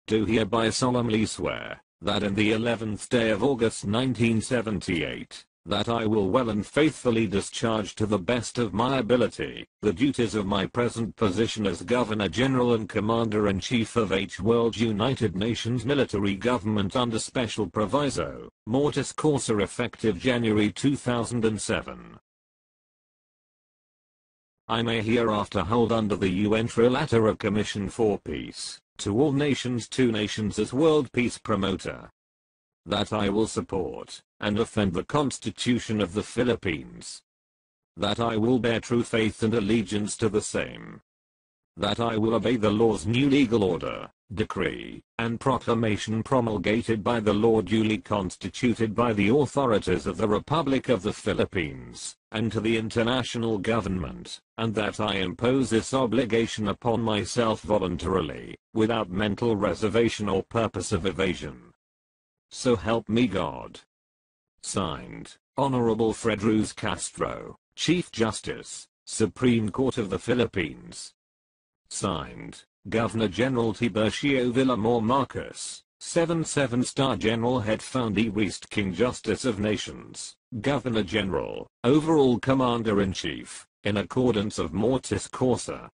Do hereby solemnly swear, that in the 11th day of August 1978, that I will well and faithfully discharge to the best of my ability, the duties of my present position as Governor General and Commander-in-Chief of H World United Nations Military Government under Special Proviso, Mortis Causa effective January 2007. I may hereafter hold under the UN Trilateral Commission for Peace, to all nations 2 nations as World Peace Promoter. That I will support, and defend the Constitution of the Philippines. That I will bear true faith and allegiance to the same. That I will obey the law's new legal order, decree, and proclamation promulgated by the law duly constituted by the authorities of the Republic of the Philippines, and to the international government, and that I impose this obligation upon myself voluntarily, without mental reservation or purpose of evasion. So help me God. Signed, Honorable Fred Ruz Castro, Chief Justice, Supreme Court of the Philippines. Signed, Governor General Tiburcio Villamor Marcus, 77 Star General Head Founder East King Justice of Nations, Governor General, Overall Commander-in-Chief, in accordance of Mortis Causa.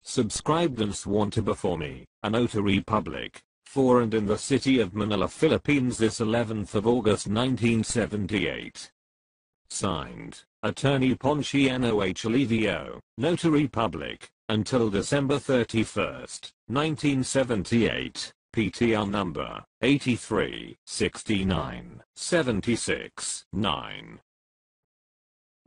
Subscribed and sworn to before me, a notary public, for and in the city of Manila, Philippines this 11th of August 1978. Signed, Attorney Ponciano H. Alivio, Notary Public, until December 31st, 1978. PTR number 83 69 76 9.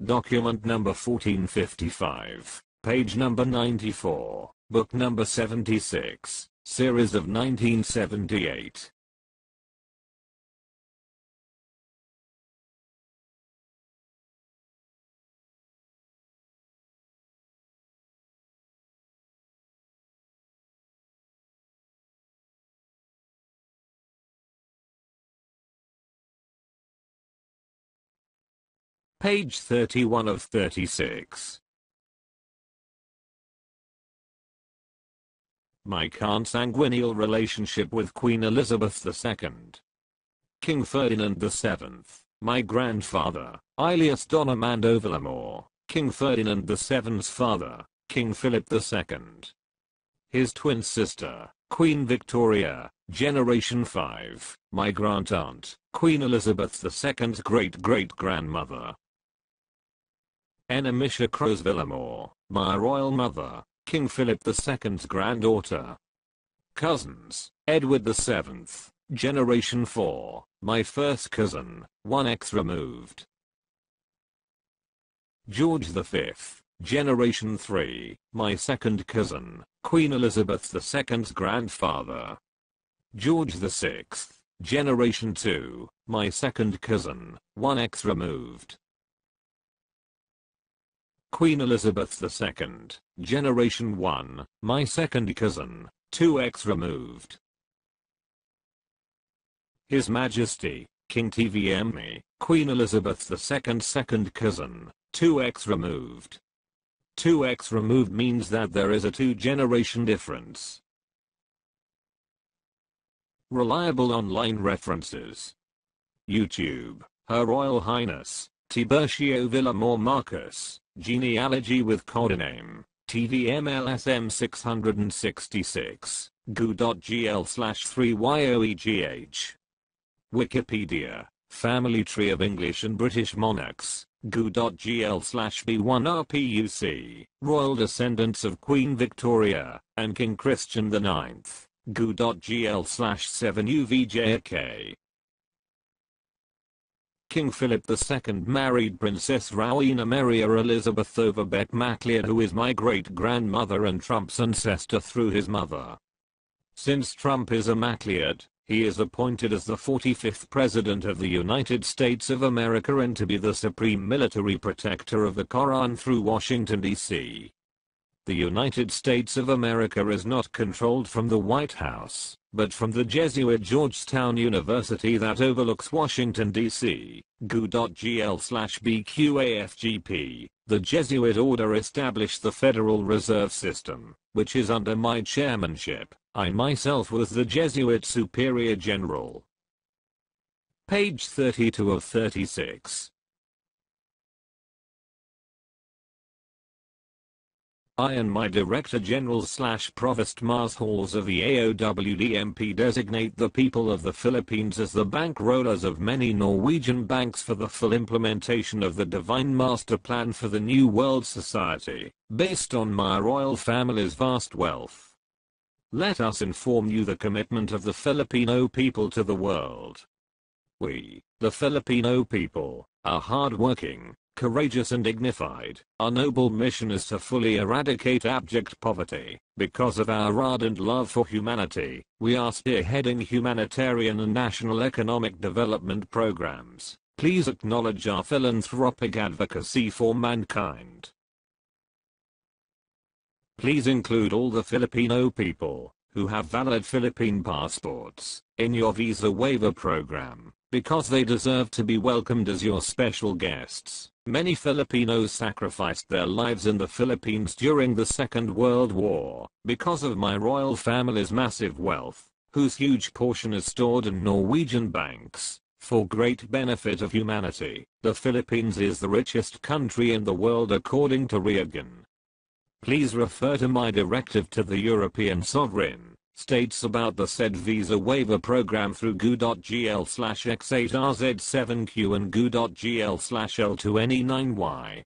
Document number 1455, page number 94, book number 76, series of 1978. Page 31 of 36. My consanguineal relationship with Queen Elizabeth II. King Ferdinand VII, my grandfather, alias Don Armando Villamor, King Ferdinand VII's father, King Philip II. His twin sister, Queen Victoria, Generation 5, my grandaunt, Queen Elizabeth II's great-great-grandmother. Enamisha Crose Villamor, my royal mother, King Philip II's granddaughter. Cousins, Edward VII, Generation 4, my first cousin, 1x removed. George V, Generation 3, my second cousin, Queen Elizabeth II's grandfather. George VI, Generation 2, my second cousin, 1x removed. Queen Elizabeth II, Generation 1, my second cousin, 2x removed. His Majesty, King TVME, Queen Elizabeth II second cousin, 2x removed. 2x removed means that there is a 2-generation difference. Reliable online references. YouTube, Her Royal Highness, Tiburcio Villamor Marcus, genealogy with codename, TVMLSM 666, goo.gl/3yoegh. Wikipedia, Family Tree of English and British Monarchs, goo.gl/b1rpuc, Royal Descendants of Queen Victoria, and King Christian IX, goo.gl/7uvjk. King Philip II married Princess Rowena Maria Elizabeth Overbeck MacLeod, who is my great-grandmother and Trump's ancestor through his mother. Since Trump is a MacLeod, he is appointed as the 45th President of the United States of America and to be the supreme military protector of the Quran through Washington, D.C. The United States of America is not controlled from the White House, but from the Jesuit Georgetown University that overlooks Washington, D.C. goo.gl/bqafgp. The Jesuit order established the Federal Reserve System, which is under my chairmanship. I myself was the Jesuit Superior General. Page 32 of 36. I and my Director General/Provost Marshals of the AOWDMP designate the people of the Philippines as the bankrollers of many Norwegian banks for the full implementation of the Divine Master Plan for the New World Society, based on my royal family's vast wealth. Let us inform you the commitment of the Filipino people to the world. We, the Filipino people, are hard-working, courageous and dignified. Our noble mission is to fully eradicate abject poverty. Because of our ardent love for humanity, we are spearheading humanitarian and national economic development programs. Please acknowledge our philanthropic advocacy for mankind. Please include all the Filipino people who have valid Philippine passports in your visa waiver program, because they deserve to be welcomed as your special guests. Many Filipinos sacrificed their lives in the Philippines during the Second World War because of my royal family's massive wealth, whose huge portion is stored in Norwegian banks. For great benefit of humanity, the Philippines is the richest country in the world according to Reagan. Please refer to my directive to the European sovereign states about the said visa waiver program through goo.gl/x8rz7q and goo.gl/l2ne9y.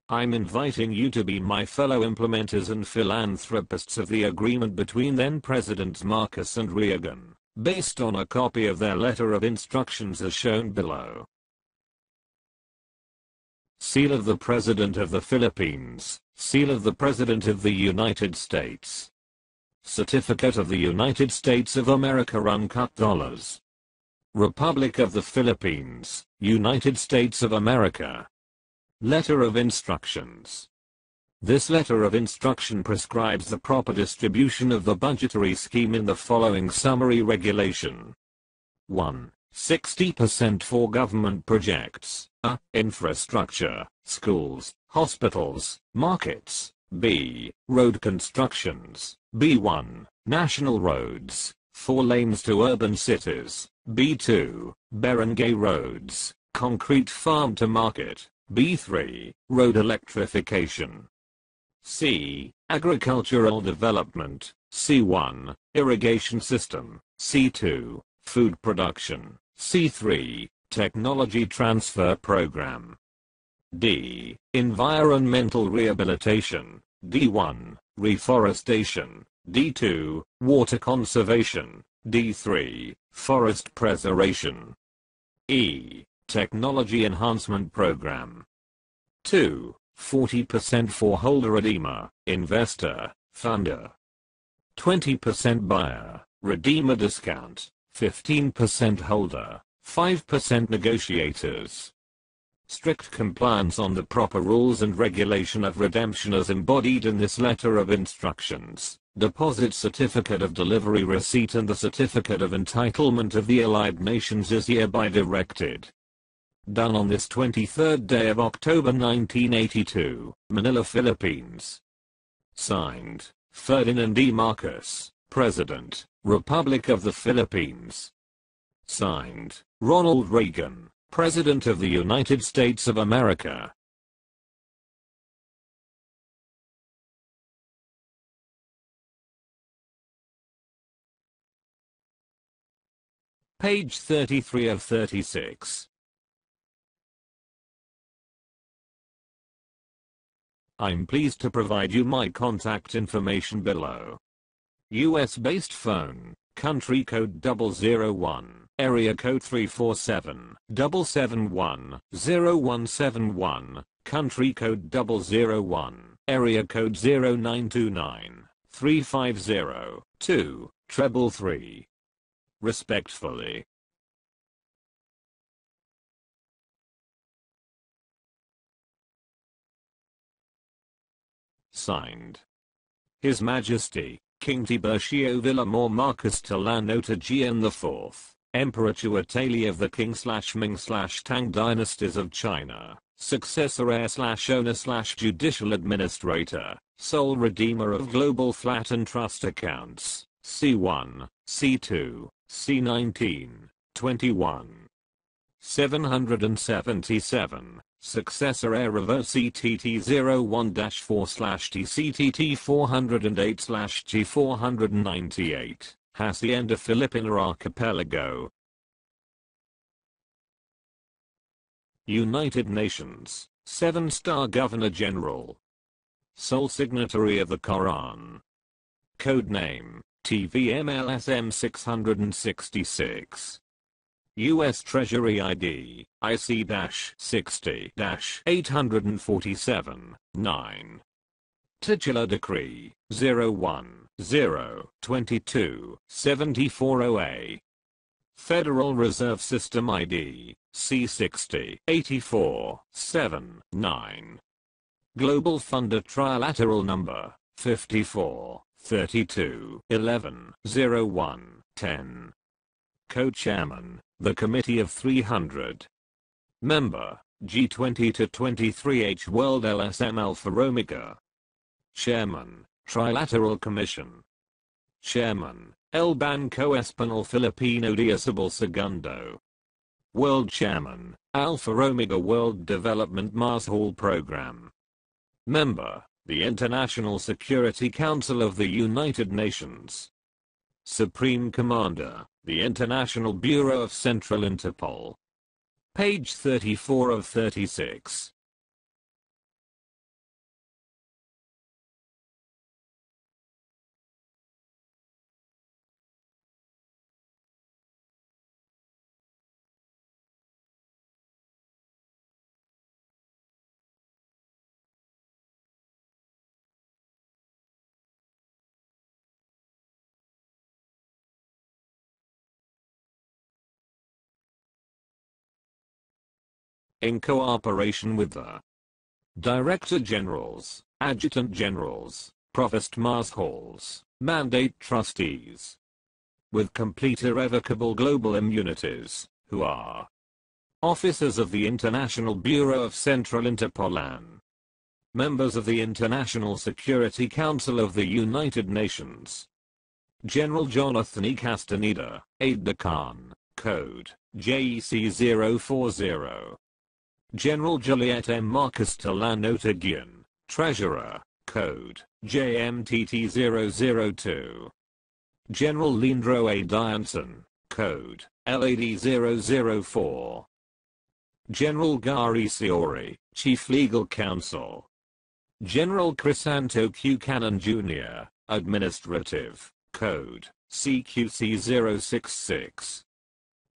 I'm inviting you to be my fellow implementers and philanthropists of the agreement between then Presidents Marcos and Reagan, based on a copy of their letter of instructions as shown below. Seal of the President of the Philippines, Seal of the President of the United States. Certificate of the United States of America uncut dollars. Republic of the Philippines, United States of America. Letter of Instructions. This letter of instruction prescribes the proper distribution of the budgetary scheme in the following summary regulation. 1. 60% for government projects, a. Infrastructure, schools, hospitals, markets, b. Road constructions, b1. National roads, 4 lanes to urban cities, b2. Barangay roads, concrete farm to market, b3. Road electrification. C. Agricultural development, c1. Irrigation system, c2. Food production, c3. Technology transfer program. D. Environmental rehabilitation, d1. Reforestation, d2. Water conservation, d3. Forest preservation. E. Technology enhancement program. 2. 40% for holder redeemer, investor, funder. 20% buyer, redeemer discount, 15% holder, 5% negotiators. Strict compliance on the proper rules and regulation of redemption as embodied in this letter of instructions, deposit certificate of delivery receipt and the certificate of entitlement of the Allied Nations is hereby directed. Done on this 23rd day of October 1982, Manila, Philippines. Signed, Ferdinand E. Marcos, President, Republic of the Philippines. Signed, Ronald Reagan, President of the United States of America. Page 33 of 36. I'm pleased to provide you my contact information below. US-based phone, country code 001, area code 347-771-0171, country code 001, area code 0929-350-233. Respectfully. Signed. His Majesty, King Tiburcio Villamor Marcos Tilano Tajian IV, Emperor Chuatali of the Qing/Ming/Tang dynasties of China, successor heir/owner/judicial administrator, sole redeemer of global flat and trust accounts, C1, C2, C19, 21. 777. Successor heir reverse CTT01-4/TCTT 408/G498, Hacienda Filipina Archipelago. United Nations, 7-star Governor General. Sole signatory of the Quran. Codename, TVMLSM 666. U.S. Treasury ID, IC-60-847-9. Titular Decree, 01-0-22-7408. Federal Reserve System ID, C-60-84-7-9. Global Funder Trilateral Number, 54-32-11-01-10. Co-Chairman, the Committee of 300. Member, G20 to 23H World LSM Alpha Omega. Chairman, Trilateral Commission. Chairman, El Banco Espanol Filipino Diosable Segundo. World Chairman, Alpha Omega World Development Mars Hall Program. Member, the International Security Council of the United Nations. Supreme Commander, the International Bureau of Central Interpol. Page 34 of 36. in cooperation with the Director Generals, Adjutant Generals, Provost Marshals, Mandate Trustees, with complete irrevocable global immunities, who are officers of the International Bureau of Central Interpol, members of the International Security Council of the United Nations. General Jonathan E. Castaneda, Aide-de-Camp, Code, JEC 040. General Juliet M. Marcus Delano Tagian, Treasurer, Code, JMTT 002. General Leandro A. Dianson, Code, LAD 004. General Gary Siori, Chief Legal Counsel. General Crisanto Q. Cannon Jr., Administrative, Code, CQC 066.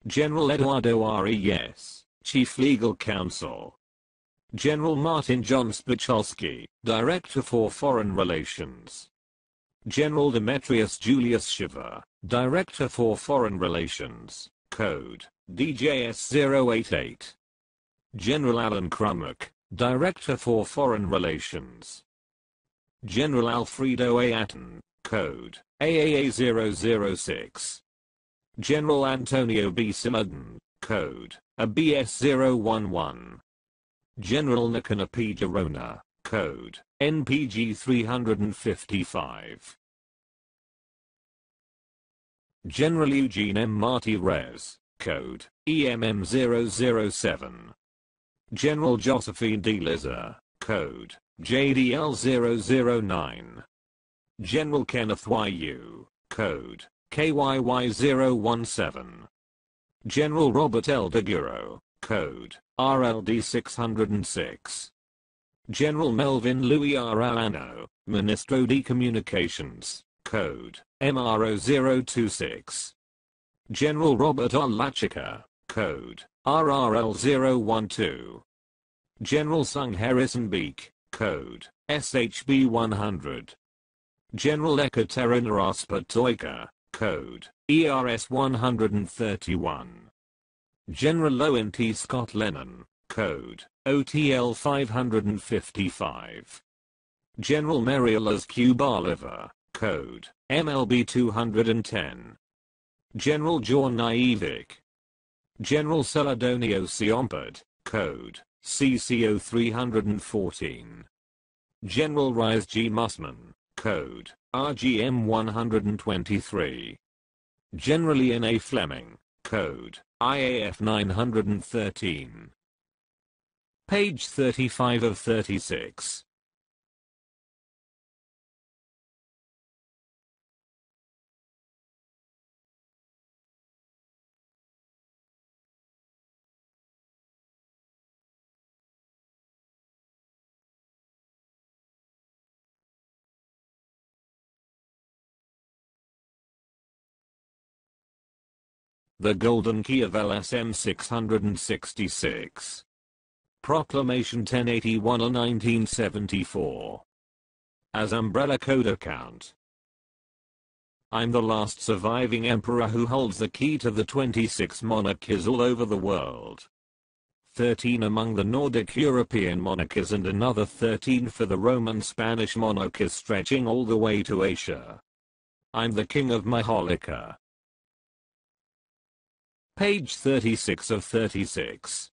General Eduardo R.E.S., Chief Legal Counsel. General Martin John Spicholsky, Director for Foreign Relations. General Demetrius Julius Shiva, Director for Foreign Relations, Code, DJS 088. General Alan Krummack, Director for Foreign Relations. General Alfredo A. Atten, Code, AAA 006. General Antonio B. Simaden, Code, ABS 011. General Nicanor P. Girona, Code, NPG 355. General Eugene M. Martínez, Code, EMM 007. General Josephine D. Liza, Code, JDL 009. General Kenneth Y.U., Code, KYY 017. General Robert L. DeGuro, Code, RLD 606. General Melvin Louis Arellano, Ministro de Communications, Code, MRO 026. General Robert R. Lachica, Code, RRL 012. General Sung Harrison Beek, Code, SHB 100. General Ekaterina Raspatoika, Code, ERS 131. General Owen T. Scott Lennon, Code, OTL 555. General Merialas Q. Barliver, Code, MLB 210. General John Naivik. General Celadonio Siompad, Code, CCO 314. General Rise G. Mussman, Code, RGM 123. General Ian A. Fleming, Code, IAF 913. Page 35 of 36. The Golden Key of LSM 666. Proclamation 1081 of 1974. As Umbrella Code Account. I'm the last surviving emperor who holds the key to the 26 monarchies all over the world. 13 among the Nordic European monarchies and another 13 for the Roman Spanish monarchies stretching all the way to Asia. I'm the king of Maholika. Page 36 of 36.